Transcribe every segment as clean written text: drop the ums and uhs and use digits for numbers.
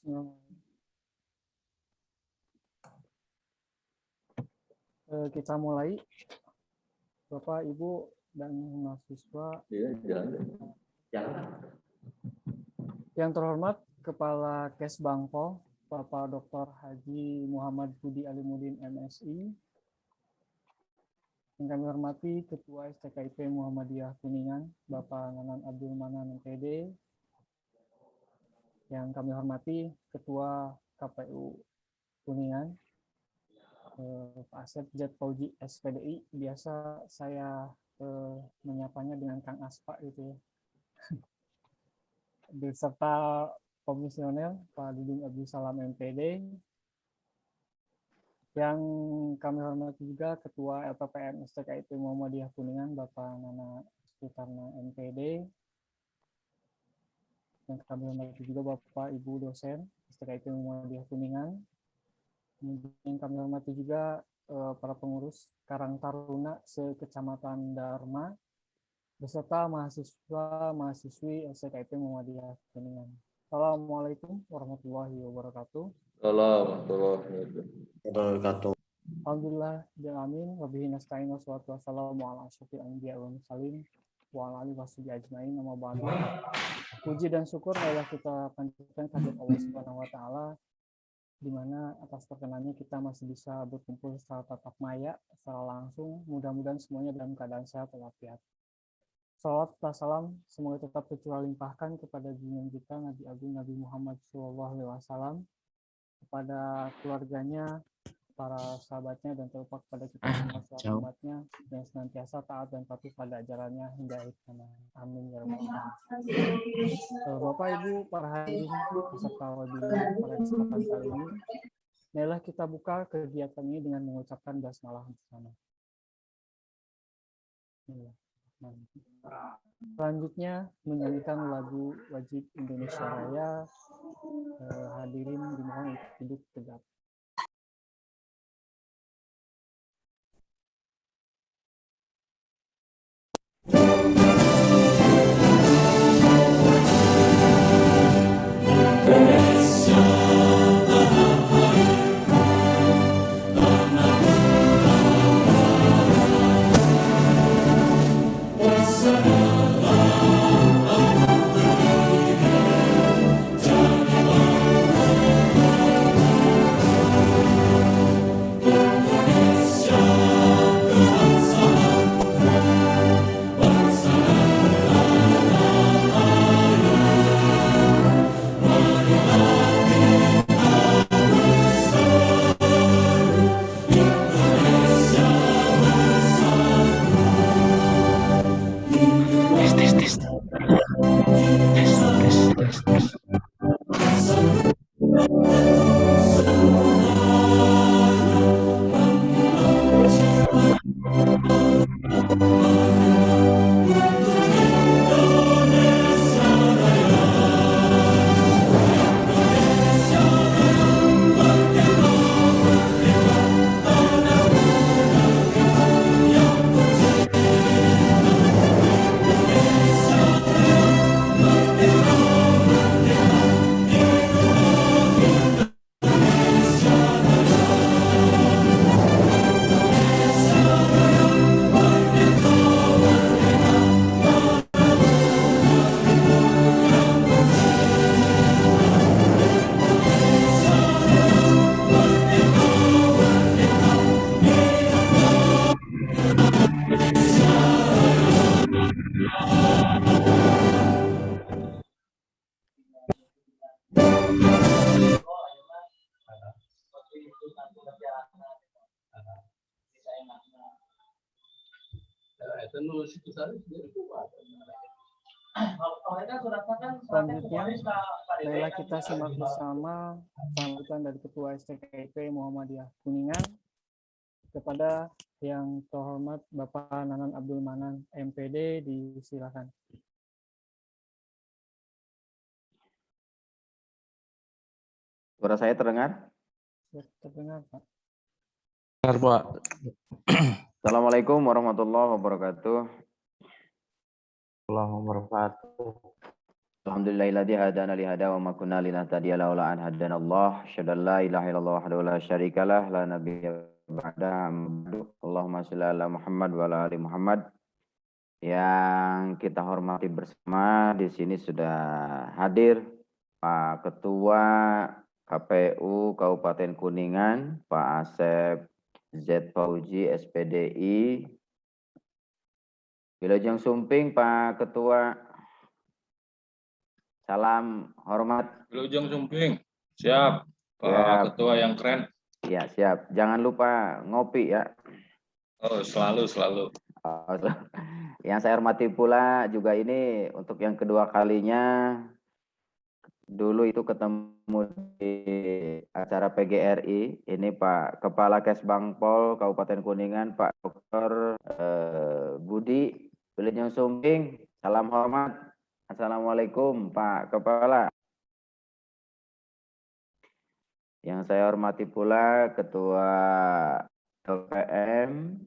Kita mulai, Bapak, Ibu, dan mahasiswa. Yang terhormat Kepala Kesbangpol, Bapak Dr. Haji Muhammad Budi Alimuddin MSI. Yang kami hormati Ketua STKIP Muhammadiyah Kuningan, Bapak Nanan Abdul Manan MPD. Yang kami hormati Ketua KPU Kuningan, Pak Asep Jat Fauji SPDI. Biasa saya menyapanya dengan Kang Aspa gitu ya. Beserta komisioner Pak Dudung Abdul Salam MPD. Yang kami hormati juga Ketua LPPN STKIP Muhammadiyah Kuningan, Bapak Nana Sutarna MPD. Yang kami hormati juga Bapak Ibu dosen STKIP Muhammadiyah Kuningan. Yang kami hormati juga para pengurus Karang Taruna se-Kecamatan Dharma beserta mahasiswa-mahasiswi STKIP Muhammadiyah Kuningan. Assalamualaikum warahmatullahi wabarakatuh. Warahmatullahi wabarakatuh. Alhamdulillah dan amin wa bihi nasta'in wassalatu wassalamu ala asyrofil anbiya'i wal mursalin wa ala alihi washabihi ajmain amma ba'du. Puji dan syukur marilah kita panjatkan kehadirat Allah Subhanahu wa taala, di mana atas perkenannya kita masih bisa berkumpul secara tatap maya, secara langsung. Mudah-mudahan semuanya dalam keadaan sehat walafiat. Salawat dan salam semoga tetap tercurah limpahkan kepada junjungan kita Nabi Agung Nabi Muhammad SAW, kepada keluarganya, para sahabatnya, dan terutama kepada kita semua umatnya yang senantiasa taat dan patuh pada ajarannya hingga akhir zaman. Amin ya rabbal alamin. Bapak Ibu para hadirin peserta webinar pada kesempatan kali ini, marilah kita buka kegiatan ini dengan mengucapkan basmalah bersama. Selanjutnya menyanyikan lagu wajib Indonesia Raya. Hadirin dimohon untuk duduk tegak. Selanjutnya, marilah kita simak bersama sambutan dari Ketua STKIP Muhammadiyah Kuningan kepada yang terhormat Bapak Nanan Abdul Manan MPD. Disilakan. Suara saya terdengar? Terdengar, Pak. Benar, Pak. Assalamualaikum warahmatullahi wabarakatuh. Warahmatullahi wabarakatuh. Alhamdulillahilladzi hadana li hada wa ma kunna linahtadiya laula an hadanallah. Asyhadu an la ilaha illallah wahdahu la syarikalah la nabiyya ba'da. Allahumma shalli ala Muhammad wa ala ali Muhammad. Yang kita hormati bersama di sini sudah hadir Pak Ketua KPU Kabupaten Kuningan, Pak Asep Z Fauji SPDI. Wilujeng Sumping Pak Ketua. Salam hormat. Wilujeng Sumping. Siap, Pak Siap. Ketua yang keren. Ya, siap. Jangan lupa ngopi ya. Oh, selalu. Yang saya hormati pula juga ini untuk yang kedua kalinya. Dulu itu ketemu di acara PGRI. Ini Pak Kepala Kesbangpol Kabupaten Kuningan, Pak Dr. Budi Wilujeng Sumping. Salam hormat. Assalamualaikum Pak Kepala. Yang saya hormati pula Ketua LPM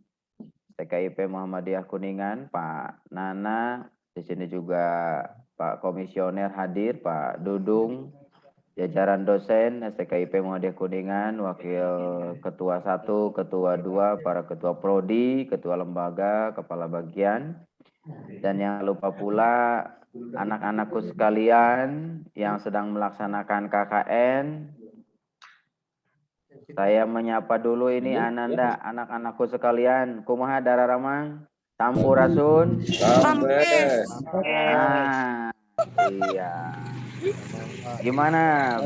TKIP Muhammadiyah Kuningan, Pak Nana. Di sini juga Pak Komisioner hadir, Pak Dudung, jajaran dosen STKIP Muhammadiyah Kuningan, Wakil Ketua 1, Ketua 2, para Ketua Prodi, Ketua Lembaga, Kepala Bagian. Dan yang lupa pula anak-anakku sekalian yang sedang melaksanakan KKN. Saya menyapa dulu ini Ananda, anak-anakku sekalian. Kumaha Dararamang? Sampurasun. Sampai. Iya. Gimana?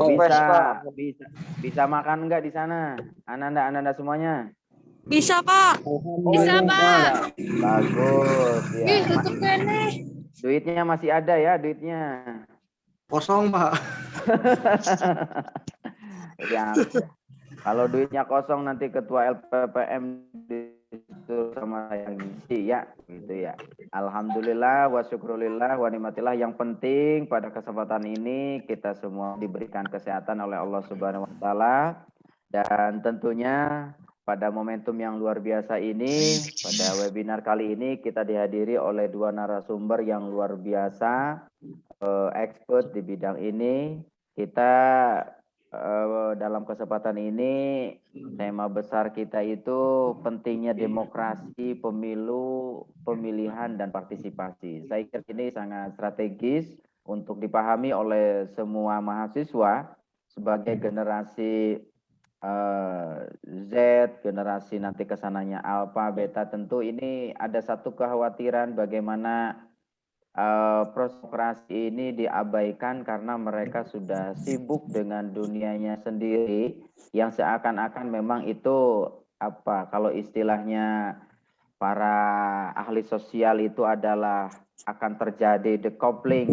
Bisa makan enggak di sana? Ananda semuanya? Bisa, Pak. Bisa, Pak. Bagus ya. Ih, tutup nih. Duitnya masih ada ya, duitnya. Kosong, Pak. Ya. Kalau duitnya kosong nanti ketua LPPM disuruh sama yang ngisi ya, gitu ya. Alhamdulillah wa syukrulillah wa nikmatillah. Yang penting pada kesempatan ini kita semua diberikan kesehatan oleh Allah Subhanahu wa taala, dan tentunya pada momentum yang luar biasa ini, pada webinar kali ini kita dihadiri oleh dua narasumber yang luar biasa, expert di bidang ini. Kita dalam kesempatan ini tema besar kita itu pentingnya demokrasi, pemilu, pemilihan dan partisipasi. Saya kira ini sangat strategis untuk dipahami oleh semua mahasiswa sebagai generasi Z, generasi nanti kesananya alpha, beta. Tentu ini ada satu kekhawatiran bagaimana prosperasi ini diabaikan karena mereka sudah sibuk dengan dunianya sendiri yang seakan-akan memang itu apa, kalau istilahnya para ahli sosial itu adalah akan terjadi decoupling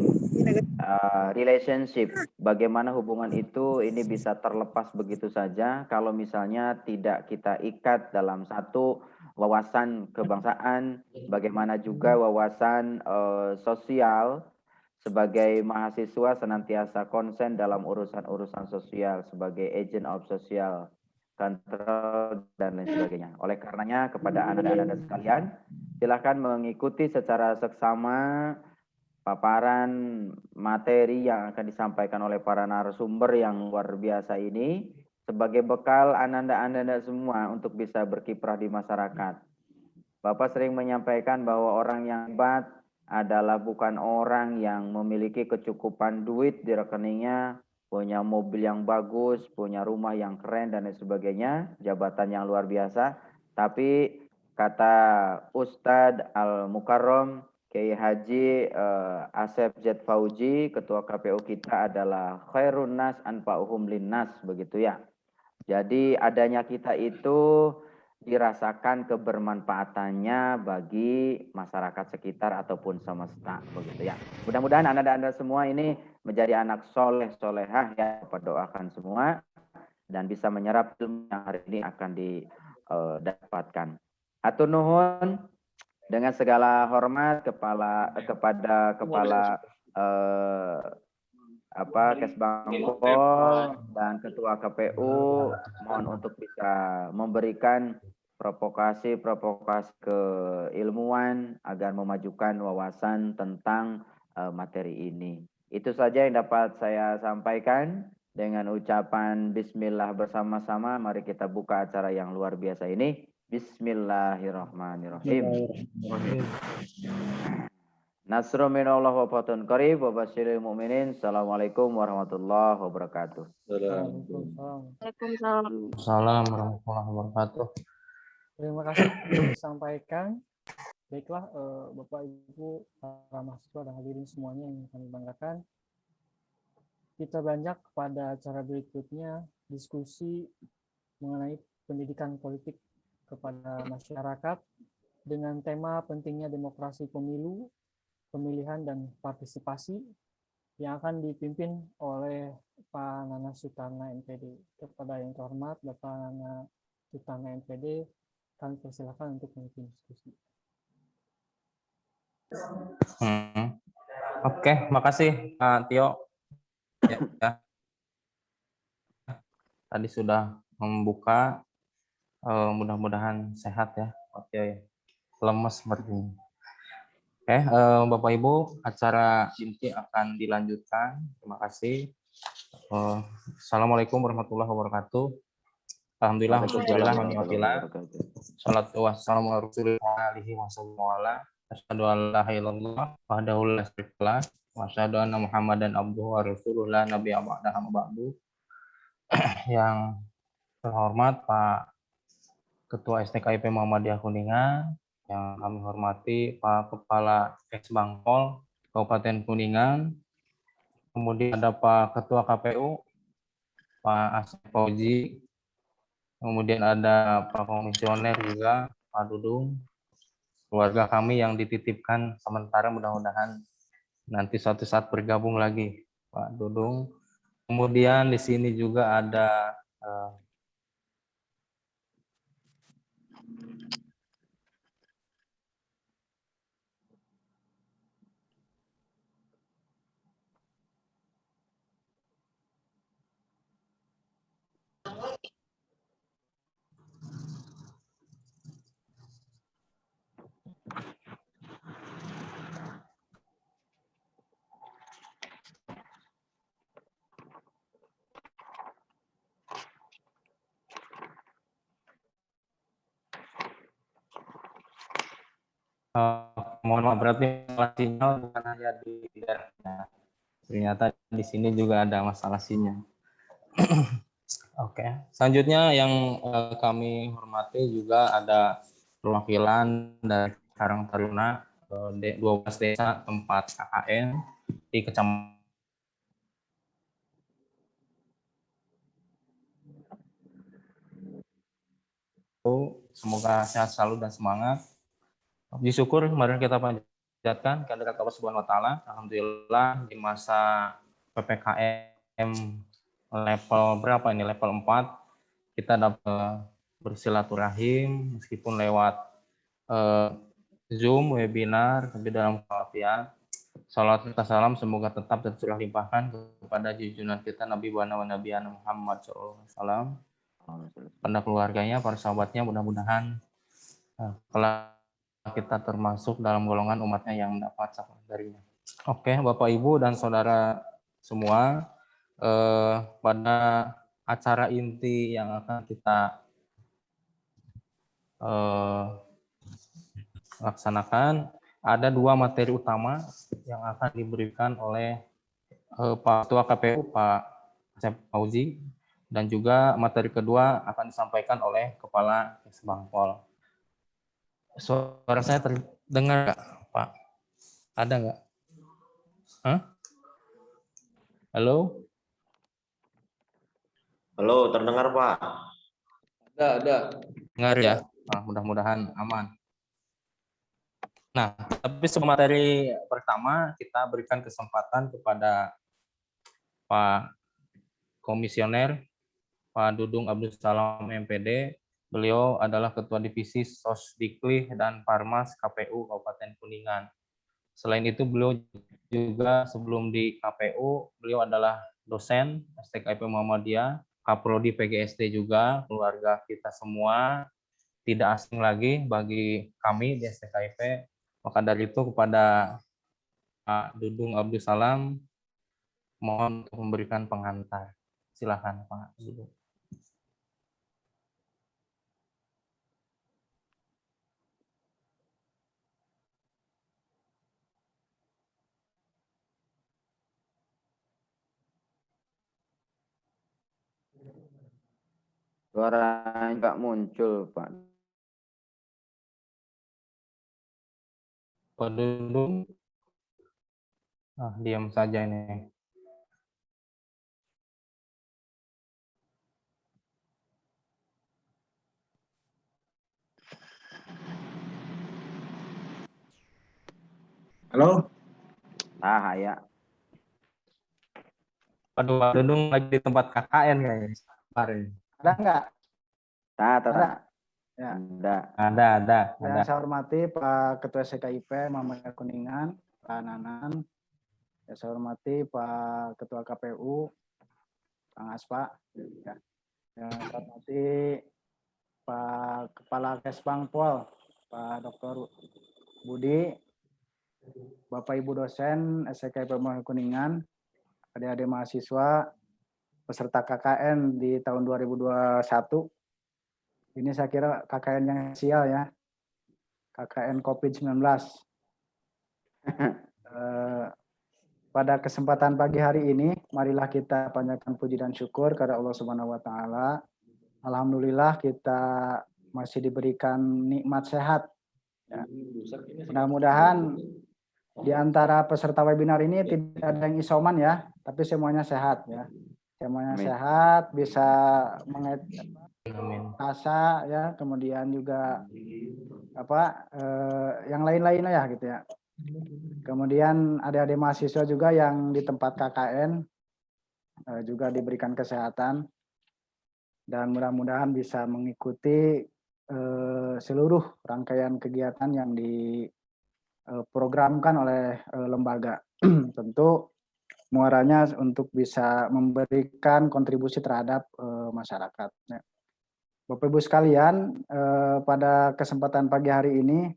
relationship. Bagaimana hubungan itu ini bisa terlepas begitu saja kalau misalnya tidak kita ikat dalam satu wawasan kebangsaan, bagaimana juga wawasan sosial. Sebagai mahasiswa senantiasa konsen dalam urusan-urusan sosial sebagai agent of social control dan lain sebagainya. Oleh karenanya kepada anak-anak sekalian, silakan mengikuti secara seksama paparan materi yang akan disampaikan oleh para narasumber yang luar biasa ini sebagai bekal anda semua untuk bisa berkiprah di masyarakat. Bapak sering menyampaikan bahwa orang yang hebat adalah bukan orang yang memiliki kecukupan duit di rekeningnya, punya mobil yang bagus, punya rumah yang keren dan lain sebagainya, jabatan yang luar biasa. Tapi kata Ustadz Al-Mukarram Kiai Haji Asep Z Fauji, Ketua KPU kita adalah khairun nas anfa'uhum linnas, begitu ya. Jadi adanya kita itu dirasakan kebermanfaatannya bagi masyarakat sekitar ataupun semesta, begitu ya. Mudah-mudahan anda semua ini menjadi anak soleh solehah ya, doakan semua dan bisa menyerap ilmu yang hari ini akan didapatkan. Hatur nuhun dengan segala hormat kepada kepala Kesbangpol dan Ketua KPU, mohon untuk bisa memberikan provokasi keilmuan agar memajukan wawasan tentang materi ini. Itu saja yang dapat saya sampaikan. Dengan ucapan bismillah bersama-sama, mari kita buka acara yang luar biasa ini. Bismillahirrahmanirrahim. Nasrun minallah wa fatun qarib wa basyiril mu'minin. Assalamualaikum warahmatullahi wabarakatuh. Waalaikumsalam. Waalaikumsalam. Assalamualaikum warahmatullahi wabarakatuh. Terima kasih disampaikan. Baiklah, Bapak Ibu, para mahasiswa dan hadirin semuanya yang kami banggakan. Kita beranjak pada acara berikutnya, diskusi mengenai pendidikan politik kepada masyarakat dengan tema pentingnya demokrasi pemilu, pemilihan dan partisipasi yang akan dipimpin oleh Pak Nana Sutana MPD. Kepada yang terhormat Bapak Nana Sutana MPD, kami persilakan untuk memimpin diskusi. Oke, makasih Pak Tio. Ya. Tadi sudah membuka, mudah-mudahan sehat ya. Oke, lemes seperti ini. Oke, Bapak Ibu, acara inti akan dilanjutkan. Terima kasih. Assalamualaikum warahmatullahi wabarakatuh. Alhamdulillah, syukurillah, wa ni'matillah. Salatu wassalamu ala rasulillah alihi wa sallam. Asyhadu an la ilaha illallah wahdahu la syarika lah wa asyhadu anna Muhammadan abduhu wa rasuluh la nabiyya ba'du. Yang terhormat Pak Ketua STKIP Muhammadiyah Kuningan, yang kami hormati Pak Kepala Eksbangpol Kabupaten Kuningan, kemudian ada Pak Ketua KPU Pak Asep Fauzi, kemudian ada Pak Komisioner juga Pak Dudung, keluarga kami yang dititipkan sementara, mudah-mudahan nanti suatu saat bergabung lagi Pak Dudung. Kemudian di sini juga ada mohon maaf, berarti masalah sinyal bukan hanya di daerahnya. Ternyata di sini juga ada masalah sinyal. Oke, selanjutnya yang kami hormati juga ada perwakilan dari Karang Taruna 12 desa tempat KKN di Kecamatan. Semoga sehat selalu dan semangat. Puji syukur kemarin kita panjatkan kehadirat Allah Subhanahu wa taala. Alhamdulillah di masa PPKM level berapa ini? Level 4 kita dapat bersilaturahim meskipun lewat Zoom, webinar, tapi dalam keafian. Salat serta salam semoga tetap tercurah limpahkan kepada junjungan kita Nabi wa Nabi Muhammad SAW, pada keluarganya, para sahabatnya, mudah-mudahan kelak kita termasuk dalam golongan umatnya yang mendapat syafaat darinya. Oke, Bapak Ibu dan saudara semua, pada acara inti yang akan kita laksanakan, ada dua materi utama yang akan diberikan oleh Pak Ketua KPU Pak Asep Fauzi, dan juga materi kedua akan disampaikan oleh Kepala Eksbangpol. Suara saya terdengar nggak, Pak? Ada nggak? Halo? Halo, terdengar Pak? Ada. Dengar ya? Nah, mudah-mudahan aman. Nah, tapi sebelum materi pertama, kita berikan kesempatan kepada Pak Komisioner, Pak Dudung Abdul Salam MPD. Beliau adalah Ketua Divisi Sosdikli dan Parmas KPU Kabupaten Kuningan. Selain itu, beliau juga sebelum di KPU, beliau adalah dosen STKIP Muhammadiyah, Kaprodi PGSD juga, keluarga kita semua, tidak asing lagi bagi kami di STKIP. Maka dari itu kepada Pak Dudung Abdul Salam, Mohon untuk memberikan pengantar. Silakan Pak Guru. Suaranya nggak muncul, Pak. Pak Dudung. Diam saja ini. Halo? Ya. Pak Dudung lagi di tempat KKN kayaknya kemarin. Ada nggak? Ada. Ya. Ada. Yang saya hormati Pak Ketua SKIP Muhammad Kuningan, Pak Nanan. Yang saya hormati Pak Ketua KPU, Kang Aspa. Ya. Yang saya hormati Pak Kepala Kesbangpol, Pak Dr. Budi, Bapak Ibu dosen SKIP Muhammad Kuningan, adik-adik mahasiswa, peserta KKN di tahun 2021. Ini saya kira KKN yang spesial ya, KKN COVID-19. Pada kesempatan pagi hari ini, marilah kita panjatkan puji dan syukur kepada Allah Subhanahu wa Ta'ala. Alhamdulillah kita masih diberikan nikmat sehat. Ya. Mudah-mudahan di antara peserta webinar ini tidak ada yang isoman ya, tapi semuanya sehat ya. Semuanya Amin. sehat, bisa Amin. rasa ya, kemudian juga yang lain-lainnya ya gitu ya. Kemudian adik-adik mahasiswa juga yang di tempat KKN juga diberikan kesehatan dan mudah-mudahan bisa mengikuti seluruh rangkaian kegiatan yang diprogramkan oleh lembaga. Tentu muaranya untuk bisa memberikan kontribusi terhadap masyarakat. Bapak Ibu sekalian, pada kesempatan pagi hari ini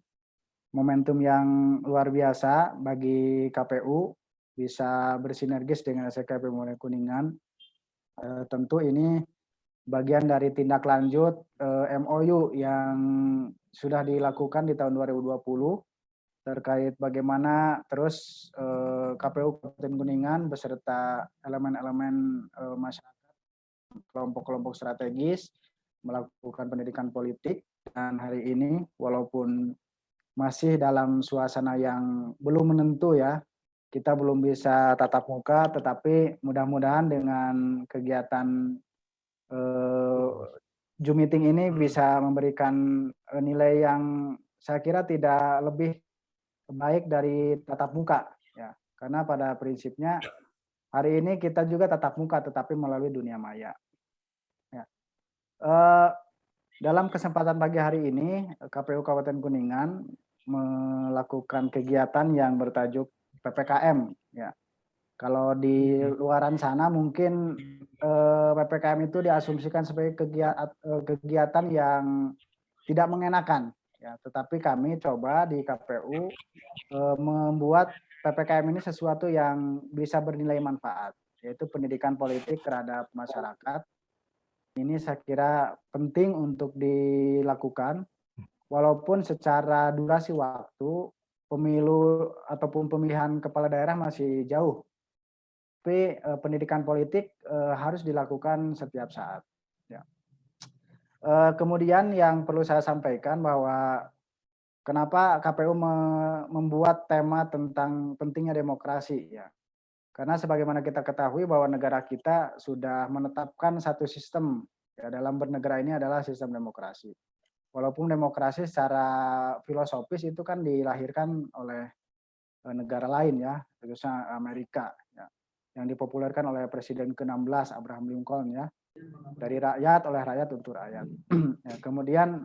momentum yang luar biasa bagi KPU bisa bersinergis dengan SKIP Muhammad Kuningan. Tentu ini bagian dari tindak lanjut MOU yang sudah dilakukan di tahun 2020 terkait bagaimana terus KPU Kabupaten Kuningan beserta elemen-elemen masyarakat, kelompok-kelompok strategis melakukan pendidikan politik. Dan hari ini walaupun masih dalam suasana yang belum menentu ya, kita belum bisa tatap muka, tetapi mudah-mudahan dengan kegiatan Zoom meeting ini bisa memberikan nilai yang saya kira tidak lebih baik dari tatap muka ya, karena pada prinsipnya hari ini kita juga tatap muka tetapi melalui dunia maya ya. Dalam kesempatan pagi hari ini KPU Kabupaten Kuningan melakukan kegiatan yang bertajuk PPKM ya. Kalau di luaran sana mungkin PPKM itu diasumsikan sebagai kegiatan yang tidak mengenakan ya, tetapi kami coba di KPU membuat PPKM ini sesuatu yang bisa bernilai manfaat, yaitu pendidikan politik terhadap masyarakat. Ini saya kira penting untuk dilakukan, walaupun secara durasi waktu pemilu ataupun pemilihan kepala daerah masih jauh, tapi pendidikan politik harus dilakukan setiap saat. Ya. Kemudian yang perlu saya sampaikan bahwa kenapa KPU membuat tema tentang pentingnya demokrasi ya. Karena sebagaimana kita ketahui bahwa negara kita sudah menetapkan satu sistem ya, dalam bernegara ini adalah sistem demokrasi. Walaupun demokrasi secara filosofis itu kan dilahirkan oleh negara lain ya, khususnya Amerika ya, yang dipopulerkan oleh Presiden ke-16 Abraham Lincoln ya, dari rakyat oleh rakyat untuk rakyat. Ya, kemudian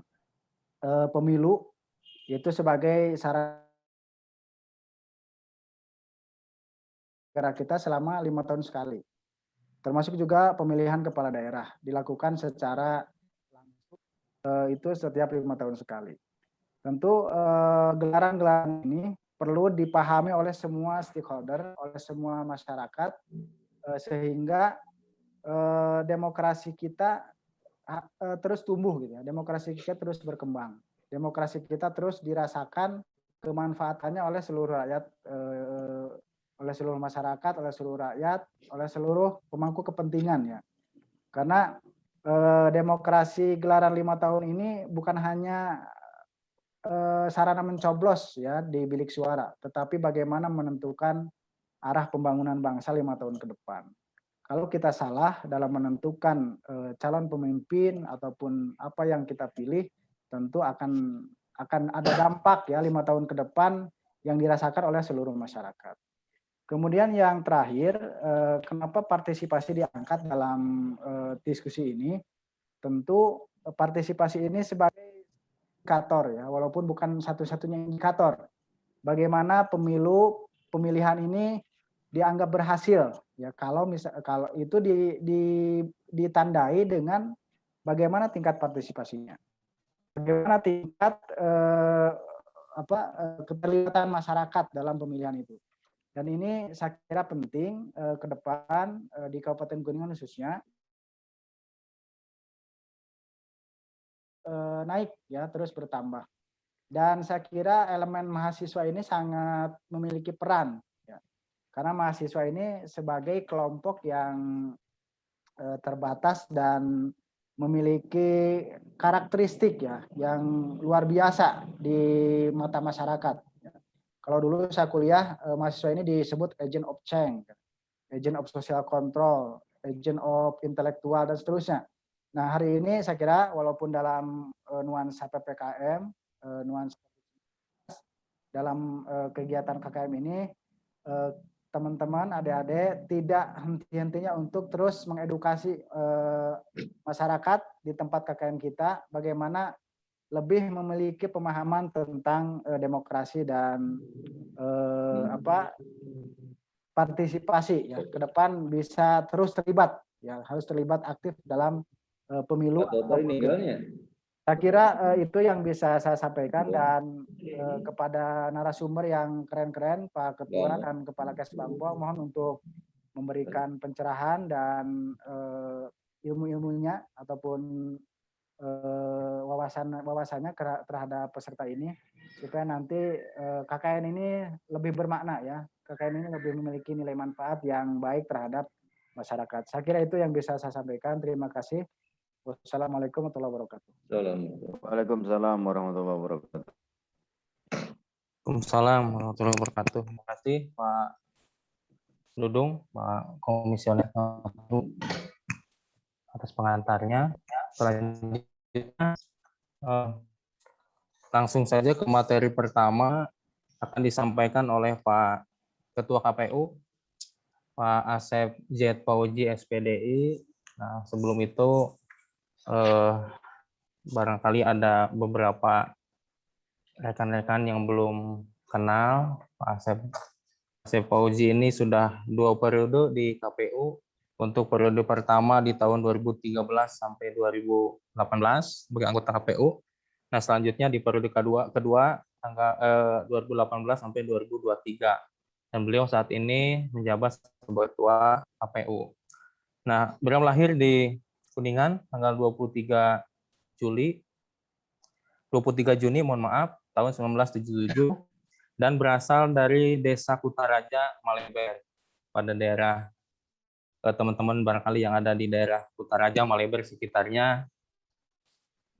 pemilu itu sebagai syarat negara kita selama 5 tahun sekali. Termasuk juga pemilihan kepala daerah dilakukan secara langsung itu setiap 5 tahun sekali. Tentu gelaran-gelaran ini perlu dipahami oleh semua stakeholder, oleh semua masyarakat, sehingga demokrasi kita terus tumbuh gitu ya. Demokrasi kita terus berkembang. Demokrasi kita terus dirasakan kemanfaatannya oleh seluruh rakyat, oleh seluruh masyarakat, oleh seluruh rakyat, oleh seluruh pemangku kepentingan ya. Karena demokrasi gelaran 5 tahun ini bukan hanya sarana mencoblos ya di bilik suara, tetapi bagaimana menentukan arah pembangunan bangsa 5 tahun ke depan. Kalau kita salah dalam menentukan calon pemimpin ataupun apa yang kita pilih, tentu akan ada dampak ya 5 tahun ke depan yang dirasakan oleh seluruh masyarakat. Kemudian yang terakhir, kenapa partisipasi diangkat dalam diskusi ini? Tentu partisipasi ini sebagai indikator ya, walaupun bukan satu-satunya indikator. Bagaimana pemilihan ini dianggap berhasil ya kalau itu ditandai dengan bagaimana tingkat partisipasinya, bagaimana tingkat keterlibatan masyarakat dalam pemilihan itu. Dan ini saya kira penting ke depan di Kabupaten Kuningan khususnya naik ya, terus bertambah. Dan saya kira elemen mahasiswa ini sangat memiliki peran ya. Karena mahasiswa ini sebagai kelompok yang terbatas dan memiliki karakteristik ya yang luar biasa di mata masyarakat. Kalau dulu saya kuliah, mahasiswa ini disebut agent of change, agent of social control, agent of intelektual dan seterusnya. Nah, hari ini saya kira walaupun dalam nuansa PPKM, nuansa dalam kegiatan KKM ini, teman-teman, adik-adik tidak henti-hentinya untuk terus mengedukasi masyarakat di tempat KKM kita, bagaimana lebih memiliki pemahaman tentang demokrasi dan partisipasi ya, ke depan bisa terus terlibat ya, harus terlibat aktif dalam pemilu. Saya kira itu yang bisa saya sampaikan, dan kepada narasumber yang keren-keren, Pak Ketua dan Kepala Kesbangpol, mohon untuk memberikan pencerahan dan ilmu-ilmunya ataupun wawasannya terhadap peserta ini, supaya nanti KKN ini lebih bermakna ya, KKN ini lebih memiliki nilai manfaat yang baik terhadap masyarakat. Saya kira itu yang bisa saya sampaikan. Terima kasih. Wassalamualaikum warahmatullahi wabarakatuh. Waalaikumsalam warahmatullahi wabarakatuh. Waalaikumsalam warahmatullahi wabarakatuh. Terima kasih Pak Dudung, Pak Komisioner atas pengantarnya. Selanjutnya langsung saja ke materi pertama, akan disampaikan oleh Pak Ketua KPU, Pak Asep Z. Pauji, SPDI. Nah, sebelum itu barangkali ada beberapa rekan-rekan yang belum kenal Pak Asep Pauji. Ini sudah 2 periode di KPU. Untuk periode pertama di tahun 2013 sampai 2018 sebagai anggota KPU. Nah, selanjutnya di periode kedua tanggal 2018 sampai 2023. Dan beliau saat ini menjabat sebagai Ketua KPU. Nah, beliau lahir di Kuningan tanggal 23 Juni, mohon maaf, tahun 1977, dan berasal dari Desa Kutaraja, Maleber, pada daerah teman-teman barangkali yang ada di daerah Kutaraja, Maleber sekitarnya.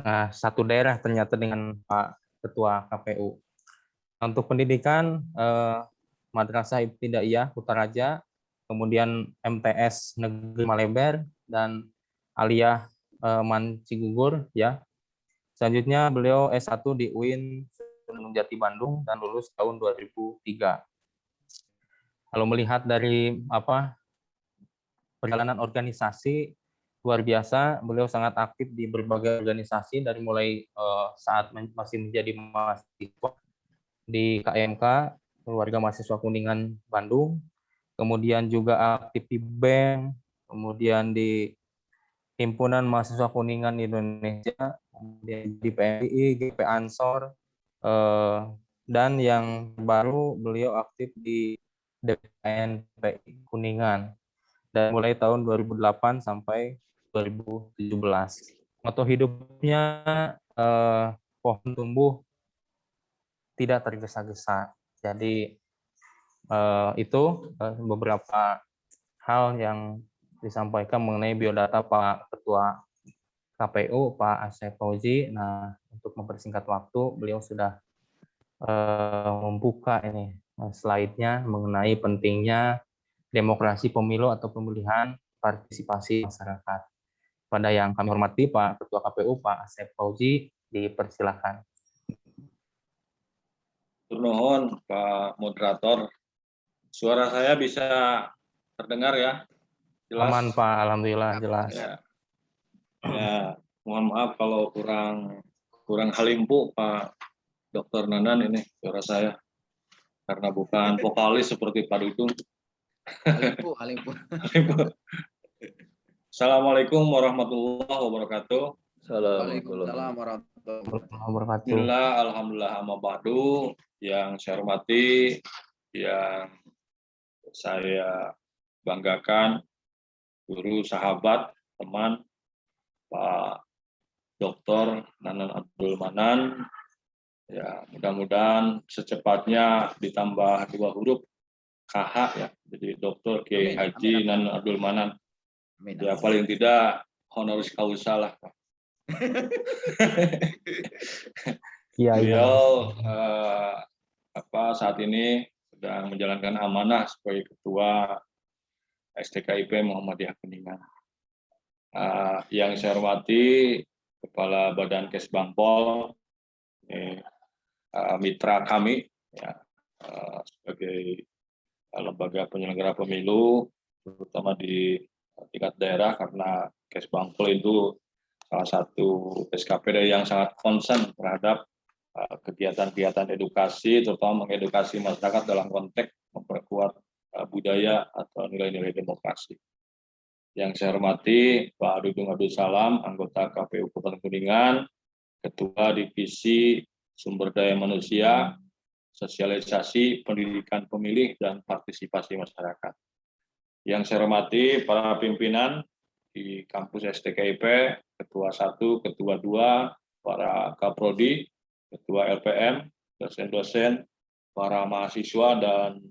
Nah, satu daerah ternyata dengan Pak Ketua KPU. Untuk pendidikan, Madrasah Ibtidaiyah Kutaraja, kemudian MTS Negeri Maleber, dan Aliyah Mancigugur ya. Selanjutnya beliau S1 di UIN Sunan Jati Bandung dan lulus tahun 2003. Kalau melihat dari perjalanan organisasi, luar biasa, beliau sangat aktif di berbagai organisasi dari mulai saat masih menjadi mahasiswa di KMK, Keluarga Mahasiswa Kuningan Bandung, kemudian juga aktif di BEM, kemudian di Himpunan Mahasiswa Kuningan Indonesia, kemudian di PMI, GP Ansor, dan yang baru beliau aktif di DPN Kuningan. dan mulai tahun 2008 sampai 2017. Moto hidupnya pohon tumbuh tidak tergesa-gesa. Jadi itu beberapa hal yang disampaikan mengenai biodata Pak Ketua KPU, Pak Asep Fauzi. Nah, untuk mempersingkat waktu, beliau sudah membuka ini slide-nya mengenai pentingnya demokrasi pemilu atau pemilihan partisipasi masyarakat. Pada yang kami hormati Pak Ketua KPU, Pak Asep Fauzi, dipersilakan. Turnuhun Pak Moderator. Suara saya bisa terdengar ya? Jelas? Aman Pak, alhamdulillah jelas. Ya, mohon maaf kalau kurang halimpu Pak Dr. Nanan ini suara saya. Karena bukan vokalis seperti Pak Dudung. Halimpu. Assalamualaikum warahmatullahi wabarakatuh. Waalaikumsalam warahmatullahi Wabarakatuh. Alhamdulillah amma ba'du. Yang saya hormati, yang saya banggakan, guru, sahabat, teman, Pak Dr. Nanan Abdul Manan. Ya, mudah-mudahan secepatnya ditambah 2 huruf KH ya, jadi Dr. Kiai Haji Nanan Abdul Manan. Ya paling tidak honoris causa lah. Iya, Beliau saat ini sedang menjalankan amanah sebagai Ketua STKIP Muhammadiyah Kuningan. Yang saya hormati Kepala Badan Kesbangpol, mitra kami ya, sebagai lembaga penyelenggara pemilu, terutama di tingkat daerah, karena Kesbangpol itu salah satu SKPD yang sangat concern terhadap kegiatan-kegiatan edukasi, terutama mengedukasi masyarakat dalam konteks memperkuat budaya atau nilai-nilai demokrasi. Yang saya hormati Pak Dudung Abdul Salam, anggota KPU Kabupaten Kuningan, Ketua Divisi Sumber Daya Manusia, Sosialisasi Pendidikan Pemilih dan Partisipasi Masyarakat. Yang saya hormati para pimpinan di kampus STKIP, Ketua 1, Ketua 2, para Kaprodi, Ketua LPM, dosen-dosen, para mahasiswa, dan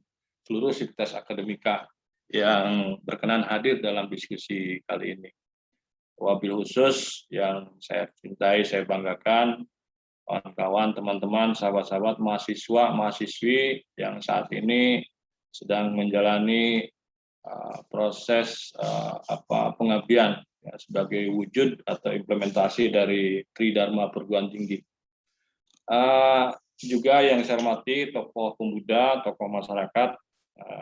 seluruh sivitas akademika yang berkenan hadir dalam diskusi kali ini. Wabil khusus yang saya cintai, saya banggakan, kawan-kawan, teman-teman, sahabat-sahabat, mahasiswa, mahasiswi yang saat ini sedang menjalani proses pengabdian ya, sebagai wujud atau implementasi dari Tridharma Perguruan Tinggi. Juga yang saya hormati tokoh pemuda, tokoh masyarakat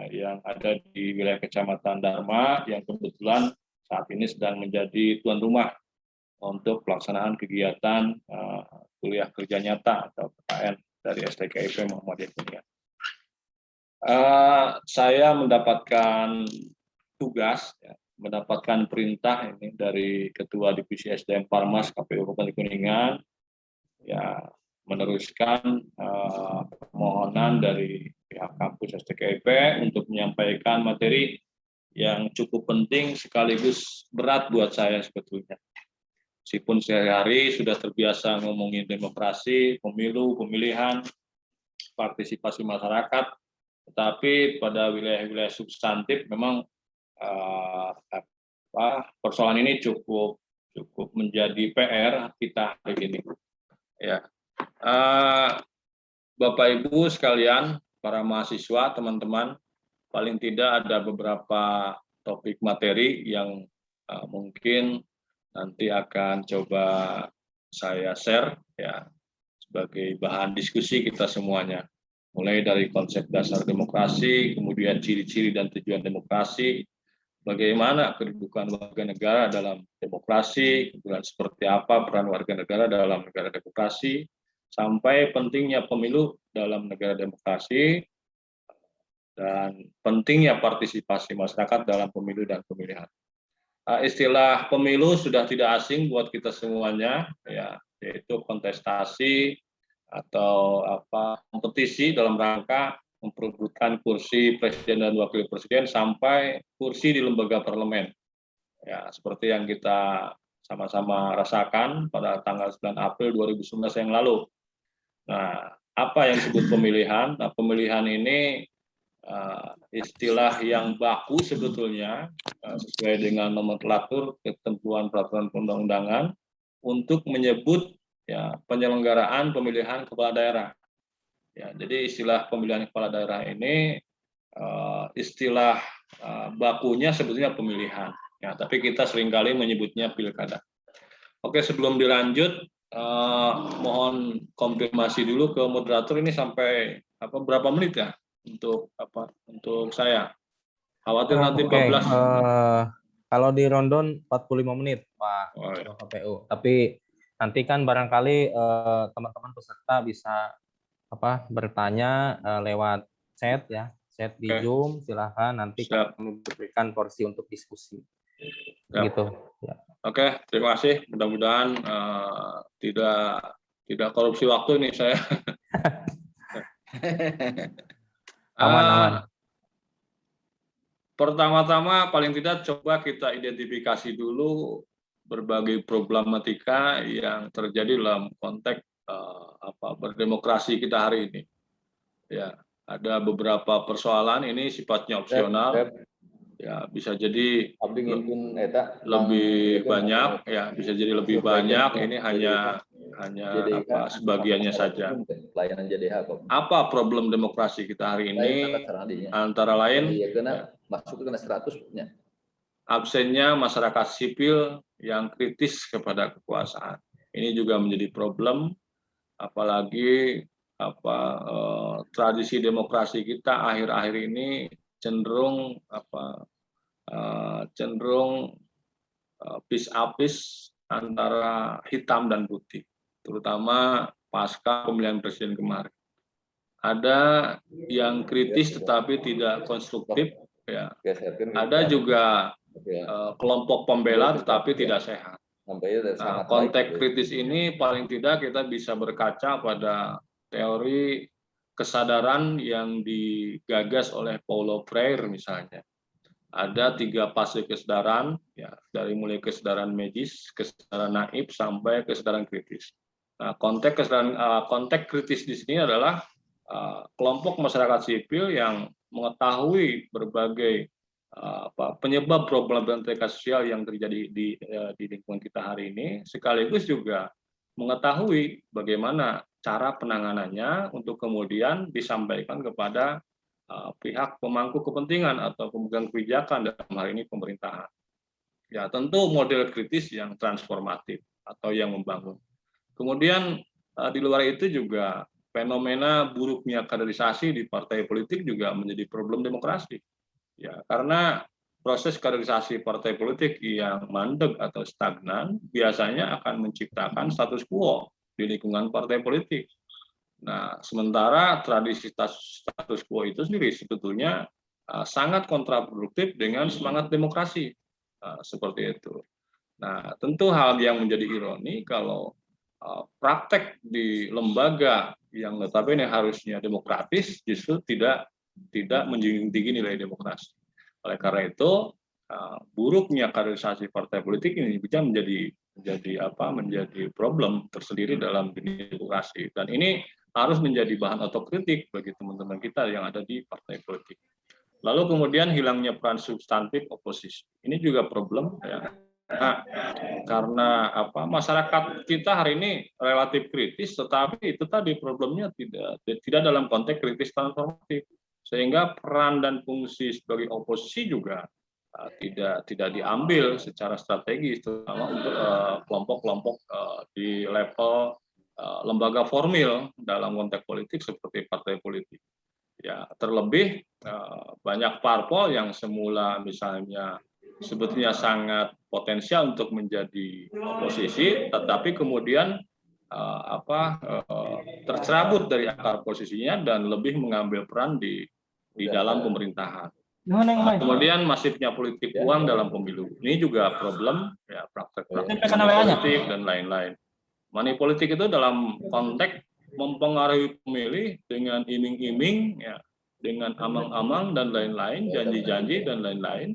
yang ada di wilayah Kecamatan Dharma yang kebetulan saat ini sedang menjadi tuan rumah untuk pelaksanaan kegiatan kuliah kerja nyata atau PKN dari STKIP Muhammadiyah Kuningan. Saya mendapatkan tugas, ya, mendapatkan perintah ini dari Ketua Divisi SDM Parmas KPU Kabupaten Kuningan, ya, meneruskan permohonan dari pihak kampus STKIP untuk menyampaikan materi yang cukup penting sekaligus berat buat saya sebetulnya. Meskipun sehari-hari sudah terbiasa ngomongin demokrasi, pemilu, pemilihan, partisipasi masyarakat, tetapi pada wilayah-wilayah substantif memang persoalan ini cukup menjadi PR kita hari ini. Ya, Bapak Ibu sekalian, para mahasiswa, teman-teman, paling tidak ada beberapa topik materi yang mungkin nanti akan coba saya share ya sebagai bahan diskusi kita semuanya. Mulai dari konsep dasar demokrasi, kemudian ciri-ciri dan tujuan demokrasi, bagaimana kedudukan warga negara dalam demokrasi, kemudian seperti apa peran warga negara dalam negara demokrasi, sampai pentingnya pemilu dalam negara demokrasi, dan pentingnya partisipasi masyarakat dalam pemilu dan pemilihan. Istilah pemilu sudah tidak asing buat kita semuanya, ya, yaitu kontestasi atau kompetisi dalam rangka memperebutkan kursi presiden dan wakil presiden sampai kursi di lembaga parlemen. Ya, seperti yang kita sama-sama rasakan pada tanggal 9 April 2019 yang lalu. Nah, apa yang disebut pemilihan? Nah, pemilihan ini istilah yang baku sebetulnya sesuai dengan nomenklatur ketentuan peraturan perundang-undangan untuk menyebut ya penyelenggaraan pemilihan kepala daerah. Ya, jadi istilah pemilihan kepala daerah ini istilah bakunya sebetulnya pemilihan. Ya, tapi kita seringkali menyebutnya pilkada. Oke, sebelum dilanjut, mohon konfirmasi dulu ke moderator ini sampai berapa menit ya untuk saya. Khawatir nanti 14. Kalau di Rondon 45 menit, Pak KPU. Tapi nanti kan barangkali teman-teman peserta bisa bertanya lewat chat ya, chat di Zoom, silahkan nanti kami berikan porsi untuk diskusi. Gitu. Ya. Oke, terima kasih. Mudah-mudahan tidak korupsi waktu nih saya. Aman. Pertama-tama paling tidak coba kita identifikasi dulu berbagai problematika yang terjadi dalam konteks berdemokrasi kita hari ini. Ya, ada beberapa persoalan ini sifatnya opsional. Ya, bisa jadi lebih banyak, ya bisa jadi lebih banyak. Ini hanya sebagiannya saja. Apa problem demokrasi kita hari ini? Antara lain absennya masyarakat sipil yang kritis kepada kekuasaan. Ini juga menjadi problem, apalagi tradisi demokrasi kita akhir-akhir ini cenderung pis-apis antara hitam dan putih, terutama pasca pemilihan presiden kemarin. Ada yang kritis tetapi tidak konstruktif, ya. Ada juga kelompok pembela tetapi tidak sehat. Nah, konteks kritis ini paling tidak kita bisa berkaca pada teori kesadaran yang digagas oleh Paulo Freire misalnya. Ada 3 fase kesadaran, ya, dari mulai kesadaran medis, kesadaran naif, sampai kesadaran kritis. Nah, konteks kritis di sini adalah kelompok masyarakat sipil yang mengetahui berbagai penyebab problematika sosial yang terjadi di lingkungan kita hari ini, sekaligus juga mengetahui bagaimana cara penanganannya untuk kemudian disampaikan kepada pihak pemangku kepentingan atau pemegang kebijakan, dalam hal ini pemerintahan. Ya, tentu model kritis yang transformatif atau yang membangun. Kemudian di luar itu juga fenomena buruknya kaderisasi di partai politik juga menjadi problem demokrasi. Ya, karena proses kaderisasi partai politik yang mandek atau stagnan biasanya akan menciptakan status quo di lingkungan partai politik. Nah, sementara tradisi status quo itu sendiri sebetulnya sangat kontraproduktif dengan semangat demokrasi, seperti itu. Nah, tentu hal yang menjadi ironi kalau praktek di lembaga yang notabene harusnya demokratis justru tidak menjunjung tinggi nilai demokrasi. Oleh karena itu, buruknya kaderisasi partai politik ini bisa menjadi problem tersendiri dalam dunia demokrasi, dan ini harus menjadi bahan otokritik bagi teman-teman kita yang ada di partai politik. Lalu kemudian hilangnya peran substantif oposisi, ini juga problem, ya. Nah, karena masyarakat kita hari ini relatif kritis, tetapi itu tadi problemnya tidak dalam konteks kritis transformatif, sehingga peran dan fungsi sebagai oposisi juga tidak diambil secara strategis, terutama untuk kelompok-kelompok di level lembaga formil dalam konteks politik seperti partai politik. Ya, terlebih banyak parpol yang semula misalnya sebetulnya sangat potensial untuk menjadi oposisi, tetapi kemudian tercerabut dari akar posisinya dan lebih mengambil peran di dalam pemerintahan. Kemudian masifnya politik uang dalam pemilu, ini juga problem, ya, praktek politik dan lain-lain. Money politik itu dalam konteks mempengaruhi pemilih dengan iming-iming, ya, dengan amang-amang dan lain-lain, janji-janji dan lain-lain,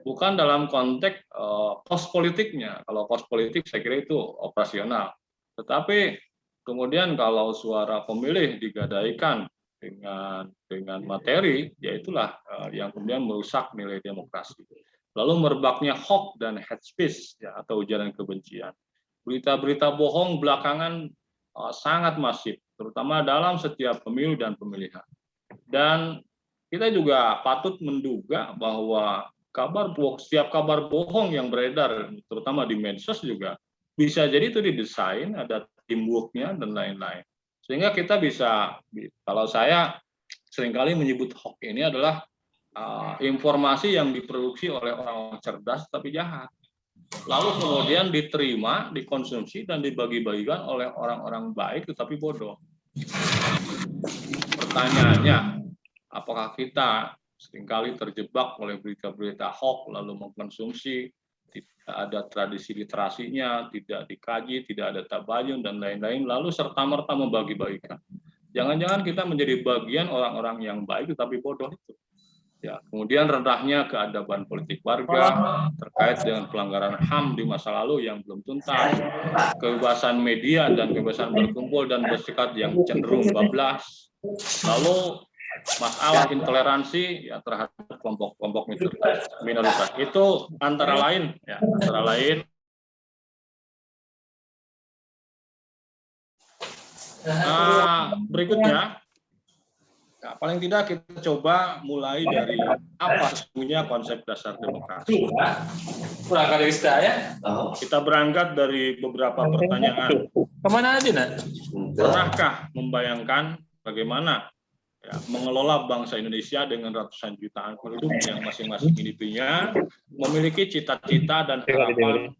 bukan dalam konteks kos politiknya. Kalau kos politik saya kira itu operasional. Tetapi kemudian kalau suara pemilih digadaikan dengan materi, ya itulah yang kemudian merusak nilai demokrasi. Lalu merebaknya hoax dan hate speech, ya, atau ujaran kebencian. Berita-berita bohong belakangan sangat masif, terutama dalam setiap pemilu dan pemilihan. Dan kita juga patut menduga bahwa setiap kabar bohong yang beredar, terutama di medsos juga, bisa jadi itu didesain, ada teamwork-nya dan lain-lain. Sehingga kita bisa, kalau saya seringkali menyebut hoax ini adalah informasi yang diproduksi oleh orang-orang cerdas tapi jahat. Lalu kemudian diterima, dikonsumsi, dan dibagi-bagikan oleh orang-orang baik tetapi bodoh. Pertanyaannya, apakah kita seringkali terjebak oleh berita-berita hoax lalu mengkonsumsi, tidak ada tradisi literasinya, tidak dikaji, tidak ada tabayun, dan lain-lain, lalu serta-merta membagi-bagikan. Jangan-jangan kita menjadi bagian orang-orang yang baik tetapi bodoh itu. Ya, kemudian rendahnya keadaban politik warga terkait dengan pelanggaran HAM di masa lalu yang belum tuntas, kebebasan media dan kebebasan berkumpul dan berserikat yang cenderung bablas, lalu masalah intoleransi ya terhadap kelompok-kelompok minoritas. Itu antara lain, ya, antara lain. Berikutnya. Nah, paling tidak kita coba mulai dari apa sesungguhnya konsep dasar demokrasi. Kita berangkat dari beberapa pertanyaan. Kemana aja, Nak? Pernahkah membayangkan bagaimana ya, mengelola bangsa Indonesia dengan ratusan jutaan penduduk yang masing-masing individunya memiliki cita-cita dan harapan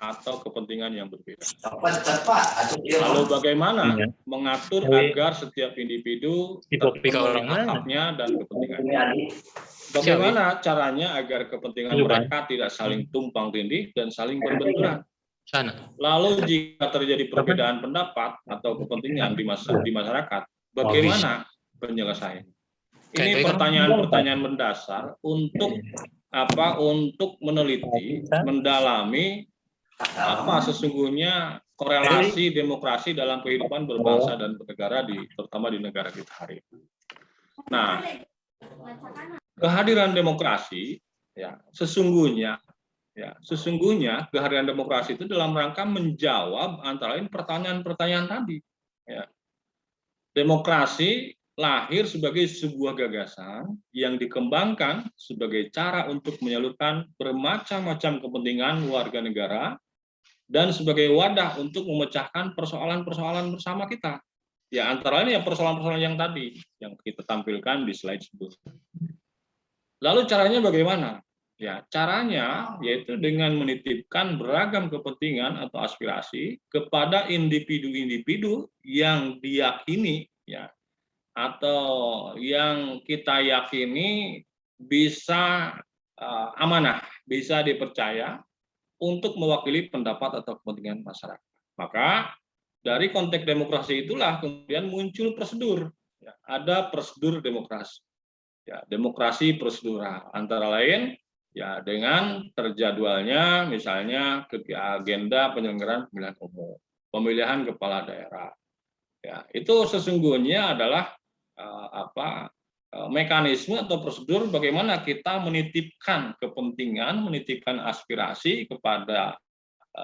atau kepentingan yang berbeda. Lalu bagaimana mengatur agar setiap individu terpenuhi hak-haknya dan kepentingannya? Bagaimana caranya agar kepentingan mereka tidak saling tumpang tindih dan saling berbenturan? Lalu jika terjadi perbedaan pendapat atau kepentingan di masyarakat, bagaimana penyelesaiannya? Ini pertanyaan-pertanyaan mendasar untuk meneliti, mendalami apa sesungguhnya korelasi demokrasi dalam kehidupan berbangsa dan bernegara terutama di negara kita hari ini. Nah, kehadiran demokrasi ya sesungguhnya kehadiran demokrasi itu dalam rangka menjawab antara lain pertanyaan-pertanyaan tadi. Ya. Demokrasi lahir sebagai sebuah gagasan yang dikembangkan sebagai cara untuk menyalurkan bermacam-macam kepentingan warga negara dan sebagai wadah untuk memecahkan persoalan-persoalan bersama kita. Ya, antara lain ya persoalan-persoalan yang tadi, yang kita tampilkan di slide sebelumnya. Lalu caranya bagaimana? Ya, caranya yaitu dengan menitipkan beragam kepentingan atau aspirasi kepada individu-individu yang diyakini, ya, atau yang kita yakini bisa amanah, bisa dipercaya untuk mewakili pendapat atau kepentingan masyarakat. Maka dari konteks demokrasi itulah kemudian muncul prosedur. Ya, ada prosedur demokrasi. Ya, demokrasi prosedural antara lain ya dengan terjadwalnya misalnya agenda penyelenggaraan pemilihan umum, pemilihan kepala daerah. Ya, itu sesungguhnya adalah mekanisme atau prosedur bagaimana kita menitipkan kepentingan, menitipkan aspirasi kepada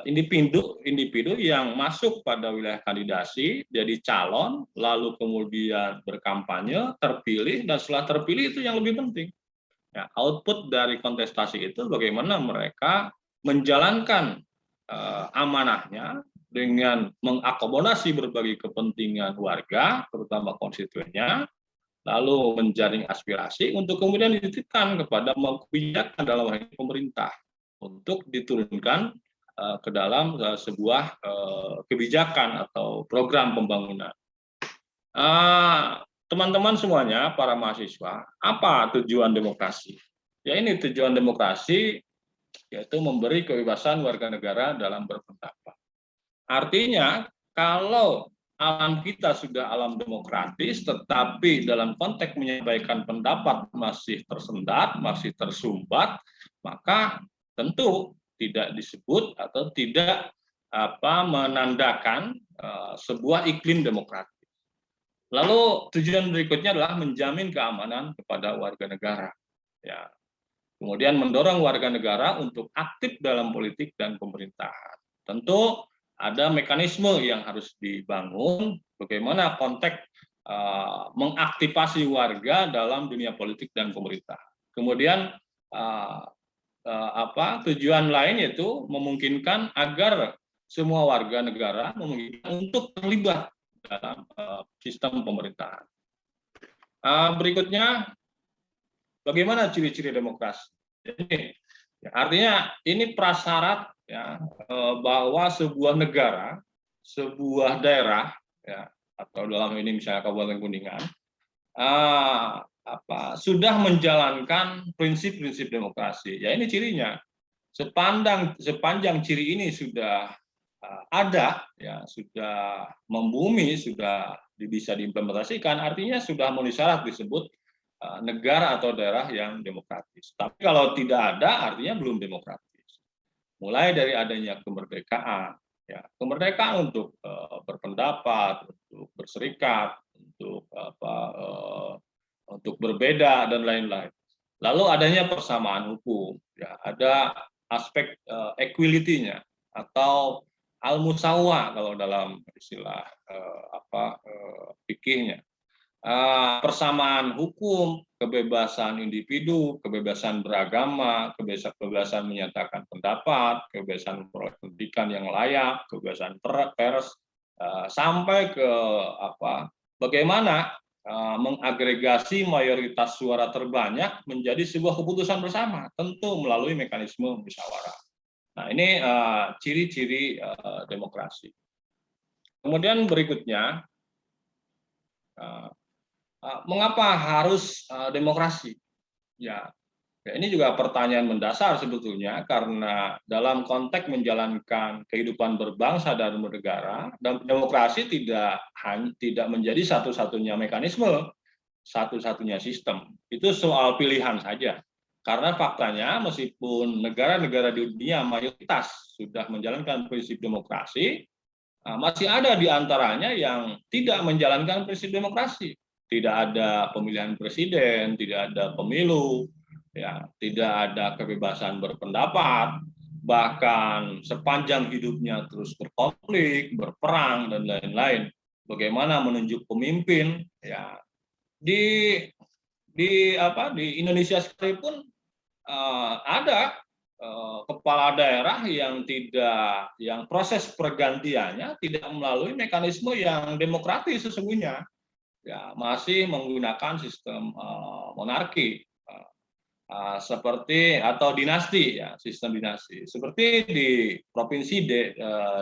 individu yang masuk pada wilayah kandidasi, jadi calon, lalu kemudian berkampanye, terpilih, dan setelah terpilih itu yang lebih penting. Ya, output dari kontestasi itu bagaimana mereka menjalankan amanahnya dengan mengakomodasi berbagai kepentingan warga, terutama konstituennya, lalu menjaring aspirasi untuk kemudian dititipkan kepada kebijakan dalam hal ini pemerintah untuk diturunkan ke dalam sebuah kebijakan atau program pembangunan. Teman-teman semuanya, para mahasiswa, apa tujuan demokrasi? Ya ini tujuan demokrasi yaitu memberi kebebasan warga negara dalam berpendapat. Artinya kalau alam kita sudah alam demokratis, tetapi dalam konteks menyampaikan pendapat masih tersendat, masih tersumbat, maka tentu tidak disebut atau tidak menandakan sebuah iklim demokratis. Lalu tujuan berikutnya adalah menjamin keamanan kepada warga negara. Ya. Kemudian mendorong warga negara untuk aktif dalam politik dan pemerintahan. Tentu ada mekanisme yang harus dibangun, bagaimana konteks mengaktifasi warga dalam dunia politik dan pemerintahan. Kemudian tujuan lain yaitu memungkinkan agar semua warga negara memungkinkan untuk terlibat dalam sistem pemerintahan. Berikutnya, bagaimana ciri-ciri demokrasi? Jadi, artinya ini prasyarat ya, bahwa sebuah negara, sebuah daerah, ya, atau dalam ini misalnya Kabupaten Kuningan, sudah menjalankan prinsip-prinsip demokrasi. Ya ini cirinya. Sepanjang ciri ini sudah ada, ya sudah membumi, sudah bisa diimplementasikan, artinya sudah memenuhi syarat disebut negara atau daerah yang demokratis. Tapi kalau tidak ada, artinya belum demokratis. Mulai dari adanya kemerdekaan, ya kemerdekaan untuk berpendapat, untuk berserikat, untuk berbeda dan lain-lain. Lalu adanya persamaan hukum, ya ada aspek equality-nya atau al-musawah kalau dalam istilah fikihnya. Persamaan hukum, kebebasan individu, kebebasan beragama, kebebasan menyatakan pendapat, kebebasan memperoleh pendidikan yang layak, kebebasan pers, sampai ke bagaimana mengagregasi mayoritas suara terbanyak menjadi sebuah keputusan bersama, tentu melalui mekanisme musyawarah. Nah, ini ciri-ciri demokrasi. Kemudian berikutnya, mengapa harus demokrasi? Ya, ini juga pertanyaan mendasar sebetulnya, karena dalam konteks menjalankan kehidupan berbangsa dan bernegara, demokrasi tidak menjadi satu-satunya mekanisme, satu-satunya sistem. Itu soal pilihan saja. Karena faktanya meskipun negara-negara di dunia mayoritas sudah menjalankan prinsip demokrasi, masih ada di antaranya yang tidak menjalankan prinsip demokrasi. Tidak ada pemilihan presiden, tidak ada pemilu, ya, tidak ada kebebasan berpendapat, bahkan sepanjang hidupnya terus berkonflik, berperang dan lain-lain. Bagaimana menunjuk pemimpin? Ya, di Indonesia sekalipun ada kepala daerah yang proses pergantiannya tidak melalui mekanisme yang demokratis sesungguhnya, ya masih menggunakan sistem monarki seperti atau dinasti, ya sistem dinasti seperti di provinsi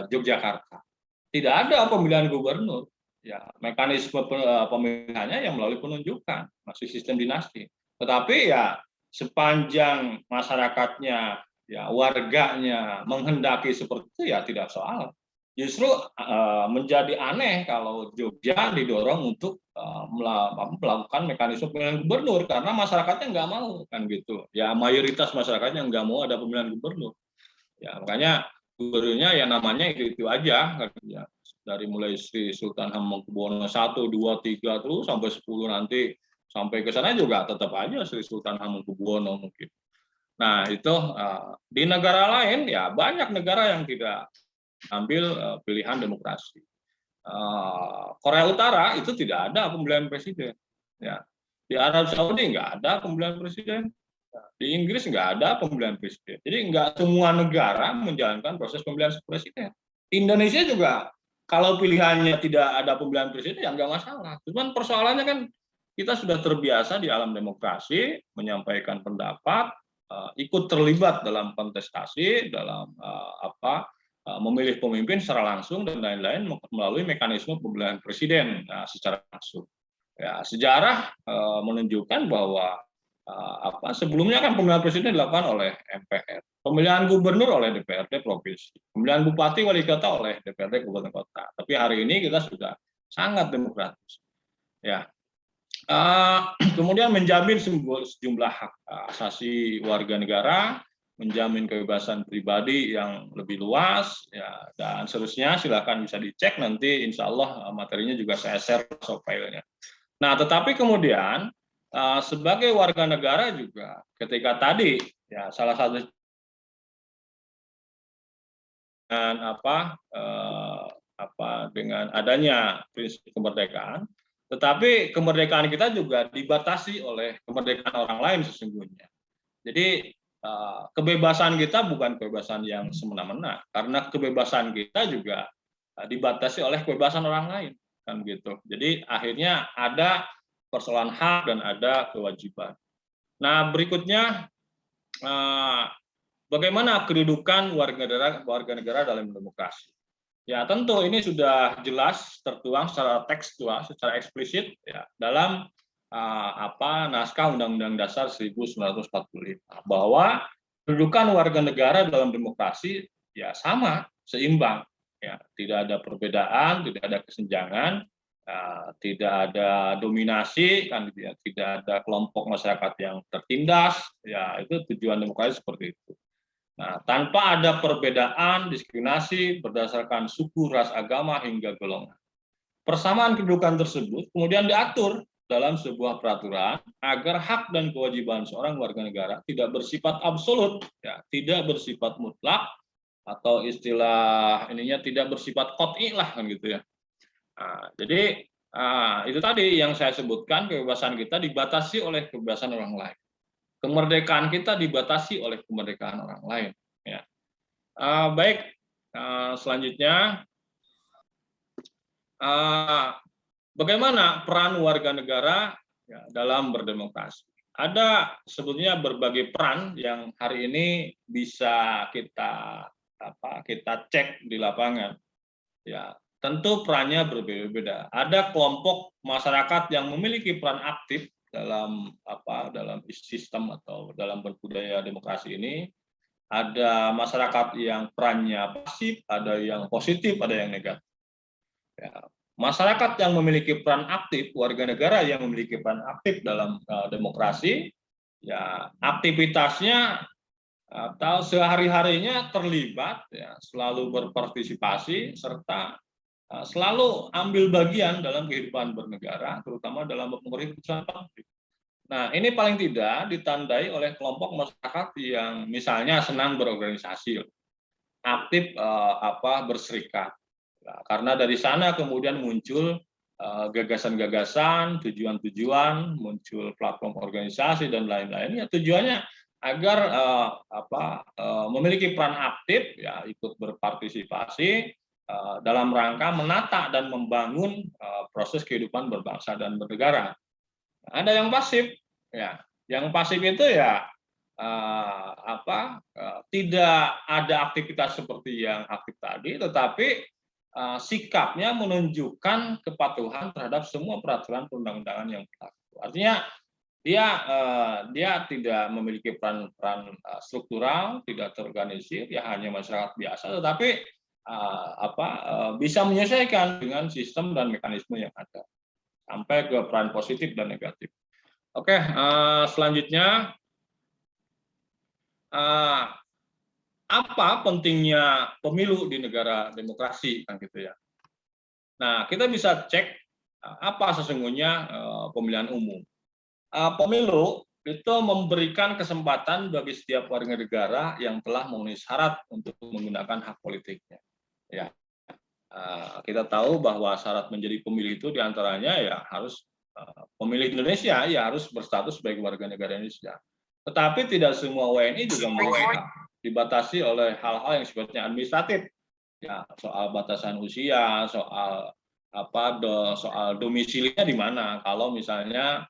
Yogyakarta tidak ada pemilihan gubernur, ya mekanisme pemilihannya yang melalui penunjukan, masih sistem dinasti. Tetapi ya sepanjang masyarakatnya, ya warganya menghendaki seperti itu, ya tidak soal. Justru menjadi aneh kalau Jogja didorong untuk melakukan mekanisme pemilihan gubernur karena masyarakatnya nggak mau, kan gitu. Ya mayoritas masyarakatnya nggak mau ada pemilihan gubernur. Ya makanya gubernurnya ya namanya itu aja, ya. Dari mulai Sri Sultan Hamengkubuwono 1, 2, 3 terus sampai 10 nanti. Sampai ke sana juga tetap aja Sri Sultan Hamengkubuwono mungkin. Nah itu di negara lain ya banyak negara yang tidak ambil pilihan demokrasi. Korea Utara itu tidak ada pemilihan presiden. Ya. Di Arab Saudi nggak ada pemilihan presiden. Di Inggris nggak ada pemilihan presiden. Jadi nggak semua negara menjalankan proses pemilihan presiden. Indonesia juga kalau pilihannya tidak ada pemilihan presiden ya nggak masalah. Cuman persoalannya kan kita sudah terbiasa di alam demokrasi menyampaikan pendapat, ikut terlibat dalam kontestasi, dalam memilih pemimpin secara langsung dan lain-lain melalui mekanisme pemilihan presiden secara langsung. Ya, sejarah menunjukkan bahwa sebelumnya kan pemilihan presiden dilakukan oleh MPR, pemilihan gubernur oleh DPRD provinsi, pemilihan bupati wali kota oleh DPRD kabupaten kota. Tapi hari ini kita sudah sangat demokratis. Ya. Kemudian menjamin sejumlah hak asasi warga negara, menjamin kebebasan pribadi yang lebih luas, ya, dan seterusnya. Silakan bisa dicek nanti, insya Allah materinya juga saya share filenya. Nah, tetapi kemudian sebagai warga negara juga, ketika tadi ya salah satu dengan adanya prinsip kemerdekaan, tetapi kemerdekaan kita juga dibatasi oleh kemerdekaan orang lain sesungguhnya. Jadi kebebasan kita bukan kebebasan yang semena-mena, karena kebebasan kita juga dibatasi oleh kebebasan orang lain, kan gitu. Jadi akhirnya ada persoalan hak dan ada kewajiban. Nah, berikutnya bagaimana kedudukan warga negara dalam demokrasi? Ya, tentu ini sudah jelas tertuang secara tekstual, secara eksplisit ya dalam naskah Undang-Undang Dasar 1945 bahwa kedudukan warga negara dalam demokrasi ya sama, seimbang, ya, tidak ada perbedaan, tidak ada kesenjangan, tidak ada dominasi, kan, ya, tidak ada kelompok masyarakat yang tertindas, ya itu tujuan demokrasi seperti itu. Nah, tanpa ada perbedaan, diskriminasi berdasarkan suku, ras, agama, hingga golongan. Persamaan kedudukan tersebut kemudian diatur dalam sebuah peraturan agar hak dan kewajiban seorang warga negara tidak bersifat absolut, ya, tidak bersifat mutlak, atau istilah ininya tidak bersifat qot'i lah, kan gitu ya. Nah, jadi itu tadi yang saya sebutkan, kebebasan kita dibatasi oleh kebebasan orang lain. Kemerdekaan kita dibatasi oleh kemerdekaan orang lain. Ya. Baik, selanjutnya, bagaimana peran warga negara ya, dalam berdemokrasi? Ada sebetulnya berbagai peran yang hari ini bisa kita cek di lapangan. Ya, tentu perannya berbeda-beda. Ada kelompok masyarakat yang memiliki peran aktif dalam sistem atau dalam berbudaya demokrasi ini. Ada masyarakat yang perannya pasif, ada yang positif, ada yang negatif. Ya, masyarakat yang memiliki peran aktif, warga negara yang memiliki peran aktif dalam demokrasi, ya aktivitasnya atau sehari-harinya terlibat, ya, selalu berpartisipasi serta selalu ambil bagian dalam kehidupan bernegara, terutama dalam mempengaruhi keputusan publik. Nah, ini paling tidak ditandai oleh kelompok masyarakat yang misalnya senang berorganisasi, aktif berserikat. Nah, karena dari sana kemudian muncul gagasan-gagasan, tujuan-tujuan, muncul platform organisasi dan lain-lain. Ya, tujuannya agar memiliki peran aktif, ya, ikut berpartisipasi dalam rangka menata dan membangun proses kehidupan berbangsa dan bernegara. Ada yang pasif, ya. Yang pasif itu ya tidak ada aktivitas seperti yang aktif tadi, tetapi sikapnya menunjukkan kepatuhan terhadap semua peraturan perundang-undangan yang berlaku. Artinya dia tidak memiliki peran struktural, tidak terorganisir, ya hanya masyarakat biasa, tetapi bisa menyesuaikan dengan sistem dan mekanisme yang ada sampai ke peran positif dan negatif. Oke, selanjutnya apa pentingnya pemilu di negara demokrasi, kan gitu ya. Nah, kita bisa cek apa sesungguhnya pemilihan umum. Pemilu itu memberikan kesempatan bagi setiap warga negara yang telah memenuhi syarat untuk menggunakan hak politiknya. Ya, kita tahu bahwa syarat menjadi pemilih itu diantaranya ya harus pemilih Indonesia, ya harus berstatus sebagai warga negara Indonesia. Tetapi tidak semua WNI juga memiliki hak, dibatasi oleh hal-hal yang sifatnya administratif, ya soal batasan usia, soal domisilinya di mana, kalau misalnya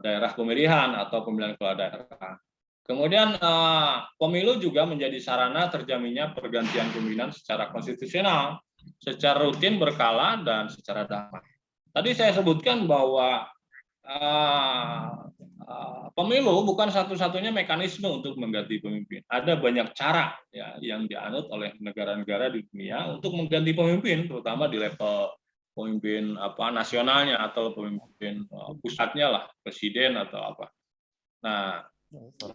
daerah pemilihan atau pemilihan kepala daerah. Kemudian pemilu juga menjadi sarana terjaminnya pergantian pimpinan secara konstitusional, secara rutin, berkala, dan secara damai. Tadi saya sebutkan bahwa pemilu bukan satu-satunya mekanisme untuk mengganti pemimpin. Ada banyak cara, ya, yang dianut oleh negara-negara di dunia untuk mengganti pemimpin, terutama di level pemimpin nasionalnya atau pemimpin pusatnya lah, presiden atau apa. Nah,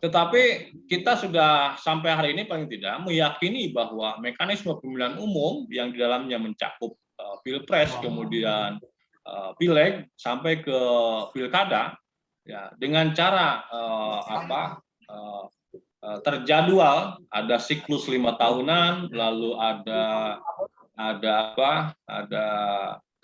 tetapi kita sudah sampai hari ini paling tidak meyakini bahwa mekanisme pemilihan umum yang di dalamnya mencakup pilpres, kemudian pileg sampai ke pilkada, ya dengan cara terjadwal, ada siklus 5 tahunan, lalu ada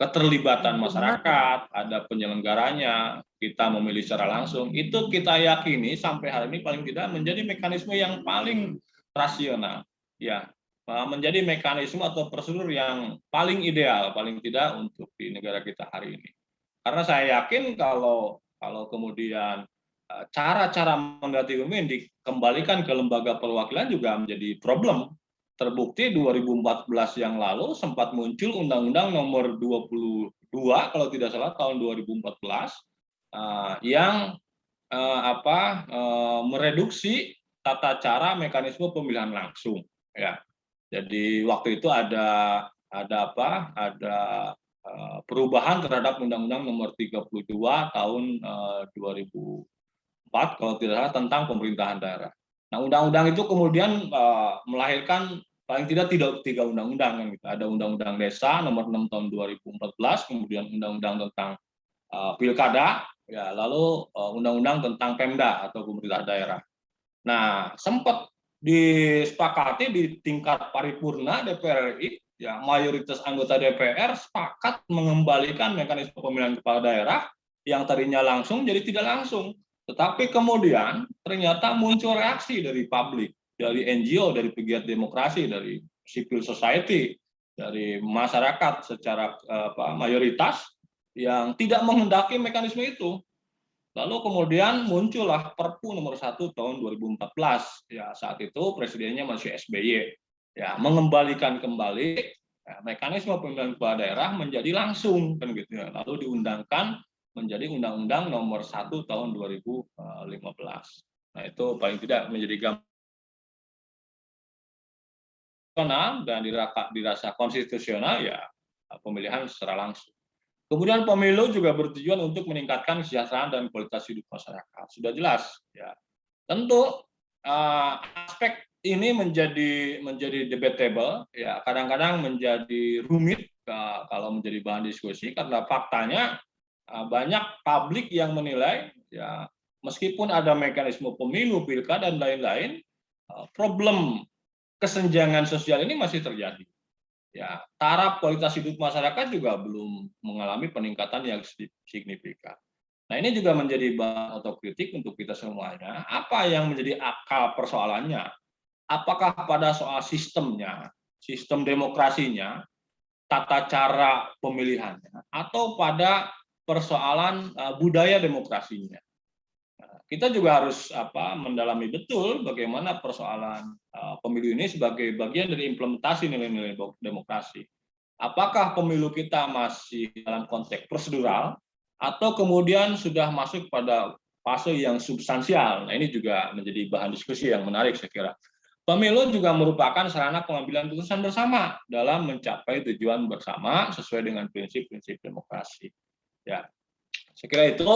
keterlibatan masyarakat, ada penyelenggaranya, kita memilih secara langsung. Itu kita yakini sampai hari ini paling tidak menjadi mekanisme yang paling rasional, ya, menjadi mekanisme atau prosedur yang paling ideal, paling tidak untuk di negara kita hari ini. Karena saya yakin kalau kemudian cara-cara mendekati pemimpin dikembalikan ke lembaga perwakilan juga menjadi problem. Terbukti 2014 yang lalu sempat muncul Undang-Undang Nomor 22 kalau tidak salah tahun 2014 yang mereduksi tata cara mekanisme pemilihan langsung. Ya, jadi waktu itu ada perubahan terhadap Undang-Undang Nomor 32 tahun 2004 kalau tidak salah tentang pemerintahan daerah. Nah, undang-undang itu kemudian melahirkan paling tidak 3 undang-undang kan gitu. Ada Undang-Undang Desa Nomor 6 tahun 2014, kemudian Undang-Undang tentang pilkada, ya, lalu Undang-Undang tentang Pemda atau pemerintah daerah. Nah, sempat disepakati di tingkat paripurna DPR RI, ya, mayoritas anggota DPR sepakat mengembalikan mekanisme pemilihan kepala daerah yang tadinya langsung jadi tidak langsung. Tetapi kemudian ternyata muncul reaksi dari publik, dari NGO, dari pegiat demokrasi, dari civil society, dari masyarakat secara mayoritas yang tidak menghendaki mekanisme itu. Lalu kemudian muncullah Perpu Nomor 1 tahun 2014. Ya, saat itu presidennya masih SBY. Ya, mengembalikan kembali mekanisme pemilihan kepala daerah menjadi langsung kan gitu ya. Lalu diundangkan menjadi Undang-Undang Nomor 1 tahun 2015. Nah, itu paling tidak menjadi gambaran dan dirasa konstitusional, ya, pemilihan secara langsung. Kemudian pemilu juga bertujuan untuk meningkatkan kesejahteraan dan kualitas hidup masyarakat. Sudah jelas, ya. Tentu aspek ini menjadi debatable, ya, kadang-kadang menjadi rumit kalau menjadi bahan diskusi karena faktanya banyak publik yang menilai, ya, meskipun ada mekanisme pemilu, pilkada dan lain-lain, problem kesenjangan sosial ini masih terjadi. Ya, taraf kualitas hidup masyarakat juga belum mengalami peningkatan yang signifikan. Nah, ini juga menjadi bahan otokritik untuk kita semuanya. Apa yang menjadi akar persoalannya? Apakah pada soal sistemnya, sistem demokrasinya, tata cara pemilihannya, atau pada persoalan budaya demokrasinya? Kita juga harus mendalami betul bagaimana persoalan pemilu ini sebagai bagian dari implementasi nilai-nilai demokrasi. Apakah pemilu kita masih dalam konteks prosedural atau kemudian sudah masuk pada fase yang substansial? Nah, ini juga menjadi bahan diskusi yang menarik saya kira. Pemilu juga merupakan sarana pengambilan keputusan bersama dalam mencapai tujuan bersama sesuai dengan prinsip-prinsip demokrasi. Ya, saya kira itu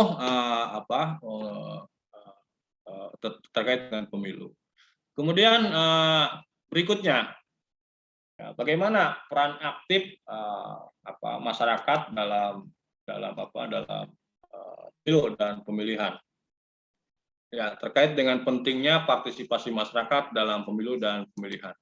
terkait dengan pemilu. Kemudian berikutnya, ya, bagaimana peran aktif masyarakat dalam pemilu dan pemilihan. Ya, terkait dengan pentingnya partisipasi masyarakat dalam pemilu dan pemilihan.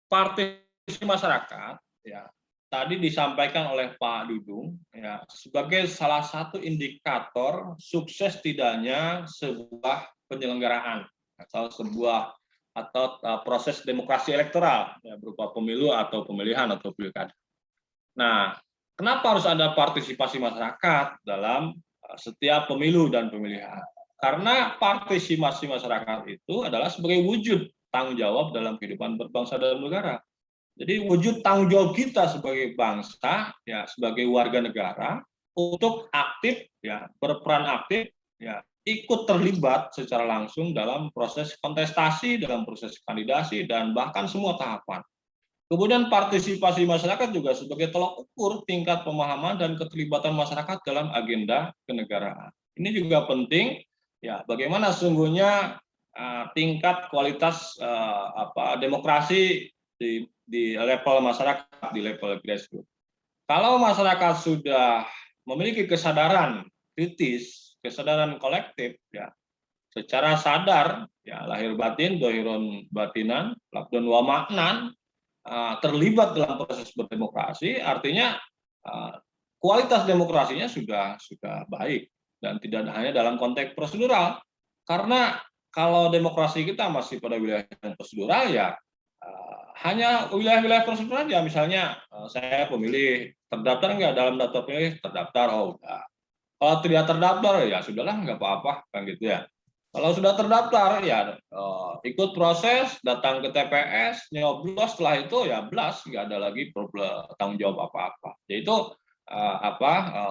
Partisipasi masyarakat, ya, tadi disampaikan oleh Pak Dudung, ya, sebagai salah satu indikator sukses tidaknya sebuah penyelenggaraan atau proses demokrasi elektoral, ya, berupa pemilu atau pemilihan atau pilkada. Nah, kenapa harus ada partisipasi masyarakat dalam setiap pemilu dan pemilihan? Karena partisipasi masyarakat itu adalah sebagai wujud tanggung jawab dalam kehidupan berbangsa dan negara. Jadi wujud tanggung jawab kita sebagai bangsa, ya, sebagai warga negara untuk aktif, ya, berperan aktif, ya, ikut terlibat secara langsung dalam proses kontestasi, dalam proses kandidasi dan bahkan semua tahapan. Kemudian partisipasi masyarakat juga sebagai tolak ukur tingkat pemahaman dan keterlibatan masyarakat dalam agenda kenegaraan. Ini juga penting, ya, bagaimana sesungguhnya tingkat kualitas demokrasi di level masyarakat, di level grassroots. Kalau masyarakat sudah memiliki kesadaran kritis, kesadaran kolektif, ya, secara sadar, ya, lahir batin, dohirun batinan, labdon wa maknan, terlibat dalam proses berdemokrasi, artinya kualitas demokrasinya sudah baik dan tidak hanya dalam konteks prosedural. Karena kalau demokrasi kita masih pada wilayah yang prosedural, ya hanya wilayah-wilayah prosedural ya, misalnya saya pemilih, terdaftar nggak dalam daftar pemilih, terdaftar, oh udah. Kalau tidak terdaftar ya sudahlah, nggak apa-apa, kan gitu ya. Kalau sudah terdaftar ya ikut proses, datang ke TPS, nyoblos, setelah itu ya blas, nggak ada lagi problem tanggung jawab apa-apa. Yaitu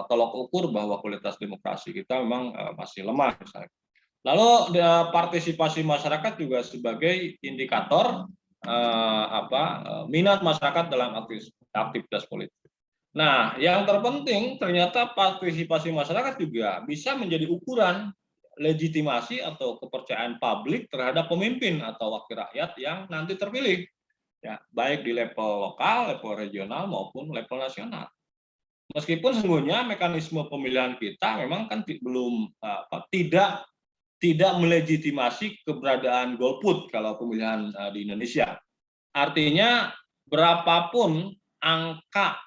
tolok ukur bahwa kualitas demokrasi kita memang masih lemah misalnya. Lalu partisipasi masyarakat juga sebagai indikator minat masyarakat dalam aktivitas politik. Nah, yang terpenting ternyata partisipasi masyarakat juga bisa menjadi ukuran legitimasi atau kepercayaan publik terhadap pemimpin atau wakil rakyat yang nanti terpilih, ya, baik di level lokal, level regional maupun level nasional. Meskipun sesungguhnya mekanisme pemilihan kita memang kan belum tidak melegitimasi keberadaan golput kalau pemilihan di Indonesia. Artinya berapapun angka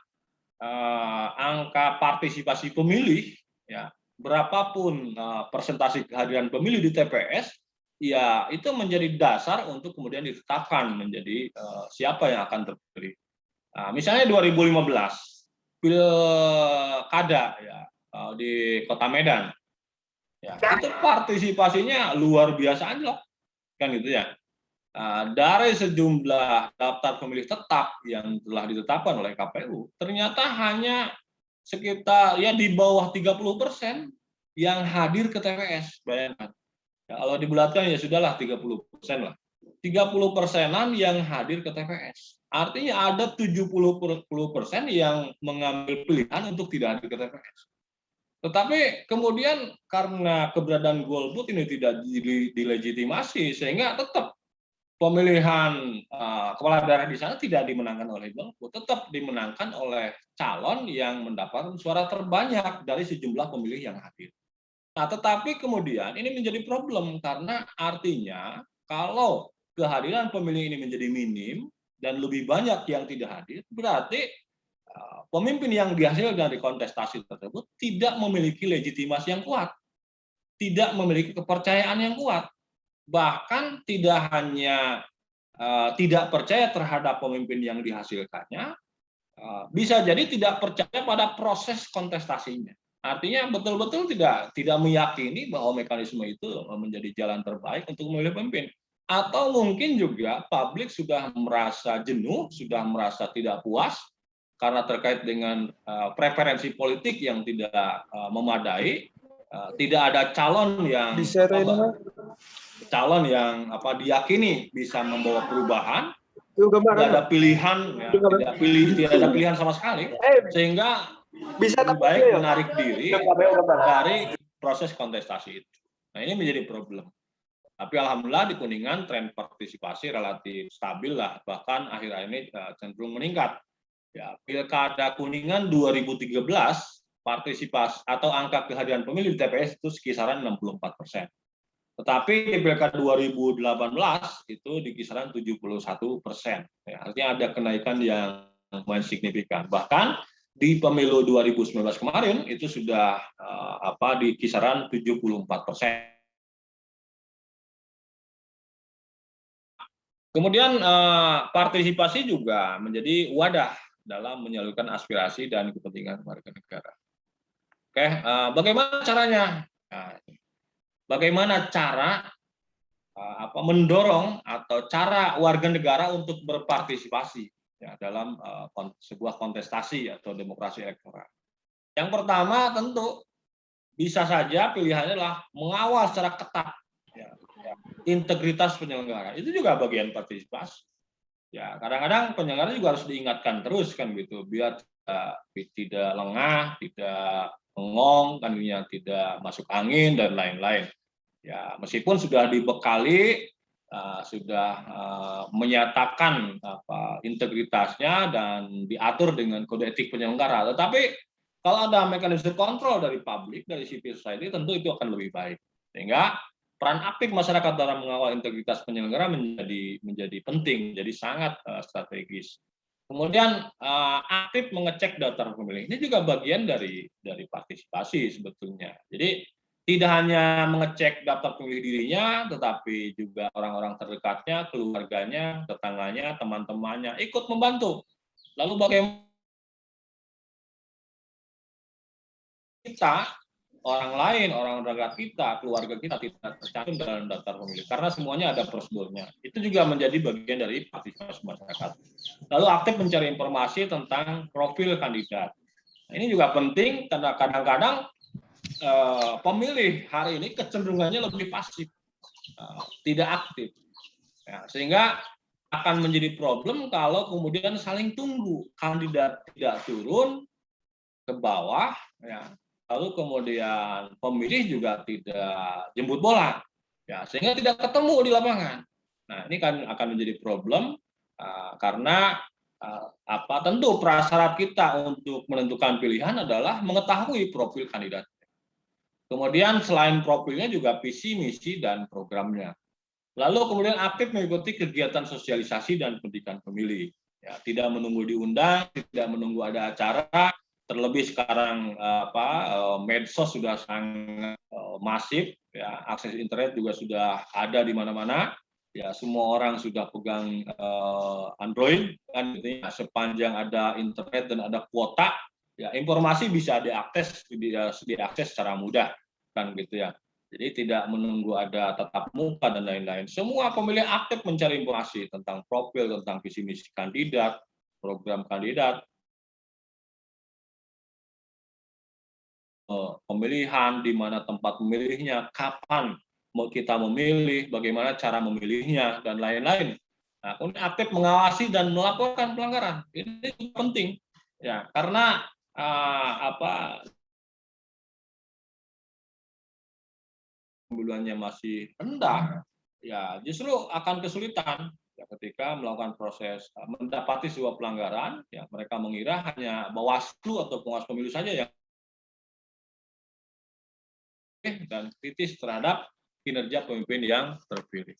partisipasi pemilih, ya, berapapun persentase kehadiran pemilih di TPS, ya itu menjadi dasar untuk kemudian ditetapkan menjadi siapa yang akan terpilih. Nah, misalnya 2015 pilkada, ya, di Kota Medan, ya, itu partisipasinya luar biasa anjlok, kan gitu ya. Dari sejumlah daftar pemilih tetap yang telah ditetapkan oleh KPU, ternyata hanya sekitar ya di bawah 30% yang hadir ke TPS. Bayangkan. Ya, kalau dibulatkan ya sudahlah 30% lah. 30%-an yang hadir ke TPS. Artinya ada 70% yang mengambil pilihan untuk tidak hadir ke TPS. Tetapi kemudian karena keberadaan golput ini tidak dilegitimasi, sehingga tetap pemilihan kepala daerah di sana tidak dimenangkan oleh golput, tetap dimenangkan oleh calon yang mendapatkan suara terbanyak dari sejumlah pemilih yang hadir. Nah, tetapi kemudian ini menjadi problem karena artinya kalau kehadiran pemilih ini menjadi minim dan lebih banyak yang tidak hadir, berarti pemimpin yang dihasilkan dari kontestasi tersebut tidak memiliki legitimasi yang kuat, tidak memiliki kepercayaan yang kuat. Bahkan tidak hanya tidak percaya terhadap pemimpin yang dihasilkannya, bisa jadi tidak percaya pada proses kontestasinya. Artinya betul-betul tidak meyakini bahwa mekanisme itu menjadi jalan terbaik untuk memilih pemimpin. Atau mungkin juga publik sudah merasa jenuh, sudah merasa tidak puas karena terkait dengan preferensi politik yang tidak memadai, tidak ada calon yang diyakini bisa membawa perubahan, tidak ada pilihan, ya, tidak ada pilihan sama sekali, sehingga lebih baik menarik diri dari proses kontestasi itu. Nah, ini menjadi problem. Tapi alhamdulillah di Kuningan tren partisipasi relatif stabil lah, bahkan akhir-akhir ini cenderung meningkat. Ya, Pilkada Kuningan 2013 partisipasi atau angka kehadiran pemilih di TPS itu kisaran 64%. Tetapi di Pilkada 2018 itu di kisaran 71%. Ya, artinya ada kenaikan yang lumayan signifikan. Bahkan di pemilu 2019 kemarin itu sudah di kisaran 74%. Kemudian partisipasi juga menjadi wadah dalam menyalurkan aspirasi dan kepentingan warga negara. Oke, bagaimana caranya? Nah, bagaimana cara mendorong atau cara warga negara untuk berpartisipasi, ya, dalam sebuah kontestasi atau demokrasi elektoral? Yang pertama tentu bisa saja pilihannya adalah mengawal secara ketat, ya, integritas penyelenggara. Itu juga bagian partisipasi. Ya, kadang-kadang penyelenggara juga harus diingatkan terus kan gitu, biar tidak lengah, tidak bengong, kan tidak masuk angin dan lain-lain. Ya, meskipun sudah dibekali, sudah menyatakan integritasnya dan diatur dengan kode etik penyelenggara, tetapi kalau ada mekanisme kontrol dari publik, dari civil society, tentu itu akan lebih baik. Sehingga peran aktif masyarakat dalam mengawal integritas penyelenggara menjadi penting, jadi sangat strategis. Kemudian aktif mengecek daftar pemilih. Ini juga bagian dari partisipasi sebetulnya. Jadi tidak hanya mengecek daftar pemilih dirinya, tetapi juga orang-orang terdekatnya, keluarganya, tetangganya, teman-temannya ikut membantu. Lalu bagaimana kita, orang lain, orang terdekat kita, keluarga kita tidak tercantum dalam daftar pemilih karena semuanya ada prosedurnya. Itu juga menjadi bagian dari partisipasi masyarakat. Lalu aktif mencari informasi tentang profil kandidat. Nah, ini juga penting karena kadang-kadang pemilih hari ini kecenderungannya lebih pasif, tidak aktif. Ya, sehingga akan menjadi problem kalau kemudian saling tunggu, kandidat tidak turun ke bawah, ya, lalu kemudian pemilih juga tidak jemput bola, ya, sehingga tidak ketemu di lapangan. Nah, ini kan akan menjadi problem karena tentu prasyarat kita untuk menentukan pilihan adalah mengetahui profil kandidat. Kemudian selain profilnya juga visi, misi, dan programnya. Lalu kemudian aktif mengikuti kegiatan sosialisasi dan pendidikan pemilih. Ya, tidak menunggu diundang, tidak menunggu ada acara. Terlebih sekarang medsos sudah sangat masif, ya, akses internet juga sudah ada di mana-mana. Ya, semua orang sudah pegang Android, kan, gitu ya. Sepanjang ada internet dan ada kuota, ya, informasi bisa diakses secara mudah, kan gitu ya. Jadi tidak menunggu ada tatap muka dan lain-lain. Semua pemilih aktif mencari informasi tentang profil, tentang visi misi kandidat, program kandidat, pemilihan, di mana tempat memilihnya, kapan mau kita memilih, bagaimana cara memilihnya, dan lain-lain. Nah, kemudian aktif mengawasi dan melaporkan pelanggaran. Ini penting, ya, karena pembulannya masih rendah, ya justru akan kesulitan ya, ketika melakukan proses mendapati sebuah pelanggaran, ya mereka mengira hanya Bawaslu atau pengawas pemilu saja yang dan kritis terhadap kinerja pemimpin yang terpilih.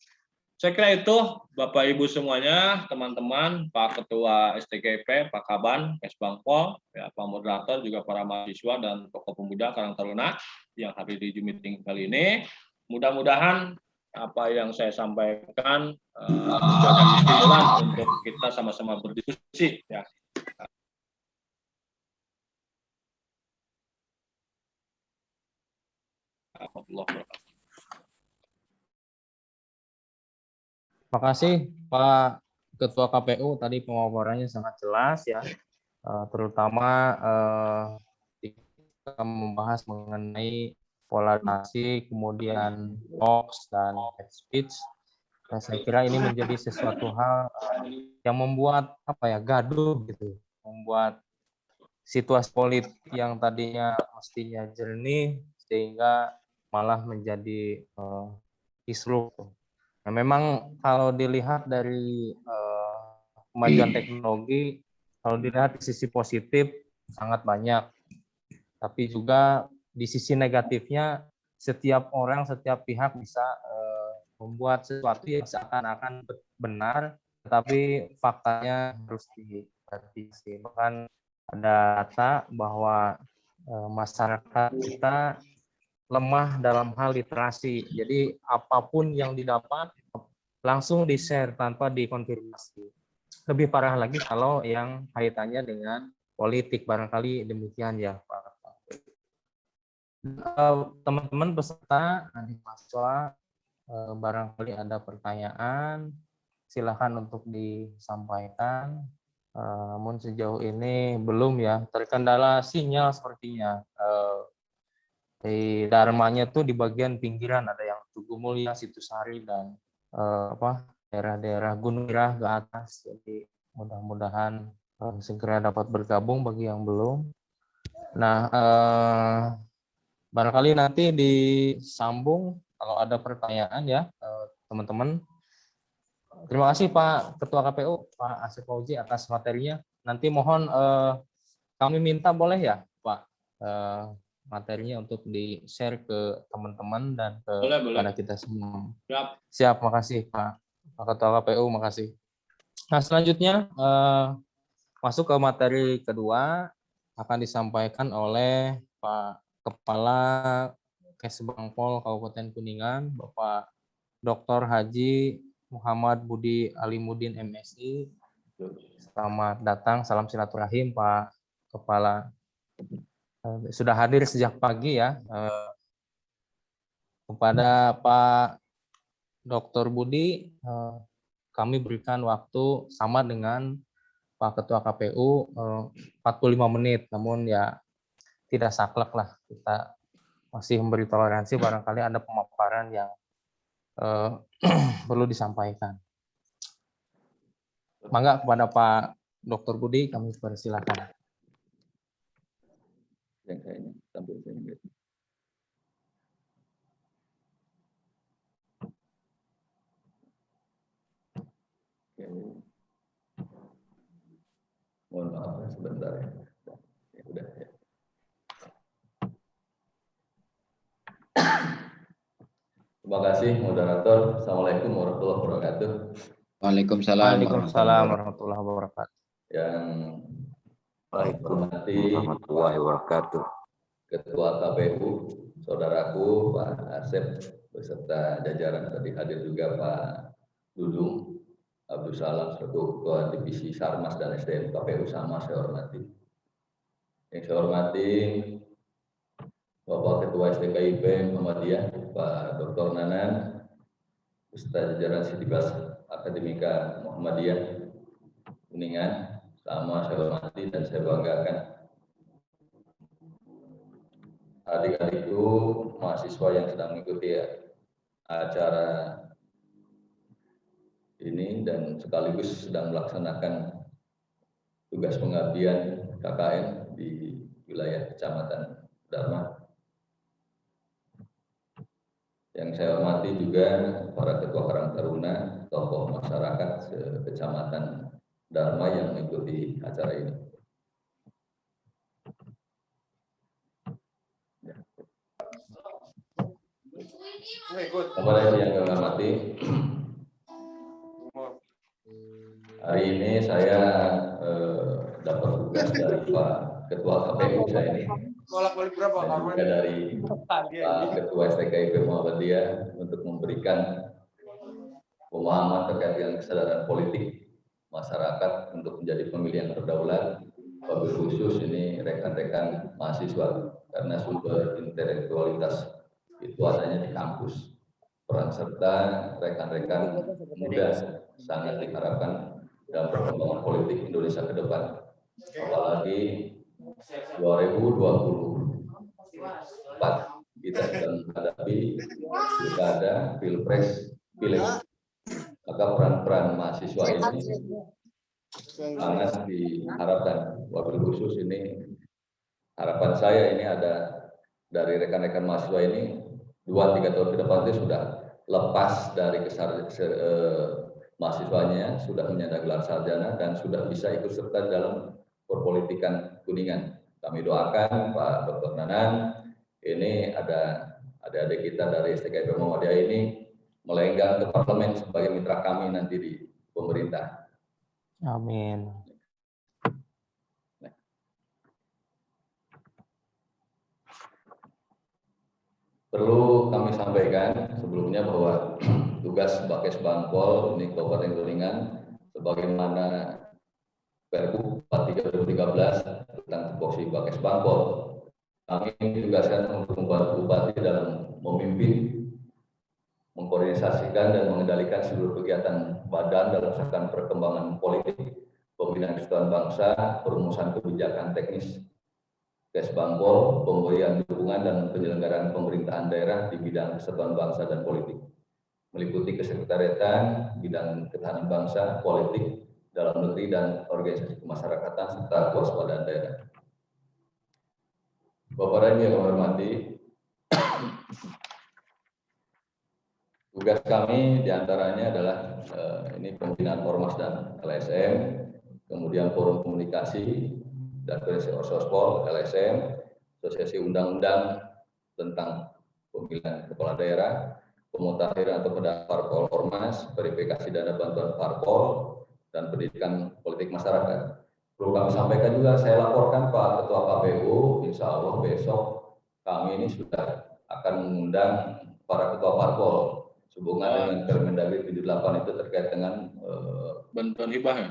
Saya kira itu, Bapak Ibu semuanya, teman-teman, Pak Ketua STGP, Pak Kaban, Kesbangpol, ya, Pak Moderator, juga para mahasiswa dan tokoh pemuda Karang Taruna yang hadir di Zoom meeting kali ini. Mudah-mudahan apa yang saya sampaikan menjadi stimulan untuk kita sama-sama berdiskusi. Ya. Terima kasih Pak Ketua KPU, tadi pemaparannya sangat jelas ya, terutama kita membahas mengenai polarisasi, kemudian hoax dan hate speech. Dan saya kira ini menjadi sesuatu hal yang membuat gaduh gitu, membuat situasi politik yang tadinya mestinya jernih sehingga malah menjadi kisruh. Nah, memang kalau dilihat dari kemajuan teknologi, kalau dilihat di sisi positif sangat banyak, tapi juga di sisi negatifnya setiap orang, setiap pihak bisa membuat sesuatu yang seakan-akan benar, tetapi faktanya harus diverifikasi. Bahkan ada data bahwa masyarakat kita lemah dalam hal literasi. Jadi apapun yang didapat langsung di-share tanpa dikonfirmasi. Lebih parah lagi kalau yang kaitannya dengan politik, barangkali demikian ya Pak. Teman-teman peserta, mahasiswa, barangkali ada pertanyaan, silakan untuk disampaikan. Namun sejauh ini belum ya, terkendala sinyal sepertinya. Di Dharmanya tuh di bagian pinggiran ada yang Tugu Mulia, Situsari dan daerah-daerah Gunung Irah ke atas. Jadi mudah-mudahan segera dapat bergabung bagi yang belum. Nah, barangkali nanti disambung kalau ada pertanyaan ya, teman-teman. Terima kasih Pak Ketua KPU, Pak Asep Fauzi atas materinya. Nanti mohon kami minta boleh ya Pak materinya untuk di-share ke teman-teman dan kepada kita semua. Siap, makasih Pak Ketua KPU, makasih. Nah, selanjutnya masuk ke materi kedua, akan disampaikan oleh Pak Kepala Kesbangpol Kabupaten Kuningan, Bapak Dr. Haji Muhammad Budi Alimuddin MSI. Selamat datang, salam silaturahim Pak Kepala. Sudah hadir sejak pagi ya. Kepada Pak Dr. Budi, kami berikan waktu sama dengan Pak Ketua KPU 45 menit, namun ya tidak saklek lah, kita masih memberi toleransi barangkali ada pemaparan yang perlu disampaikan. Mangga kepada Pak Dr. Budi kami persilakan. Yang saya ini sambil saya lihat. Oke. Mohon maaf sebentar ya. Ya udah ya. Terima kasih moderator. Assalamualaikum warahmatullahi wabarakatuh. Waalaikumsalam warahmatullahi wabarakatuh. Yang saya hormati warahmatullahi wabarakatuh. Ketua KPU, saudaraku Pak Asep beserta jajaran, tadi hadir juga Pak Dudung Abdul Salam selaku Ketua Divisi Sarmas dan SDM KPU sama saya hormati. Yang saya hormati Bapak Ketua STKIP Muhammadiyah Pak Dr. Nanan beserta jajaran Sidibas Akademika Muhammadiyah Kuningan, sama saya hormati dan saya banggakan. Adik-adikku mahasiswa yang sedang mengikuti acara ini dan sekaligus sedang melaksanakan tugas pengabdian KKN di wilayah Kecamatan Dharma. Yang saya hormati juga para ketua Karang Taruna, tokoh masyarakat Kecamatan Dharma yang mengikuti acara ini. Kepada yang saya hormati, hari ini saya dapat tugas dari Pak Ketua KPU saya ini, dan juga dari Pak Ketua STKIP Muhammadiyah untuk memberikan pemahaman terkait dengan kesadaran politik masyarakat untuk menjadi pemilih yang berdaulat, wabil khusus ini rekan-rekan mahasiswa, karena sumber intelektualitas itu adanya di kampus. Peran serta rekan-rekan muda sangat diharapkan dalam perkembangan politik Indonesia ke depan. Apalagi 2024 kita sedang menghadapi pilkada, pilpres, pileg. Maka peran-peran mahasiswa ini sangat diharapkan. Wabil khusus ini harapan saya ini ada dari rekan-rekan mahasiswa ini 2-3 tahun ke depan itu sudah lepas dari mahasiswanya, sudah menyandang gelar sarjana dan sudah bisa ikut serta dalam perpolitikan Kuningan. Kami doakan Pak Dr. Nanan, ini ada adik-adik kita dari STKIP Muhammadiyah ini melenggang ke parlemen sebagai mitra kami nanti di pemerintah. Amin. Perlu kami sampaikan sebelumnya bahwa tugas Bakes Bangpol ini Kabupaten Kuningan sebagaimana Perbu 2013 tentang tupoksi Bakes Bangpol, kami ditugaskan untuk membantu bupati dalam memimpin, mengkoordinasikan dan mengendalikan seluruh kegiatan badan dalam rangka perkembangan politik, pembinaan kesatuan bangsa, perumusan kebijakan teknis Kesbangpol, pemberian dukungan dan penyelenggaraan pemerintahan daerah di bidang kesatuan bangsa dan politik. meliputi kesekretariatan, bidang ketahanan bangsa, politik, dalam negeri, dan organisasi kemasyarakatan, serta kewaspadaan daerah. Bapak dan Ibu yang kami hormati, tugas kami diantaranya adalah ini pembinaan Ormas dan LSM, kemudian forum komunikasi dan Sospol, LSM, asosiasi undang-undang tentang pemilihan kepala daerah, pemutakhiran atau pendaftaran parpol Ormas, verifikasi dana bantuan parpol, dan pendidikan politik masyarakat. Perlu kami sampaikan juga, saya laporkan Pak Ketua KPU, insya Allah besok kami ini sudah akan mengundang para ketua parpol sehubungan dengan Permendagri 78 itu terkait dengan bantuan hibah ya?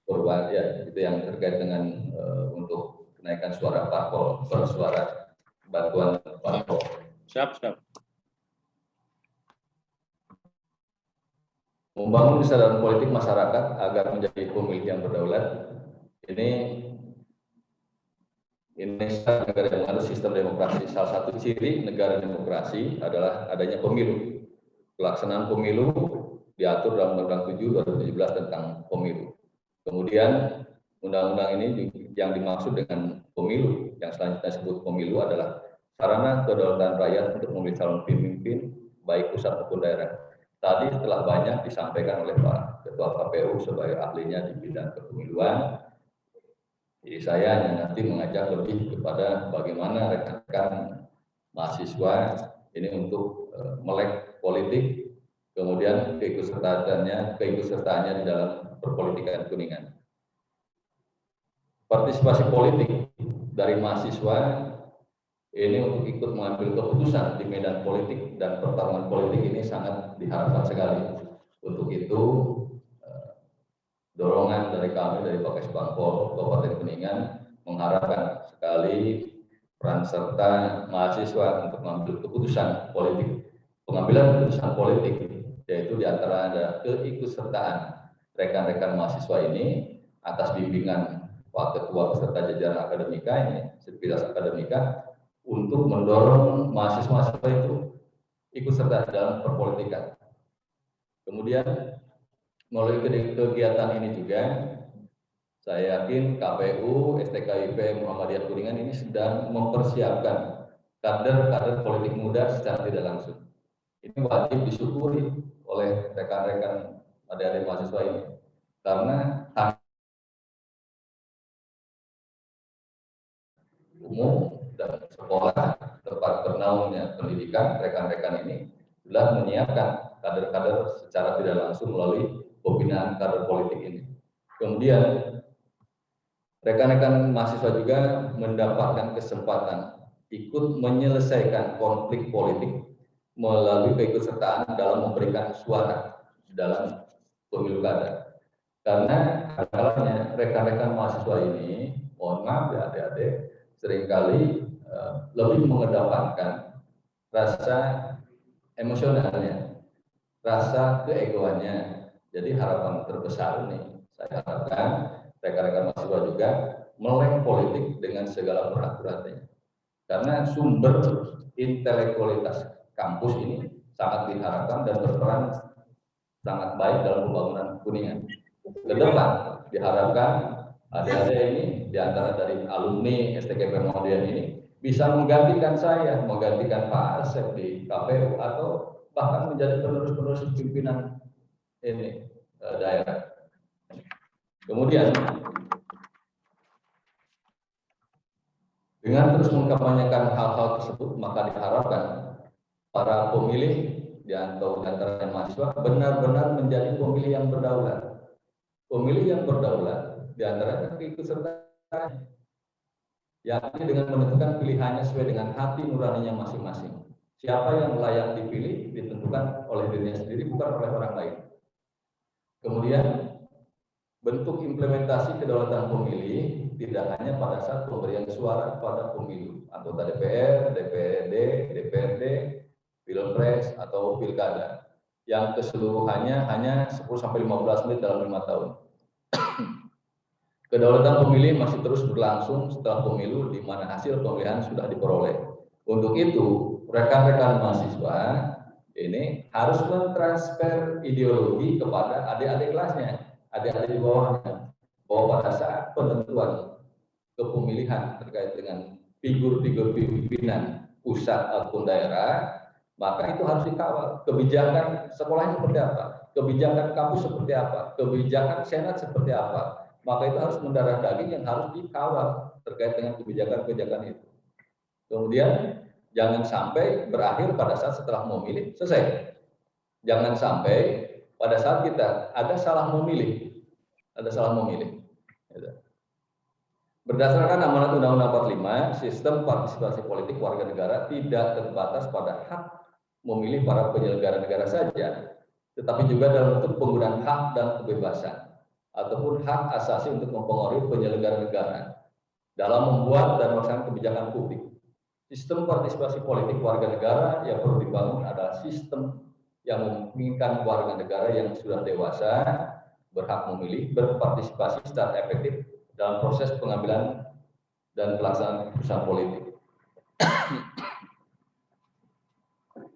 Perubahan ya, itu yang terkait dengan untuk kenaikan suara parpol, suara bantuan parpol. Siap. Membangun kesadaran politik masyarakat agar menjadi pemilih yang berdaulat. Ini Indonesia negara yang mengandung sistem demokrasi. Salah satu ciri negara demokrasi adalah adanya pemilu. Pelaksanaan pemilu diatur dalam Undang-Undang 7 2017 tentang pemilu. Kemudian undang-undang ini yang dimaksud dengan pemilu, yang selanjutnya disebut pemilu, adalah sarana kedaulatan rakyat untuk memilih calon pemimpin baik pusat maupun daerah. Tadi telah banyak disampaikan oleh Pak Ketua KPU sebagai ahlinya di bidang kepemiluan. Jadi saya hanya nanti mengajak lebih kepada bagaimana rekan-rekan mahasiswa ini untuk melek politik, kemudian keikutsertaannya di dalam perpolitikan Kuningan. Partisipasi politik dari mahasiswa ini untuk ikut mengambil keputusan di medan politik dan pertarungan politik ini sangat diharapkan sekali. Untuk itu dorongan dari kami dari Pakes Bangpol Kabupaten Kuningan mengharapkan sekali peran serta mahasiswa untuk mengambil keputusan politik. Pengambilan keputusan politik yaitu diantara ada keikutsertaan rekan-rekan mahasiswa ini atas bimbingan Pak Ketua beserta jajaran akademika ini, Sivitas Akademika, untuk mendorong mahasiswa itu ikut serta dalam perpolitikan. Kemudian melalui kegiatan ini juga, saya yakin KPU, STKIP Muhammadiyah Kuningan ini sedang mempersiapkan kader-kader politik muda secara tidak langsung. Ini wajib disyukuri oleh rekan-rekan adik-adik mahasiswa ini, karena umum dan sekolah tempat bernaungnya pendidikan, rekan-rekan ini sudah menyiapkan kader-kader secara tidak langsung melalui pembinaan kader politik ini. Kemudian rekan-rekan mahasiswa juga mendapatkan kesempatan ikut menyelesaikan konflik politik melalui keikutsertaan dalam memberikan suara dalam pemilu kada. Karena kalanya rekan-rekan mahasiswa ini, mohon maaf ya adik-adik, seringkali lebih mengedepankan rasa emosionalnya, rasa keegoannya. Jadi harapan terbesar ini, saya harapkan rekan-rekan mahasiswa juga melek politik dengan segala berat-beratnya. Karena sumber intelektualitas kampus ini sangat diharapkan dan berperan sangat baik dalam pembangunan Kuningan. Ke depan diharapkan adik-adik ini diantara dari alumni STKIP Muhammadiyah ini bisa menggantikan saya, menggantikan Pak Asep di KPU atau bahkan menjadi penerus-penerus pimpinan ini daerah. Kemudian dengan terus mengkampanyekan hal-hal tersebut, maka diharapkan para pemilih di antara mahasiswa benar-benar menjadi pemilih yang berdaulat. Pemilih yang berdaulat di antara keikutsertaan, yakni dengan menentukan pilihannya sesuai dengan hati nuraninya masing-masing. Siapa yang layak dipilih ditentukan oleh dirinya sendiri, bukan oleh orang lain. Kemudian bentuk implementasi kedaulatan pemilih tidak hanya pada saat pemberian suara pada pemilu, anggota DPR, DPRD, DPRD, Pilpres atau Pilkada, yang keseluruhannya hanya 10-15 menit dalam 5 tahun. Kedaulatan pemilih masih terus berlangsung setelah pemilu di mana hasil pemilihan sudah diperoleh. Untuk itu, rekan-rekan mahasiswa ini harus mentransfer ideologi kepada adik-adik kelasnya, adik-adik di bawahnya, bahwa pada saat penentuan kepemilihan terkait dengan figur-figur pimpinan pusat ataupun daerah, maka itu harus dikawal. Kebijakan sekolahnya seperti apa, kebijakan kampus seperti apa, kebijakan senat seperti apa, maka itu harus mendarah daging yang harus dikawal terkait dengan kebijakan-kebijakan itu. Kemudian jangan sampai berakhir pada saat setelah memilih selesai. Jangan sampai pada saat kita ada salah memilih, Berdasarkan amanat Undang-Undang 45, sistem partisipasi politik warga negara tidak terbatas pada hak memilih para penyelenggara negara saja, tetapi juga dalam bentuk penggunaan hak dan kebebasan ataupun hak asasi untuk mempengaruhi penyelenggara negara dalam membuat dan melaksanakan kebijakan publik. Sistem partisipasi politik warga negara yang perlu dibangun adalah sistem yang memungkinkan warga negara yang sudah dewasa berhak memilih berpartisipasi secara efektif dalam proses pengambilan dan pelaksanaan keputusan politik.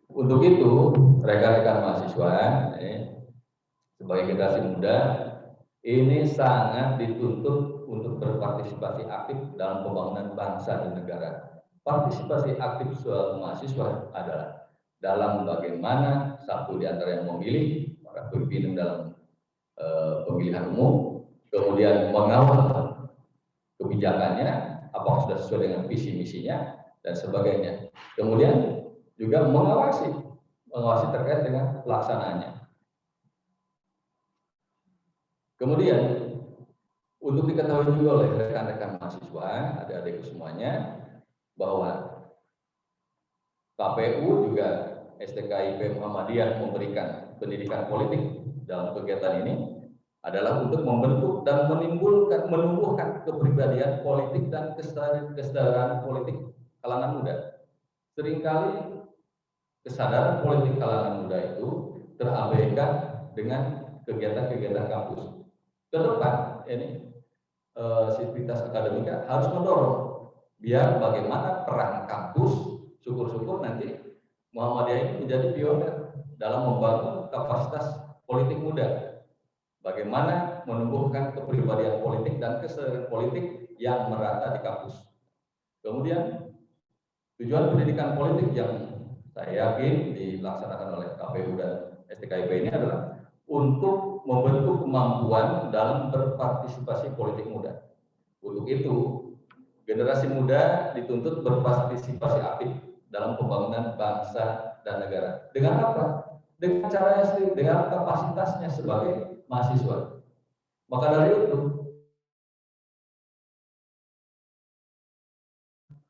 Untuk itu, rekan-rekan mahasiswa sebagai generasi muda ini sangat dituntut untuk berpartisipasi aktif dalam pembangunan bangsa dan negara. Partisipasi aktif seorang mahasiswa adalah dalam bagaimana satu di antara yang memilih para pimpinan dalam pemilihan umum, kemudian mengawal kebijakannya, apakah sudah sesuai dengan visi misinya dan sebagainya. Kemudian juga mengawasi terkait dengan pelaksanaannya. Kemudian untuk diketahui juga oleh rekan-rekan mahasiswa, adik-adik semuanya, bahwa KPU juga STKIP Muhammadiyah memberikan pendidikan politik dalam kegiatan ini adalah untuk membentuk dan menumbuhkan kepribadian politik dan kesadaran politik kalangan muda. Seringkali kesadaran politik kalangan muda itu terabaikan dengan kegiatan-kegiatan kampus. Ke depan ini Sivitas Akademika harus mendorong biar bagaimana peran kampus, syukur-syukur nanti Muhammadiyah ini menjadi pionir dalam membangun kapasitas politik muda. Bagaimana menumbuhkan kepribadian politik dan kesadaran politik yang merata di kampus. Kemudian tujuan pendidikan politik yang saya yakin dilaksanakan oleh KPU dan STKIP ini adalah untuk membentuk kemampuan dalam berpartisipasi politik muda. Untuk itu, generasi muda dituntut berpartisipasi aktif dalam pembangunan bangsa dan negara. Dengan apa? Dengan caranya sendiri, dengan kapasitasnya sebagai mahasiswa. Maka dari itu,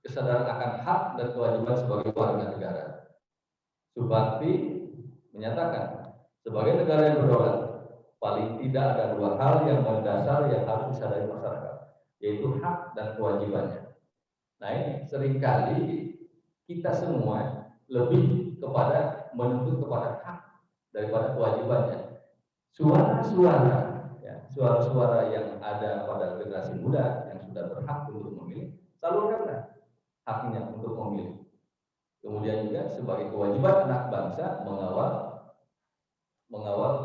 kesadaran akan hak dan kewajiban sebagai warga negara. Subakti menyatakan, sebagai negara yang berdaulat, paling tidak ada dua hal yang mendasar yang harus disadari masyarakat, yaitu hak dan kewajibannya. Nah ini seringkali kita semua lebih kepada menuntut kepada hak daripada kewajibannya. Suara-suara yang ada pada generasi muda yang sudah berhak untuk memilih, salurkanlah haknya untuk memilih. Kemudian juga sebagai kewajiban anak bangsa mengawal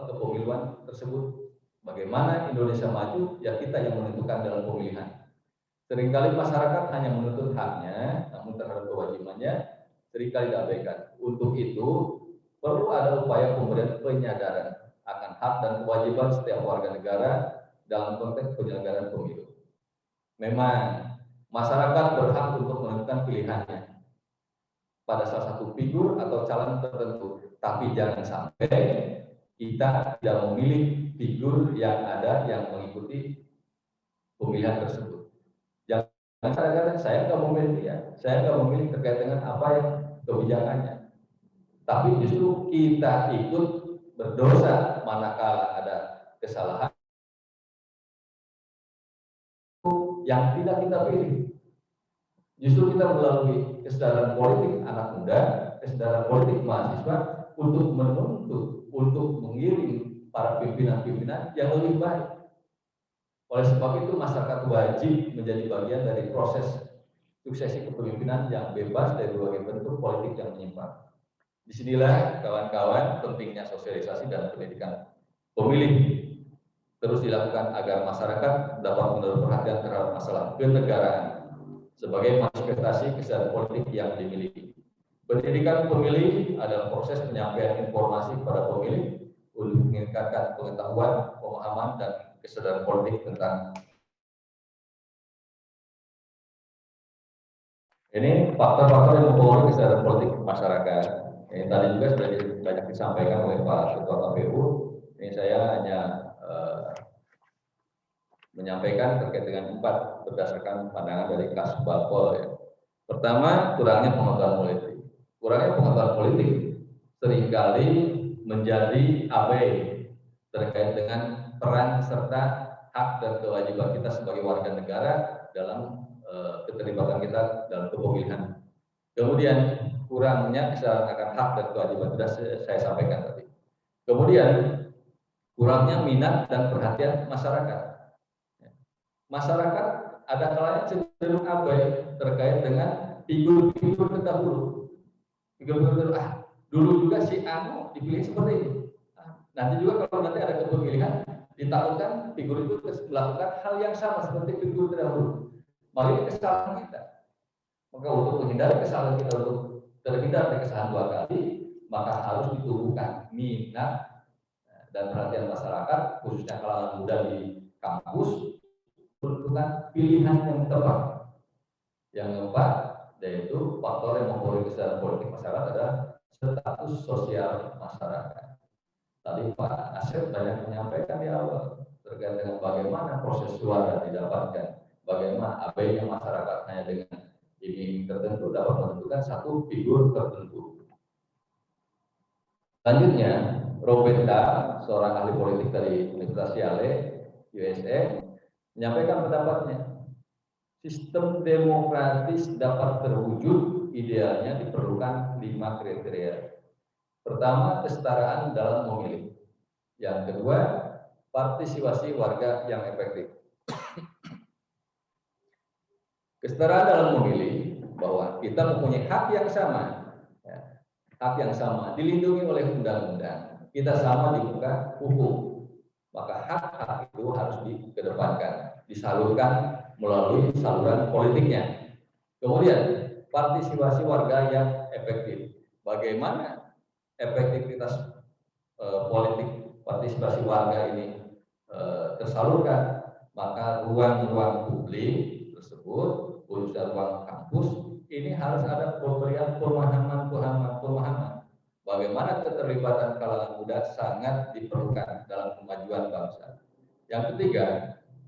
kepemiluan tersebut. Bagaimana Indonesia maju, ya kita yang menentukan dalam pemilihan. Seringkali masyarakat hanya menuntut haknya, namun terhadap kewajibannya seringkali diabaikan. Untuk itu perlu ada upaya pemberian penyadaran akan hak dan kewajiban setiap warga negara dalam konteks penyelenggaraan pemilu. Memang masyarakat berhak untuk menentukan pilihannya pada salah satu figur atau calon tertentu, tapi jangan sampai kita tidak memilih figur yang ada yang mengikuti pemilihan tersebut. Jangan kadang-kadang saya nggak memilih dia, saya nggak memilih terkait dengan apa yang kebijakannya, tapi justru kita ikut berdosa manakala ada kesalahan yang tidak kita pilih. Justru kita melalui kesadaran politik anak muda, kesadaran politik mahasiswa untuk menuntut, untuk mengiring para pimpinan-pimpinan yang lebih baik. Oleh sebab itu masyarakat wajib menjadi bagian dari proses suksesi kepemimpinan yang bebas dari berbagai bentuk politik yang menyimpang. Disinilah kawan-kawan pentingnya sosialisasi dan pendidikan pemilih terus dilakukan agar masyarakat dapat menaruh perhatian terhadap masalah kenegaraan sebagai manifestasi kesadaran politik yang dimiliki. Pendidikan pemilih adalah proses penyampaian informasi kepada pemilih untuk meningkatkan pengetahuan, pemahaman, dan kesadaran politik tentang ini faktor-faktor yang mempengaruhi kesadaran politik masyarakat. Ini tadi juga sudah banyak disampaikan oleh Pak Ketua KPU. Ini saya hanya menyampaikan terkait dengan 4 berdasarkan pandangan dari Kas Bapol. Ya. Pertama, kurangnya pengetahuan politik. Kurangnya pengetahuan politik seringkali menjadi abai terkait dengan peran serta hak dan kewajiban kita sebagai warga negara dalam keterlibatan kita dalam kepemilihan. Kemudian kurangnya kesadaran akan hak dan kewajiban sudah saya sampaikan tadi. Kemudian kurangnya minat dan perhatian masyarakat. Masyarakat ada kalanya cenderung abai terkait dengan figur-figur terdahulu. Figur-figur dulu juga si Anu dipilih seperti ini. Nanti juga kalau nanti ada kepemilihan ditakutkan figur itu melakukan hal yang sama seperti figur terdahulu. Maka ini kesalahan kita. Maka untuk menghindari kesalahan kita, untuk terhindar dari kesalahan 2 kali, maka harus ditumbuhkan minat dan perhatian masyarakat, khususnya kalangan muda di kampus, menentukan pilihan yang tepat. Yang keempat, yaitu faktor yang mempengaruhi kesadaran politik masyarakat adalah status sosial masyarakat. Tadi Pak Asep banyak menyampaikan di awal terkait dengan bagaimana proses suara didapatkan, bagaimana abainya masyarakat hanya dengan ini tertentu dapat menentukan satu figur tertentu. Selanjutnya, Robert K., seorang ahli politik dari Universitas Yale, USA, menyampaikan pendapatnya. Sistem demokratis dapat terwujud, idealnya diperlukan 5 kriteria. Pertama, kesetaraan dalam memilih. Yang kedua, partisipasi warga yang efektif. Kesetaraan dalam memilih bahwa kita mempunyai hak yang sama, ya, hak yang sama dilindungi oleh undang-undang. Kita sama di muka hukum, maka hak-hak itu harus dikedepankan, disalurkan melalui saluran politiknya. Kemudian partisipasi warga yang efektif. Bagaimana efektivitas politik partisipasi warga ini tersalurkan? Maka ruang-ruang publik tersebut, khususnya ruang kampus, ini harus ada pemberian pemahaman bagaimana keterlibatan kalangan muda sangat diperlukan dalam kemajuan bangsa. Yang ketiga,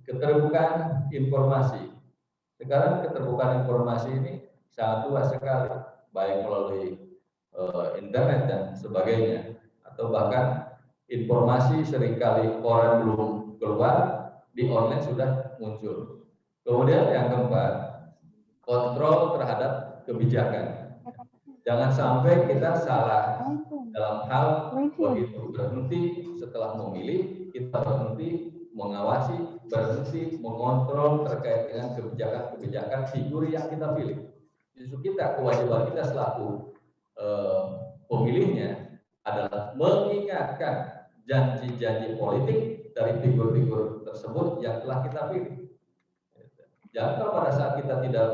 keterbukaan informasi. Sekarang keterbukaan informasi ini sangat luas sekali, baik melalui internet dan sebagainya, atau bahkan informasi seringkali orang belum keluar, di online sudah muncul. Kemudian yang keempat, kontrol terhadap kebijakan. Jangan sampai kita salah dalam hal begitu berhenti setelah memilih, kita berhenti mengawasi, berhenti mengontrol terkait dengan kebijakan-kebijakan figur yang kita pilih. Justru kita, kewajiban kita selaku pemilihnya adalah mengingatkan janji-janji politik dari figur-figur tersebut yang telah kita pilih. Jangan kalau pada saat kita tidak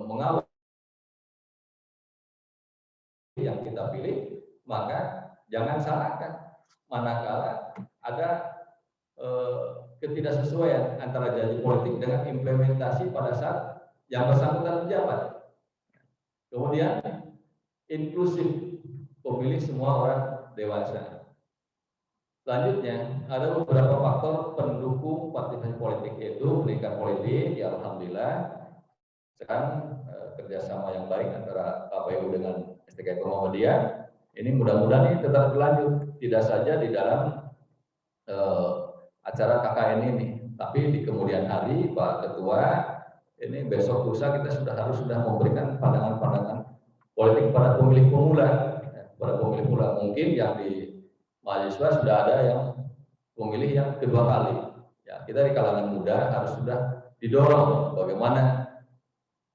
mengawal yang kita pilih, maka jangan salahkan manakala ada ketidaksesuaian antara janji politik dengan implementasi pada saat yang bersangkutan menjabat. Kemudian inklusif, pemilih semua orang dewasa. Selanjutnya ada beberapa faktor pendukung partisipasi politik, yaitu pendidikan politik. Ya alhamdulillah sekarang kerjasama yang baik antara KPU dengan STKI Muhammadiyah ini mudah-mudahan ini tetap berlanjut, tidak saja di dalam acara KKN ini, tapi di kemudian hari Pak Ketua ini besok lusa kita harus memberikan pandangan-pandangan politik pada pemilih pemula, mungkin yang di mahasiswa sudah ada yang pemilih yang kedua kali. Ya, kita di kalangan muda harus sudah didorong bagaimana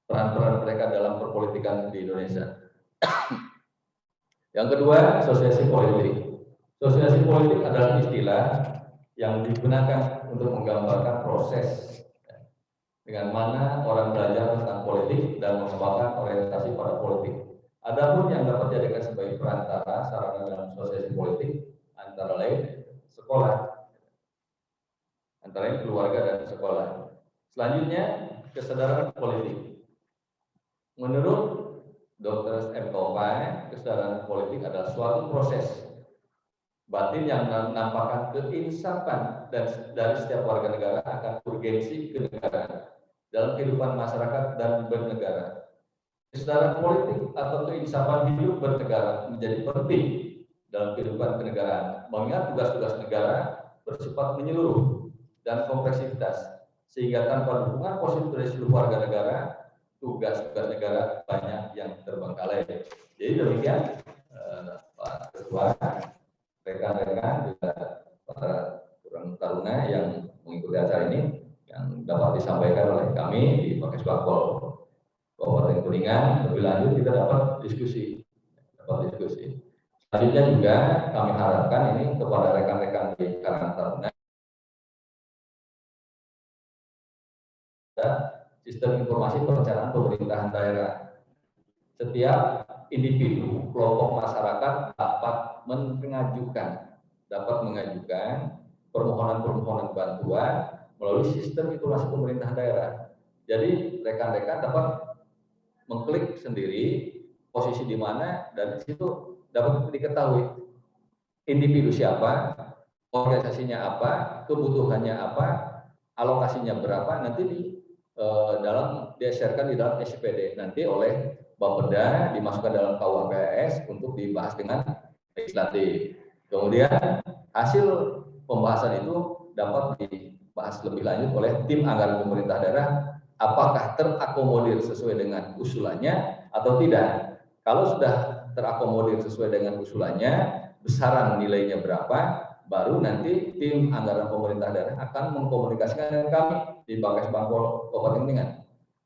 peran-peran mereka dalam perpolitikan di Indonesia. Yang kedua, asosiasi politik. Asosiasi politik adalah istilah yang digunakan untuk menggambarkan proses dengan mana orang belajar tentang politik dan mengembangkan orientasi pada politik. Adapun yang dapat dijadikan sebagai perantara sarana dalam asosiasi politik antara lain sekolah, antara lain keluarga dan sekolah. Selanjutnya, kesadaran politik. Menurut Dr. M. Taufan, kesadaran politik adalah suatu proses batin yang menampakkan keinsafan dan dari setiap warga negara akan urgensi kenegaraan dalam kehidupan masyarakat dan bernegara. Kesadaran politik atau keinsafan hidup bernegara menjadi penting dalam kehidupan kenegaraan, mengingat tugas-tugas negara bersifat menyeluruh dan kompleksitas, sehingga tanpa dukungan positif dari seluruh warga negara, tugas-tugas negara banyak yang terbengkalai. Jadi demikian, Pak Ketua, rekan-rekan juga para taruna yang mengikuti acara ini yang dapat disampaikan oleh kami di Pakes Bangpol Kabupaten Kuningan. Lebih lanjut kita dapat diskusi. Selanjutnya juga kami harapkan ini kepada rekan-rekan di kalangan taruna sistem informasi perencanaan pemerintahan daerah. Setiap individu, kelompok masyarakat dapat mengajukan permohonan-permohonan bantuan melalui sistem informasi pemerintahan daerah. Jadi rekan-rekan dapat mengklik sendiri posisi di mana dan di situ dapat diketahui individu siapa, organisasinya apa, kebutuhannya apa, alokasinya berapa, nanti di-share-kan di dalam SPD nanti oleh Bapeda, dimasukkan dalam KUHPS untuk dibahas dengan legislatif. Kemudian hasil pembahasan itu dapat dibahas lebih lanjut oleh tim anggaran pemerintah daerah, apakah terakomodir sesuai dengan usulannya atau tidak. Kalau sudah terakomodir sesuai dengan usulannya, besaran nilainya berapa, baru nanti tim anggaran pemerintah daerah akan mengkomunikasikan dengan kami di Pakes Bangpol Kabupaten Kuningan.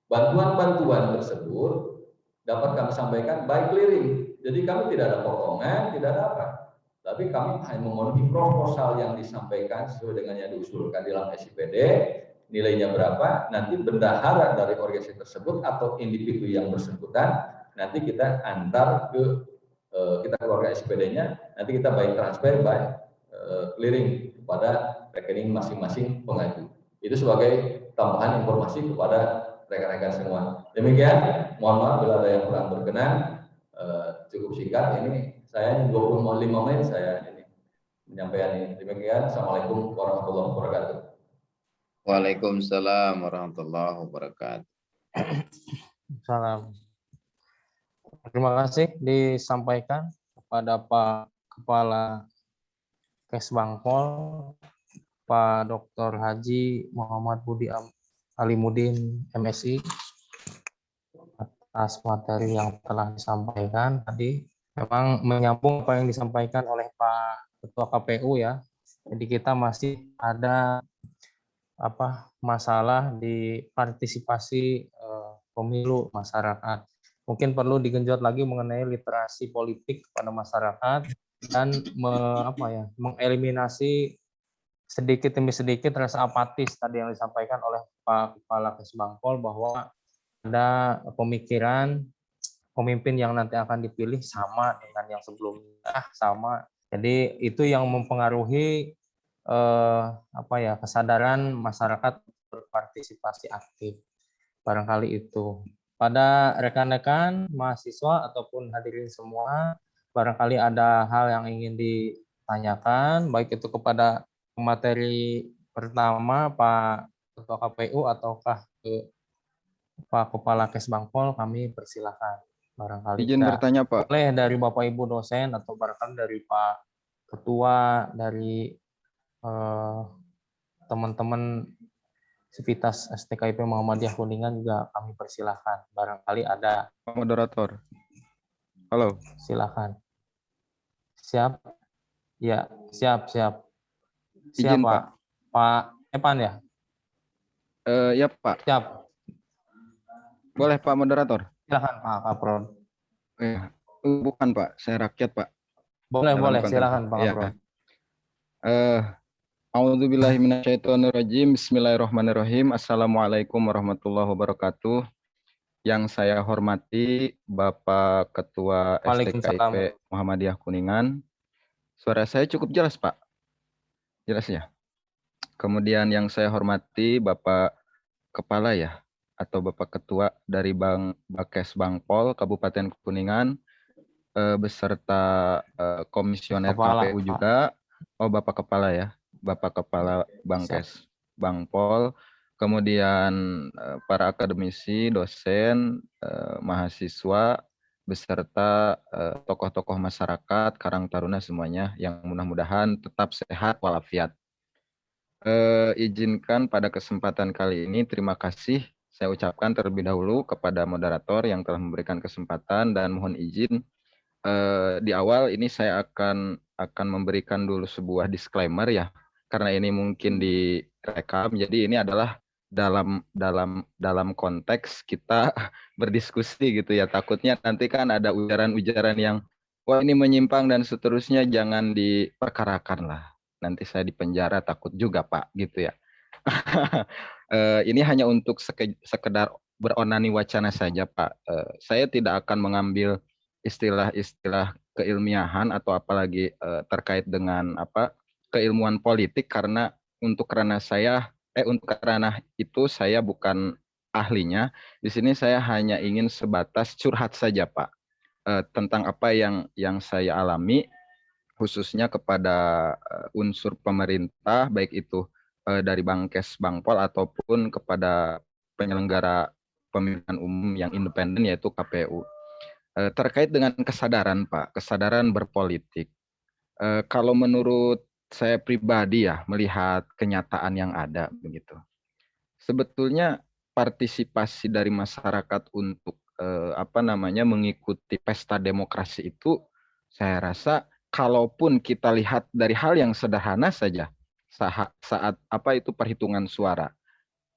Bantuan-bantuan tersebut dapat kami sampaikan by clearing. Jadi kami tidak ada potongan, tidak ada apa. Tapi kami hanya memenuhi proposal yang disampaikan sesuai dengan yang diusulkan di dalam SPD, nilainya berapa, nanti bendahara dari organisasi tersebut atau individu yang bersangkutan, nanti kita antar ke kita keluarga SPD-nya, nanti kita by transfer, by clearing kepada rekening masing-masing pengaju. Itu sebagai tambahan informasi kepada rekan-rekan semua. Demikian, mohon maaf bila ada yang kurang berkenan, cukup singkat. Ini saya 25 menit saya ini menyampaikan ini. Demikian, Assalamualaikum warahmatullahi wabarakatuh. Waalaikumsalam warahmatullahi wabarakatuh. Salam. Terima kasih disampaikan kepada Pak Kepala Kes Bangpol, Pak Dr. Haji Muhammad Budi Alimuddin MSI, atas materi yang telah disampaikan tadi. Memang menyambung apa yang disampaikan oleh Pak Ketua KPU ya. Jadi kita masih ada masalah di partisipasi pemilu masyarakat. Mungkin perlu digenjot lagi mengenai literasi politik kepada masyarakat dan mengeliminasi sedikit demi sedikit rasa apatis tadi yang disampaikan oleh Pak Kepala Kes Bangpol bahwa ada pemikiran pemimpin yang nanti akan dipilih sama dengan yang sebelumnya sama. Jadi itu yang mempengaruhi kesadaran masyarakat berpartisipasi aktif. Barangkali itu. Pada rekan-rekan mahasiswa ataupun hadirin semua, barangkali ada hal yang ingin ditanyakan, baik itu kepada materi pertama Pak Ketua KPU ataukah ke Pak Kepala Kes Bangpol, kami persilahkan. Barangkali izin bertanya Pak. Boleh dari Bapak Ibu dosen atau barangkali dari Pak Ketua, dari teman-teman Sivitas STKIP Muhammadiyah Kuningan juga kami persilahkan. Barangkali ada. Pak Moderator. Halo. Silakan. Siap? Ya, siap. Izin Pak. Pak Epan ya? Ya Pak. Siap. Boleh Pak Moderator. Silakan Pak Kapron. Bukan Pak, saya rakyat Pak. Boleh, Dalam boleh. konteks Silakan Pak ya. Aprol. A'udzubillahiminasyaitonirrajim. Bismillahirrahmanirrahim. Assalamualaikum warahmatullahi wabarakatuh. Yang saya hormati Bapak Ketua Waalaikumsalam. STKIP Muhammadiyah Kuningan. Suara saya cukup jelas Pak? Jelas ya? Kemudian yang saya hormati Bapak Kepala ya, atau Bapak Ketua dari Bakes Bangpol Kabupaten Kuningan, beserta komisioner Kepala, KPU Pak. juga. Oh, Bapak Kepala ya, Bapak Kepala Bangkes Bangpol, kemudian para akademisi, dosen, mahasiswa, beserta tokoh-tokoh masyarakat, Karang Taruna semuanya yang mudah-mudahan tetap sehat walafiat. Izinkan pada kesempatan kali ini terima kasih saya ucapkan terlebih dahulu kepada moderator yang telah memberikan kesempatan, dan mohon izin di awal ini saya akan memberikan dulu sebuah disclaimer ya, karena ini mungkin direkam, jadi ini adalah dalam konteks kita berdiskusi gitu ya. Takutnya nanti kan ada ujaran-ujaran yang wah ini menyimpang dan seterusnya, jangan diperkarakan lah. Nanti saya dipenjara takut juga Pak gitu ya. Ini hanya untuk sekedar beronani wacana saja Pak. Saya tidak akan mengambil istilah-istilah keilmiahan atau apalagi terkait dengan keilmuan politik, karena untuk ranah itu saya bukan ahlinya. Di sini saya hanya ingin sebatas curhat saja Pak, tentang apa yang saya alami, khususnya kepada unsur pemerintah, baik itu dari Bangkes Bangpol ataupun kepada penyelenggara pemilihan umum yang independen yaitu KPU. Terkait dengan kesadaran Pak, kesadaran berpolitik. Kalau menurut saya pribadi ya, melihat kenyataan yang ada begitu. Sebetulnya partisipasi dari masyarakat untuk mengikuti pesta demokrasi itu, saya rasa kalaupun kita lihat dari hal yang sederhana saja, saat perhitungan suara.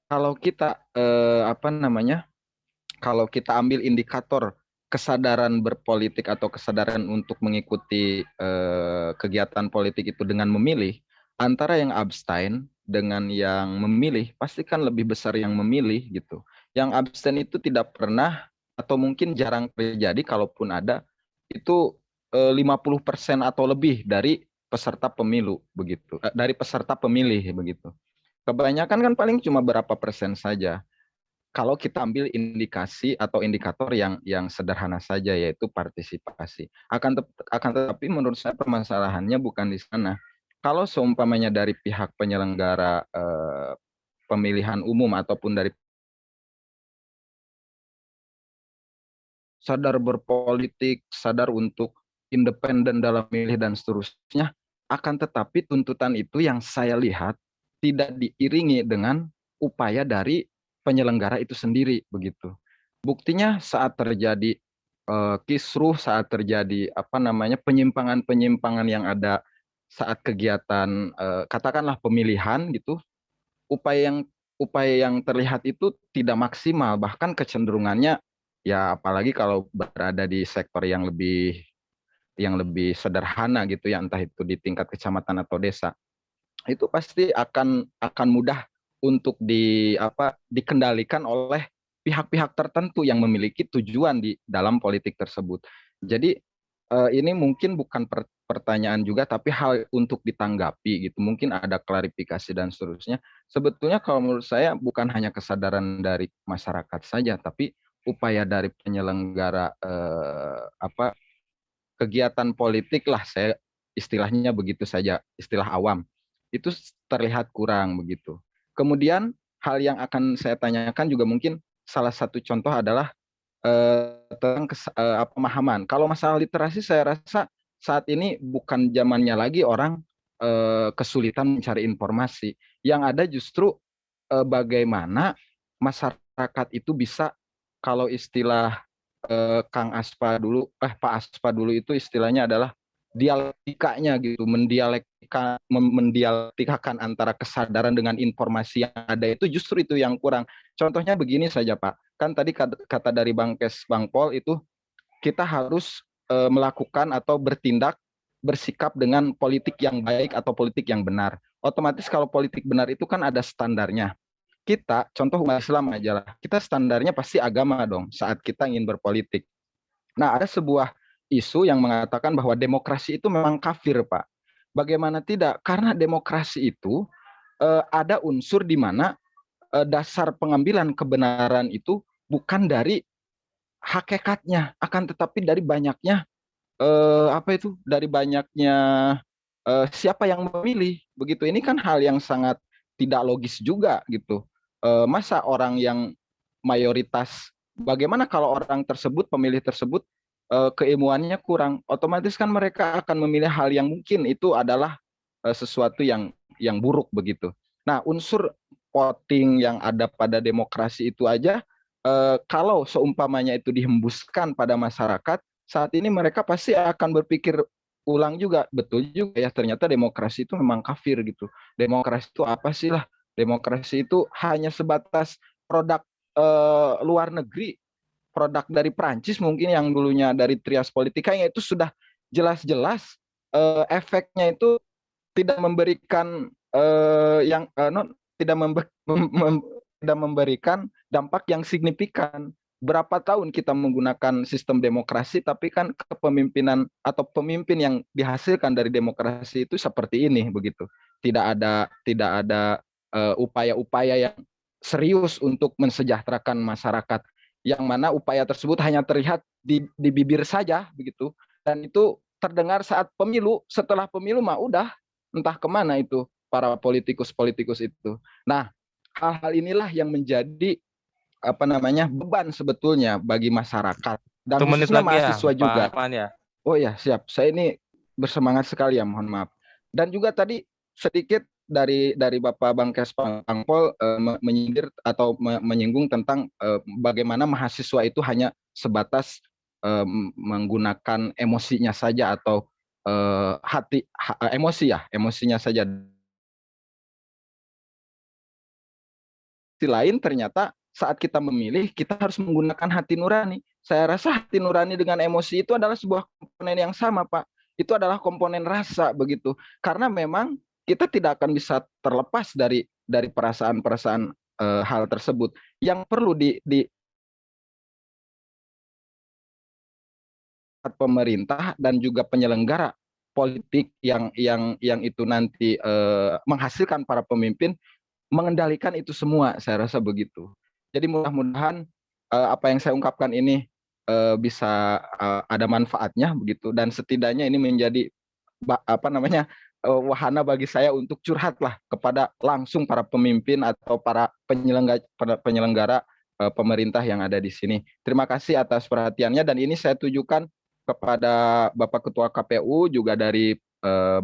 Kalau kita kalau kita ambil indikator kesadaran berpolitik atau kesadaran untuk mengikuti kegiatan politik itu dengan memilih, antara yang abstain dengan yang memilih, pasti kan lebih besar yang memilih gitu. Yang abstain itu tidak pernah atau mungkin jarang terjadi, kalaupun ada, itu 50% atau lebih dari peserta pemilu begitu, dari peserta pemilih begitu. Kebanyakan kan paling cuma berapa persen saja. Kalau kita ambil indikasi atau indikator yang sederhana saja, yaitu partisipasi. Akan tetapi menurut saya permasalahannya bukan di sana. Kalau seumpamanya dari pihak penyelenggara pemilihan umum ataupun dari sadar berpolitik, sadar untuk independen dalam memilih dan seterusnya, akan tetapi tuntutan itu yang saya lihat tidak diiringi dengan upaya dari penyelenggara itu sendiri begitu. Buktinya saat terjadi kisruh, saat terjadi penyimpangan-penyimpangan yang ada saat kegiatan katakanlah pemilihan gitu, upaya yang terlihat itu tidak maksimal, bahkan kecenderungannya ya, apalagi kalau berada di sektor yang lebih sederhana gitu ya, entah itu di tingkat kecamatan atau desa, itu pasti akan mudah untuk dikendalikan oleh pihak-pihak tertentu yang memiliki tujuan di dalam politik tersebut. Jadi ini mungkin bukan pertanyaan juga, tapi hal untuk ditanggapi gitu. Mungkin ada klarifikasi dan seterusnya. Sebetulnya kalau menurut saya bukan hanya kesadaran dari masyarakat saja, tapi upaya dari penyelenggara kegiatan politik lah, saya istilahnya begitu saja, istilah awam, itu terlihat kurang begitu. Kemudian hal yang akan saya tanyakan juga mungkin salah satu contoh adalah tentang pemahaman. Kalau masalah literasi, saya rasa saat ini bukan zamannya lagi orang kesulitan mencari informasi. Yang ada justru bagaimana masyarakat itu bisa, kalau istilah Kang Aspa dulu, Pak Aspa dulu itu istilahnya adalah dialektikanya gitu, mendialektikakan antara kesadaran dengan informasi yang ada, itu justru itu yang kurang. Contohnya begini saja Pak, kan tadi kata dari Bangkes Bangpol itu kita harus melakukan atau bersikap dengan politik yang baik atau politik yang benar. Otomatis kalau politik benar itu kan ada standarnya. Kita, contoh umat Islam aja lah, kita standarnya pasti agama dong saat kita ingin berpolitik. Nah, ada sebuah isu yang mengatakan bahwa demokrasi itu memang kafir, Pak. Bagaimana tidak? Karena demokrasi itu ada unsur di mana dasar pengambilan kebenaran itu bukan dari hakikatnya, akan tetapi dari banyaknya dari banyaknya siapa yang memilih begitu. Ini kan hal yang sangat tidak logis juga gitu. Masa orang yang mayoritas, bagaimana kalau orang tersebut, pemilih tersebut keilmuannya kurang, otomatis kan mereka akan memilih hal yang mungkin itu adalah sesuatu yang buruk begitu. Nah, unsur voting yang ada pada demokrasi itu aja kalau seumpamanya itu dihembuskan pada masyarakat, saat ini mereka pasti akan berpikir ulang juga, betul juga ya, ternyata demokrasi itu memang kafir gitu. Demokrasi itu apa sih lah? Demokrasi itu hanya sebatas produk luar negeri, produk dari Prancis mungkin yang dulunya dari trias politika, yang itu sudah jelas-jelas efeknya itu tidak memberikan tidak memberikan dampak yang signifikan. Berapa tahun kita menggunakan sistem demokrasi, tapi kan kepemimpinan atau pemimpin yang dihasilkan dari demokrasi itu seperti ini begitu. Tidak ada upaya-upaya yang serius untuk mensejahterakan masyarakat, yang mana upaya tersebut hanya terlihat di bibir saja begitu, dan itu terdengar saat pemilu. Setelah pemilu mah udah entah kemana itu para politikus itu. Nah, hal-hal inilah yang menjadi beban sebetulnya bagi masyarakat dan 1 menit khususnya lagi ya, mahasiswa juga. Pak Evan ya. Oh ya, siap. Saya ini bersemangat sekali ya, mohon maaf. Dan juga tadi sedikit dari Bapak Bangkes Pangpol menyindir atau menyinggung tentang bagaimana mahasiswa itu hanya sebatas menggunakan emosinya saja atau emosinya saja. Di lain ternyata saat kita memilih, kita harus menggunakan hati nurani. Saya rasa hati nurani dengan emosi itu adalah sebuah komponen yang sama, Pak. Itu adalah komponen rasa begitu. Karena memang kita tidak akan bisa terlepas dari perasaan-perasaan hal tersebut. Yang perlu di pemerintah dan juga penyelenggara politik yang itu nanti menghasilkan para pemimpin, mengendalikan itu semua, saya rasa begitu. Jadi mudah-mudahan apa yang saya ungkapkan ini bisa ada manfaatnya begitu, dan setidaknya ini menjadi wahana bagi saya untuk curhatlah kepada langsung para pemimpin atau para penyelenggara pemerintah yang ada di sini. Terima kasih atas perhatiannya, dan ini saya tujukan kepada Bapak Ketua KPU juga dari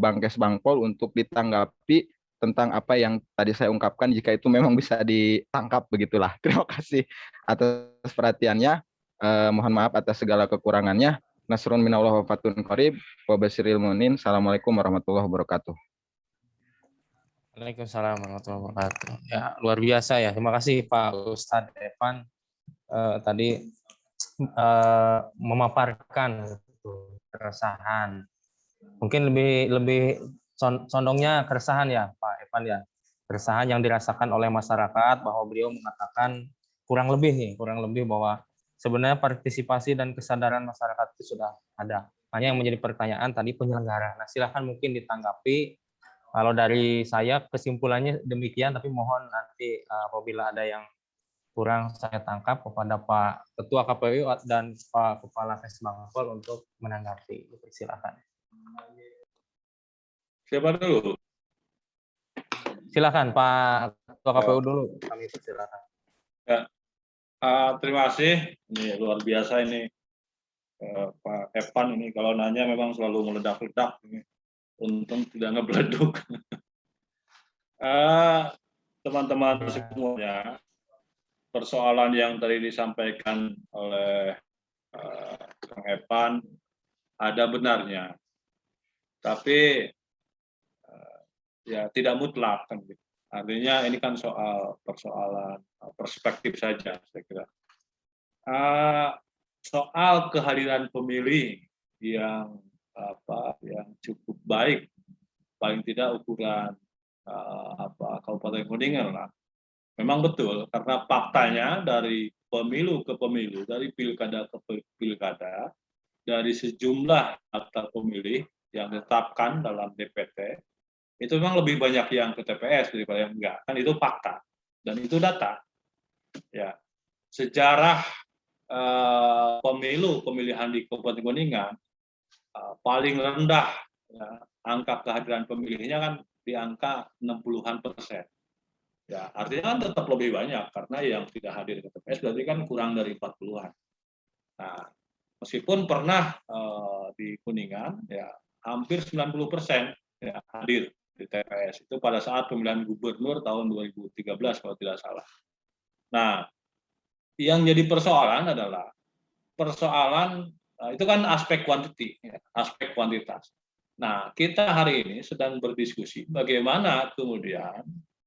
Bangkes Bangpol untuk ditanggapi tentang apa yang tadi saya ungkapkan, jika itu memang bisa ditangkap begitulah. Terima kasih atas perhatiannya. Mohon maaf atas segala kekurangannya. Nasrun minallah wa fatun qarib wa basyiril mu'minin. Assalamualaikum warahmatullahi wabarakatuh. Waalaikumsalam warahmatullahi wabarakatuh. Ya, luar biasa ya. Terima kasih Pak Ustadz Evan tadi memaparkan keresahan. Mungkin lebih condongnya keresahan ya Pak Evan ya, keresahan yang dirasakan oleh masyarakat, bahwa beliau mengatakan kurang lebih bahwa sebenarnya partisipasi dan kesadaran masyarakat itu sudah ada. Hanya yang menjadi pertanyaan tadi penyelenggara. Nah, silakan mungkin ditanggapi. Kalau dari saya kesimpulannya demikian, tapi mohon nanti apabila ada yang kurang saya tangkap kepada Pak Ketua KPU dan Pak Kepala Kesbangpol untuk menanggapi. Silakan. Siapa dulu? Silakan Pak Ketua KPU dulu. Kami silakan. Ya, terima kasih. Ini luar biasa ini Pak Evan ini kalau nanya memang selalu meledak-ledak. Untung tidak ngebeleduk. Teman-teman semuanya, persoalan yang tadi disampaikan oleh Kang Evan ada benarnya, tapi ya tidak mutlak kan gitu. Artinya ini kan persoalan perspektif saja saya kira. Soal kehadiran pemilih yang cukup baik, paling tidak ukuran Kabupaten Kuningan lah. Memang betul, karena faktanya dari pemilu ke pemilu, dari pilkada ke pilkada, dari sejumlah daftar pemilih yang ditetapkan dalam DPT, itu memang lebih banyak yang ke TPS daripada yang enggak. Kan itu fakta dan itu data. Ya, sejarah pemilihan di Kabupaten Kuningan paling rendah ya, angka kehadiran pemilihnya kan di angka 60-an%. Ya, artinya kan tetap lebih banyak karena yang tidak hadir ke TPS berarti kan kurang dari 40-an. Nah, meskipun pernah di Kuningan ya hampir 90% ya hadir di TPS itu pada saat pemilihan gubernur tahun 2013 kalau tidak salah. Nah, yang jadi persoalan adalah itu kan aspek kuantiti, ya, aspek kuantitas. Nah, kita hari ini sedang berdiskusi bagaimana kemudian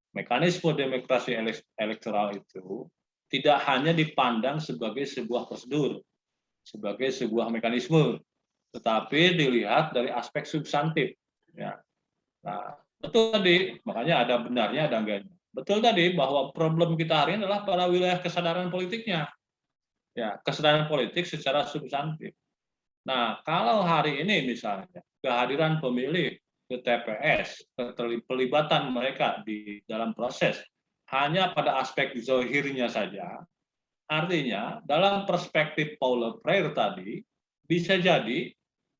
mekanisme demokrasi elektoral itu tidak hanya dipandang sebagai sebuah prosedur, sebagai sebuah mekanisme, tetapi dilihat dari aspek substantif. Ya. Nah, betul tadi, makanya ada benarnya, ada enggaknya. Betul tadi bahwa problem kita hari ini adalah pada wilayah kesadaran politiknya. Ya, kesadaran politik secara substantif. Nah, kalau hari ini misalnya kehadiran pemilih ke TPS, keterlibatan mereka di dalam proses hanya pada aspek zohirnya saja, artinya dalam perspektif Paulo Freire tadi bisa jadi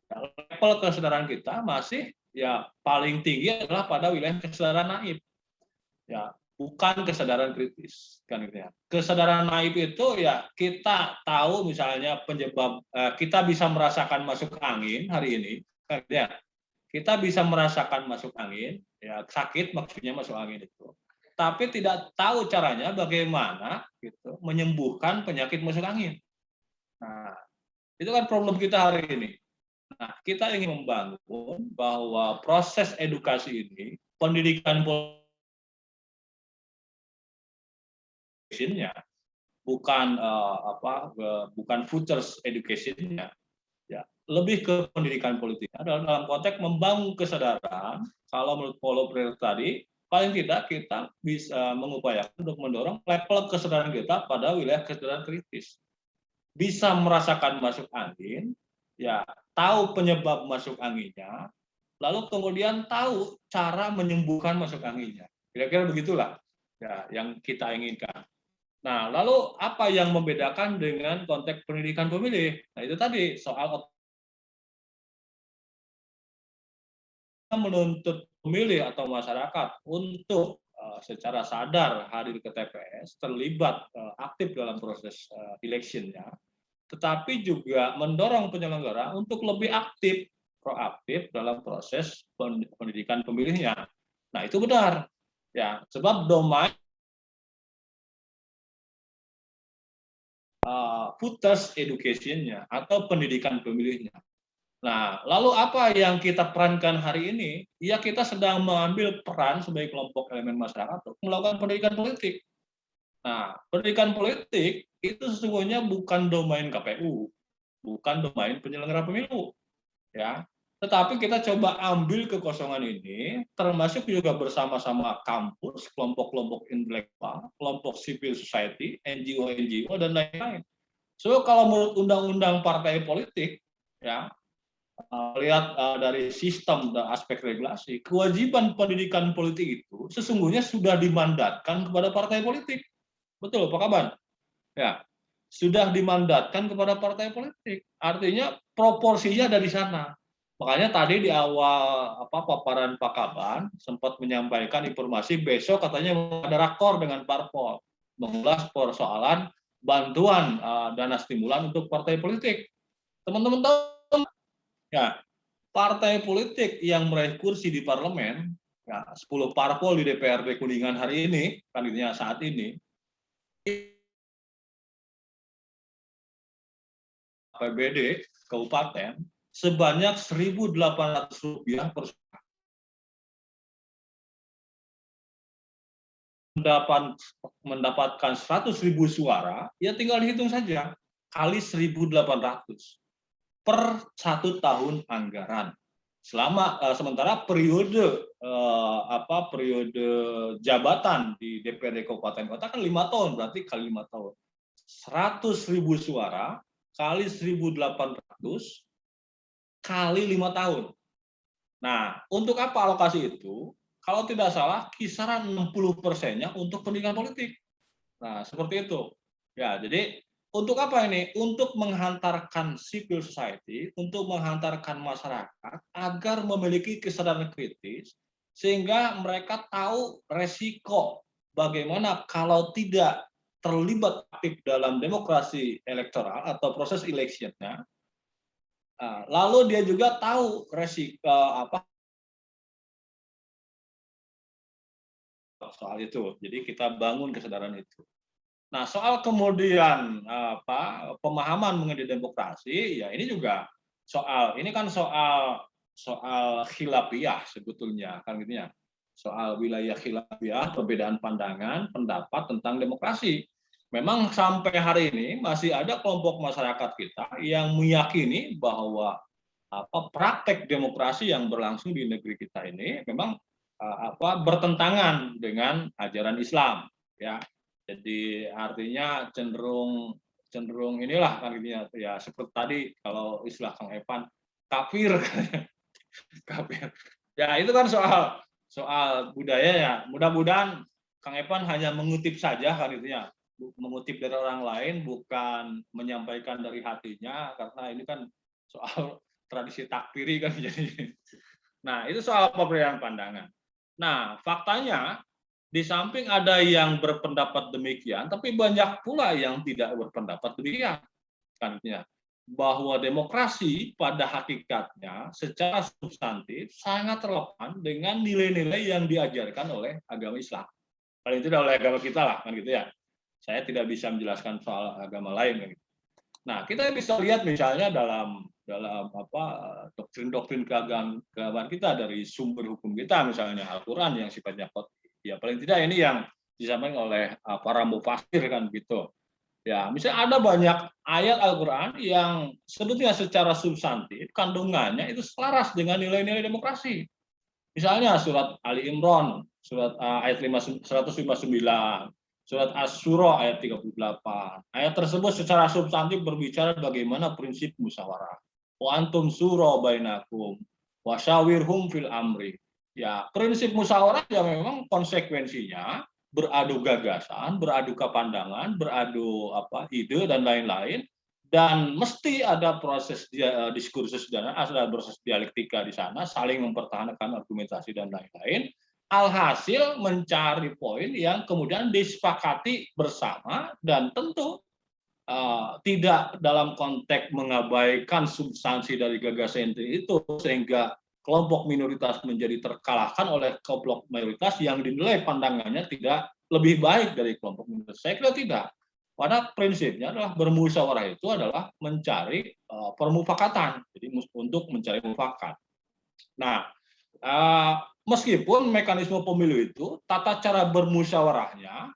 level kesadaran kita masih ya paling tinggi adalah pada wilayah kesadaran naib, ya bukan kesadaran kritis kan gitu ya. Kesadaran naib itu ya kita tahu misalnya penyebab kita bisa merasakan masuk angin hari ini kan gitu ya. Kita bisa merasakan masuk angin ya sakit maksudnya masuk angin itu. Tapi tidak tahu caranya bagaimana gitu menyembuhkan penyakit masuk angin. Nah, itu kan problem kita hari ini. Nah, kita ingin membangun bahwa proses edukasi ini, pendidikan education-nya bukan bukan futures education-nya, ya lebih ke pendidikan politik. Dalam konteks membangun kesadaran. Kalau menurut Paulo Freire tadi, paling tidak kita bisa mengupayakan untuk mendorong level kesadaran kita pada wilayah kesadaran kritis. Bisa merasakan masuk angin, ya tahu penyebab masuk anginnya, lalu kemudian tahu cara menyembuhkan masuk anginnya. Kira-kira begitulah ya yang kita inginkan. Nah, lalu apa yang membedakan dengan konteks pendidikan pemilih? Nah, itu tadi soal menuntut pemilih atau masyarakat untuk secara sadar hadir ke TPS, terlibat aktif dalam proses election-nya, tetapi juga mendorong penyelenggara untuk lebih aktif, proaktif dalam proses pendidikan pemilihnya. Nah, itu benar. Ya, sebab domain futures education-nya atau pendidikan pemilihnya. Nah, lalu apa yang kita perankan hari ini? Ya, kita sedang mengambil peran sebagai kelompok elemen masyarakat untuk melakukan pendidikan politik. Nah, pendidikan politik itu sesungguhnya bukan domain KPU, bukan domain penyelenggara pemilu, ya. Tetapi kita coba ambil kekosongan ini, termasuk juga bersama-sama kampus, kelompok-kelompok intelektual, kelompok civil society, NGO, dan lain-lain. So, kalau menurut undang-undang partai politik, ya, lihat dari sistem dan aspek regulasi, kewajiban pendidikan politik itu sesungguhnya sudah dimandatkan kepada partai politik. Betul, Pak Kaban? Ya, sudah dimandatkan kepada partai politik. Artinya proporsinya dari sana. Makanya tadi di awal paparan Pak Kaban sempat menyampaikan informasi besok katanya ada rakor dengan parpol mengulas persoalan bantuan dana stimulan untuk partai politik. Teman-teman tahu ya, partai politik yang meraih kursi di parlemen, ya 10 parpol di DPRD Kuningan hari ini, kandidatnya saat ini, APBD kabupaten sebanyak Rp1.800 per mendapatkan 100.000 suara, ya tinggal dihitung saja kali 1.800. per 1 tahun anggaran. Sementara periode periode jabatan di DPRD Kabupaten Kota kan 5 tahun, berarti kali 5 tahun. 100.000 suara kali 1.800 kali 5 tahun. Nah, untuk apa alokasi itu? Kalau tidak salah, kisaran 60%-nya untuk pendidikan politik. Nah, seperti itu. Ya, jadi untuk apa ini? Untuk menghantarkan civil society, untuk menghantarkan masyarakat agar memiliki kesadaran kritis, sehingga mereka tahu resiko bagaimana kalau tidak terlibat aktif dalam demokrasi elektoral atau proses election-nya. Lalu dia juga tahu resiko soal itu. Jadi kita bangun kesadaran itu. Nah, soal kemudian pemahaman mengenai demokrasi, ya ini juga ini kan soal khilafiyah sebetulnya kan gitu ya. Soal wilayah khilafiyah, perbedaan pandangan, pendapat tentang demokrasi. Memang sampai hari ini masih ada kelompok masyarakat kita yang meyakini bahwa praktek demokrasi yang berlangsung di negeri kita ini memang bertentangan dengan ajaran Islam, ya. Jadi artinya cenderung inilah kan gitu ya, seperti tadi kalau istilah Kang Evan kafir. Kafir. Ya itu kan soal budaya ya. Mudah-mudahan Kang Evan hanya mengutip saja kan gitu ya. Mengutip dari orang lain, bukan menyampaikan dari hatinya, karena ini kan soal tradisi takfiri kan jadi. Nah, itu soal perbedaan pandangan. Nah, faktanya di samping ada yang berpendapat demikian, tapi banyak pula yang tidak berpendapat demikian. Kan ya, bahwa demokrasi pada hakikatnya secara substantif sangat relevan dengan nilai-nilai yang diajarkan oleh agama Islam. Paling tidak oleh agama kita lah kan gitu ya. Saya tidak bisa menjelaskan soal agama lain kan gitu. Nah, kita bisa lihat misalnya dalam doktrin-doktrin keagamaan kita dari sumber hukum kita, misalnya Al-Quran yang sifatnya ya paling tidak ini yang disampaikan oleh para mufasir kan gitu. Ya, misalnya ada banyak ayat Al-Quran yang sebetulnya secara substantif kandungannya itu selaras dengan nilai-nilai demokrasi. Misalnya surat Ali Imran, surat ayat 159, surat Asy-Syura ayat 38. Ayat tersebut secara substantif berbicara bagaimana prinsip musyawarah. Wa antum syura bainakum wa syawirhum fil amri. Ya, prinsip musyawarah yang memang konsekuensinya beradu gagasan, beradu pandangan, beradu ide dan lain-lain, dan mesti ada proses diskursus dan ada proses dialektika di sana, saling mempertahankan argumentasi dan lain-lain. Alhasil mencari poin yang kemudian disepakati bersama dan tentu tidak dalam konteks mengabaikan substansi dari gagasan itu sehingga kelompok minoritas menjadi terkalahkan oleh kelompok mayoritas yang dinilai pandangannya tidak lebih baik dari kelompok minoritas. Saya kira tidak. Pada prinsipnya adalah bermusyawarah itu adalah mencari permufakatan, jadi untuk mencari mufakat. Nah, meskipun mekanisme pemilu itu tata cara bermusyawarahnya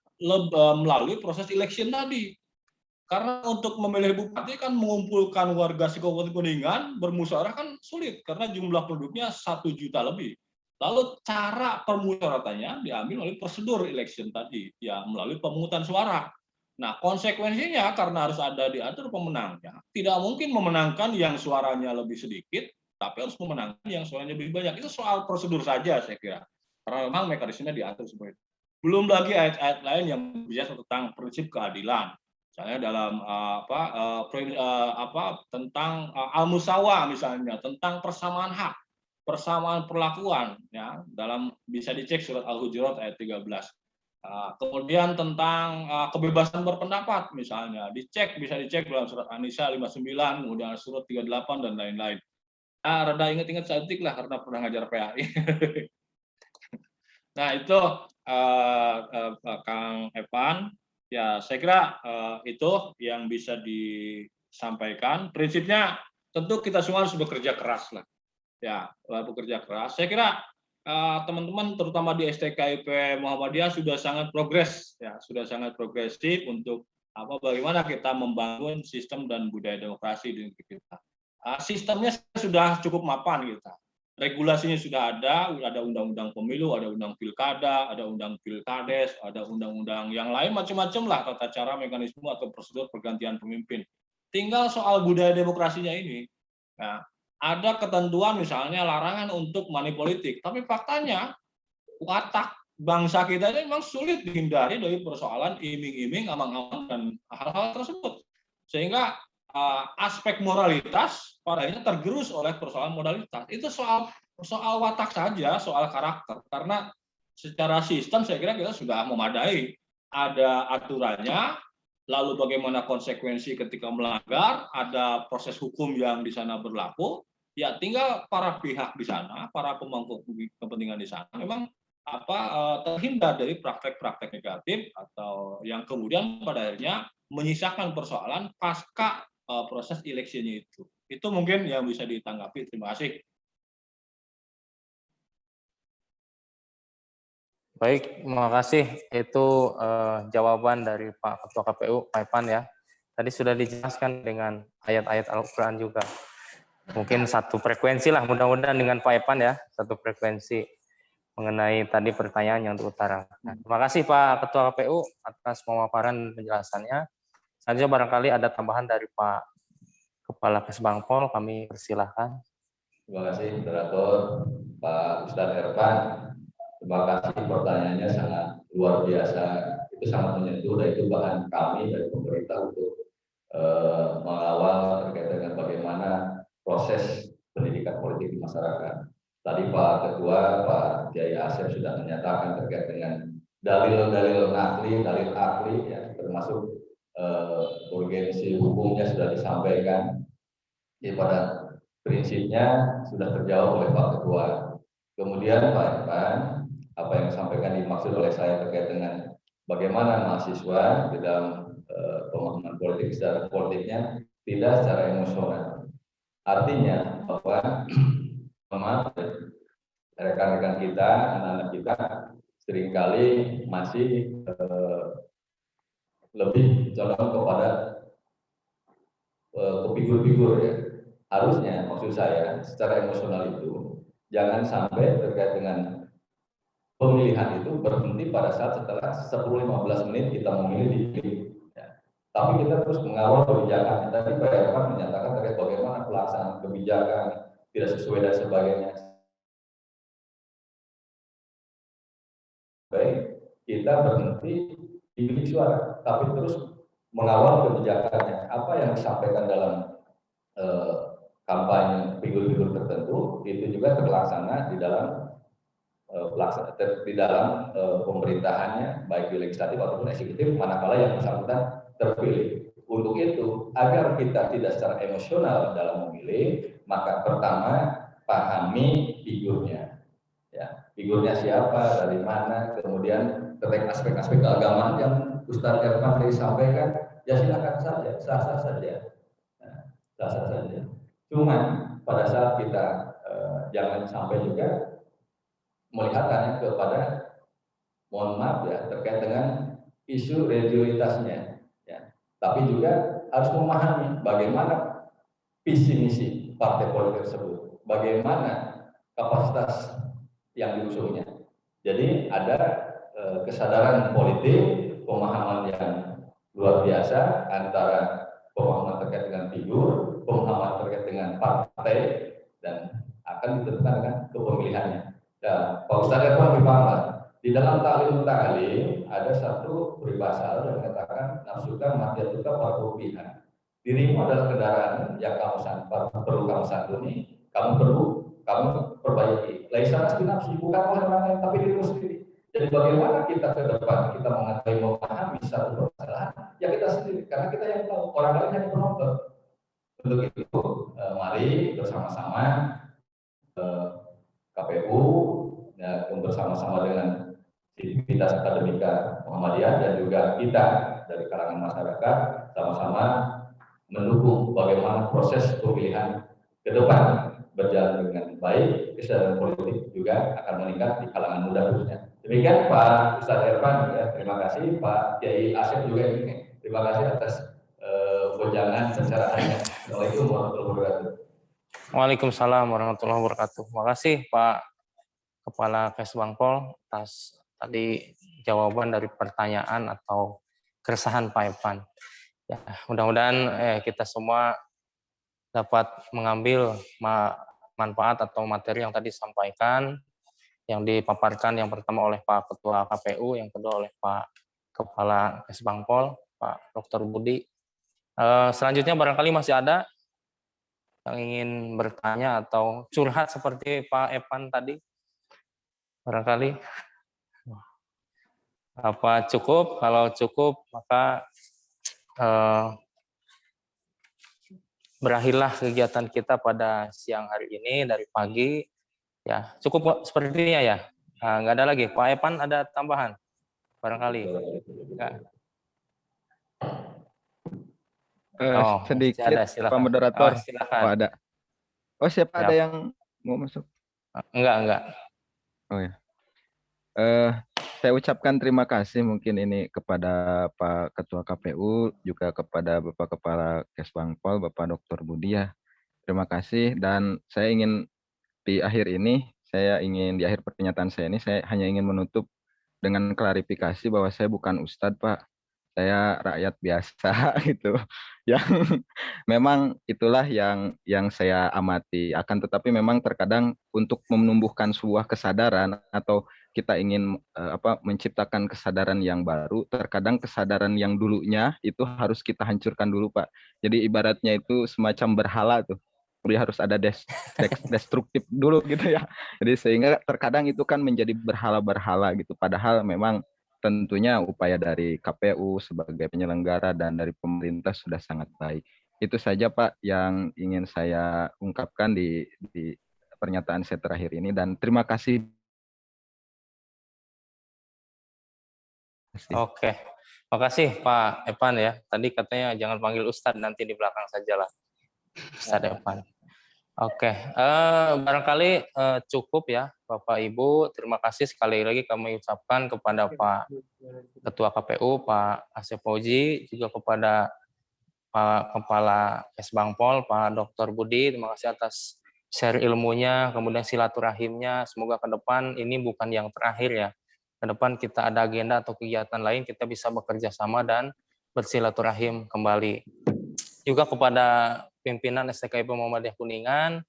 melalui proses election tadi. Karena untuk memilih bupati kan mengumpulkan warga Kabupaten Kuningan bermusyawarah kan sulit karena jumlah penduduknya 1 juta lebih. Lalu cara permusyawaratannya diambil oleh prosedur election tadi, ya melalui pemungutan suara. Nah, konsekuensinya karena harus ada diatur pemenangnya, tidak mungkin memenangkan yang suaranya lebih sedikit, tapi harus memenangkan yang suaranya lebih banyak. Itu soal prosedur saja saya kira. Karena memang mekanismenya diatur seperti itu. Belum lagi ayat-ayat lain yang bicara tentang prinsip keadilan. Misalnya dalam tentang al-musawa misalnya, tentang persamaan hak, persamaan perlakuan ya, dalam bisa dicek surat Al-Hujurat ayat 13. Kemudian tentang kebebasan berpendapat misalnya, bisa dicek dalam surat An-Nisa 59, kemudian surat 38 dan lain-lain. Rada ingat-ingat cantik lah karena pernah ngajar PAI. Nah itu Kang Evan, ya saya kira itu yang bisa disampaikan. Prinsipnya tentu kita semua harus bekerja keras lah, ya bekerja keras. Saya kira teman-teman terutama di STKIP Muhammadiyah sudah sangat progres, ya sudah sangat progresif untuk bagaimana kita membangun sistem dan budaya demokrasi di negeri kita. sistemnya sudah cukup mapan kita. Regulasinya sudah ada undang-undang pemilu, ada undang pilkada, ada undang pilkades, ada undang-undang yang lain macam-macam lah tata cara, mekanisme atau prosedur pergantian pemimpin. Tinggal soal budaya demokrasinya ini. Nah, ada ketentuan misalnya larangan untuk money politik, tapi faktanya watak bangsa kita ini memang sulit dihindari dari persoalan iming-iming, amang-amang dan hal-hal tersebut. Sehingga aspek moralitas padanya tergerus oleh persoalan modalitas. Itu soal watak saja, soal karakter. Karena secara sistem saya kira kita sudah memadai. Ada aturannya, lalu bagaimana konsekuensi ketika melanggar, ada proses hukum yang di sana berlaku. Ya tinggal para pihak di sana, para pemangku kepentingan di sana memang terhindar dari praktek-praktek negatif atau yang kemudian pada akhirnya menyisakan persoalan pasca proses eleksinya itu. Itu mungkin yang bisa ditanggapi. Terima kasih. Baik, terima kasih. Itu jawaban dari Pak Ketua KPU, Pak Epan ya. Tadi sudah dijelaskan dengan ayat-ayat Al-Quran juga. Mungkin satu frekuensi lah, mudah-mudahan dengan Pak Epan ya, satu frekuensi mengenai tadi pertanyaan yang utara. Nah, terima kasih Pak Ketua KPU atas pemaparan penjelasannya. Selanjutnya barangkali ada tambahan dari Pak Kepala Kesbangpol, kami persilahkan. Terima kasih, Moderator, Pak Ustadz Ervan. Terima kasih, pertanyaannya sangat luar biasa. Itu sangat menyentuh, dan itu bahan kami dari pemerintah untuk mengawal terkait dengan bagaimana proses pendidikan politik di masyarakat. Tadi Pak Ketua, Pak Kiai Asep sudah menyatakan terkait dengan dalil-dalil nakli, dalil akli, ya, termasuk urgensi hukumnya sudah disampaikan. Jadi pada prinsipnya sudah terjawab oleh Pak Ketua. Kemudian Pak Epan, apa yang disampaikan dimaksud oleh saya terkait dengan bagaimana mahasiswa di dalam pemahaman politik secara politiknya tidak secara emosional. Artinya bahwa rekan-rekan kita, anak-anak kita seringkali masih lebih condong kepada ke figur-figur ya. Harusnya maksud saya secara emosional itu jangan sampai terkait dengan pemilihan itu berhenti pada saat setelah 10-15 menit kita memilih ya. Tapi kita terus mengawal kebijakan. Tadi Pak Ervan menyatakan terkait bagaimana pelaksanaan kebijakan tidak sesuai dan sebagainya. Baik, kita berhenti di bilik suara, tapi terus mengawal kebijakannya. Apa yang disampaikan dalam kampanye figur-figur tertentu itu juga terlaksana di dalam pemerintahannya, baik di legislatif ataupun eksekutif, manakala yang bersangkutan terpilih. Untuk itu, agar kita tidak secara emosional dalam memilih, maka pertama pahami figurnya. Ya, figurnya siapa, dari mana, kemudian terkait aspek-aspek keagamaan yang Ustadz Ervan tadi sampaikan, ya silakan saja, sah-sah saja. Sah-sah saja. Cuman pada saat kita jangan sampai juga melihatannya kepada, mohon maaf ya, terkait dengan isu religiositasnya, ya. Tapi juga harus memahami bagaimana visi misi partai politik tersebut, bagaimana kapasitas yang diusungnya. Jadi ada kesadaran politik, pemahaman yang luar biasa antara pemahaman terkait dengan figur, pemahaman terkait dengan partai, dan akan ditentukan dengan kepemilihannya. Dan Pak Ustadz Ervan Bipanglah, di dalam ta'lim ada satu peribahasa yang mengatakan nafsuka matiatuka parkubihan. Dirimu adalah kendaraan yang perlu kamu santuni, kamu perbaiki. Laisa nafsi nafsi, bukan oleh orang lain, tapi dirimu sendiri. Jadi bagaimana kita ke depan kita mengetahui memahami satu permasalahan, ya kita sendiri, karena kita yang tahu, orang lain hanya penonton. Untuk itu, mari bersama-sama KPU ya, bersama-sama dengan sivitas akademika Muhammadiyah dan juga kita dari kalangan masyarakat sama-sama mendukung bagaimana proses pemilihan ke depan berjalan dengan baik, kesadaran politik juga akan meningkat di kalangan muda khususnya. Demikian Pak Ustadz Ervan, ya, terima kasih. Pak Kiai Asep juga ini, terima kasih atas wejangan pencerahannya. Assalamualaikum warahmatullahi wabarakatuh. Waalaikumsalam warahmatullahi wabarakatuh. Terima kasih Pak Kepala Kesbangpol atas tadi jawaban dari pertanyaan atau keresahan Pak Evan. Ya, mudah-mudahan kita semua dapat mengambil manfaat atau materi yang tadi disampaikan, yang dipaparkan yang pertama oleh Pak Ketua KPU, yang kedua oleh Pak Kepala Kesbangpol, Pak Dr. Budi. Selanjutnya barangkali masih ada yang ingin bertanya atau curhat seperti Pak Evan tadi, barangkali. Apa cukup? Kalau cukup, maka berakhirlah kegiatan kita pada siang hari ini dari pagi. Ya, cukup sepertinya ya. Nggak ada lagi. Pak Evan ada tambahan? Barangkali. Nggak. Sedikit, ada, silakan. Pak Moderator. Silakan. Oh, ada. Oh, siapa Ya. ada yang mau masuk? Enggak. Oh ya. Saya ucapkan terima kasih mungkin ini kepada Pak Ketua KPU, juga kepada Bapak Kepala Kesbangpol, Bapak Dr. Budi ya. Terima kasih, dan saya ingin di akhir pernyataan saya ini, saya hanya ingin menutup dengan klarifikasi bahwa saya bukan Ustadz, Pak. Saya rakyat biasa gitu. Yang memang itulah yang saya amati. Akan tetapi memang terkadang untuk menumbuhkan sebuah kesadaran atau kita ingin menciptakan kesadaran yang baru, terkadang kesadaran yang dulunya itu harus kita hancurkan dulu, Pak. Jadi ibaratnya itu semacam berhala tuh. Jadi harus ada destruktif dulu gitu ya. Jadi sehingga terkadang itu kan menjadi berhala-berhala gitu. Padahal memang tentunya upaya dari KPU sebagai penyelenggara dan dari pemerintah sudah sangat baik. Itu saja Pak yang ingin saya ungkapkan di pernyataan saya terakhir ini, dan terima kasih. Oke. Makasih Pak Evan ya. Tadi katanya jangan panggil Ustadz, nanti di belakang sajalah. Ustadz Evan. Oke, barangkali cukup ya Bapak Ibu. Terima kasih sekali lagi kami ucapkan kepada Pak Ketua KPU, Pak Asep Fauzi, juga kepada Pak Kepala Kesbangpol, Pak Dr. Budi. Terima kasih atas share ilmunya, kemudian silaturahimnya. Semoga ke depan ini bukan yang terakhir ya. Ke depan kita ada agenda atau kegiatan lain, kita bisa bekerja sama dan bersilaturahim kembali. Juga kepada pimpinan STKIP Muhammadiyah Kuningan,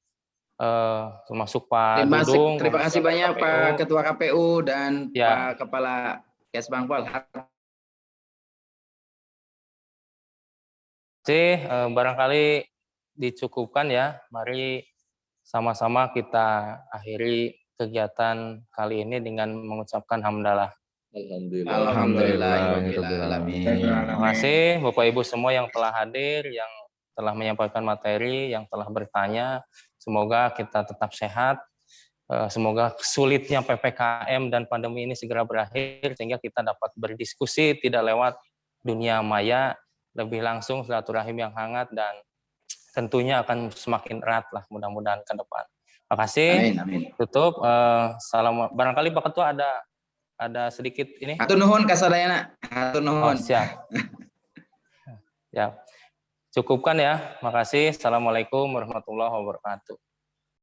termasuk Pak Dudung. Terima kasih banyak KPU. Pak Ketua KPU dan ya. Pak Kepala Kesbangpol. Barangkali dicukupkan ya. Mari sama-sama kita akhiri kegiatan kali ini dengan mengucapkan hamdalah. Alhamdulillah. Terima kasih Bapak Ibu semua yang telah hadir, yang telah menyampaikan materi, yang telah bertanya. Semoga kita tetap sehat. Semoga sulitnya PPKM dan pandemi ini segera berakhir, sehingga kita dapat berdiskusi tidak lewat dunia maya, lebih langsung silaturahim yang hangat, dan tentunya akan semakin erat lah mudah-mudahan ke depan. Terima kasih. Amin. Tutup. Salam. Barangkali Pak Ketua ada sedikit ini. Hatur nuhun kasadayana. Hatur nuhun. Siap. Ya. Cukupkan ya. Makasih. Assalamualaikum warahmatullahi wabarakatuh.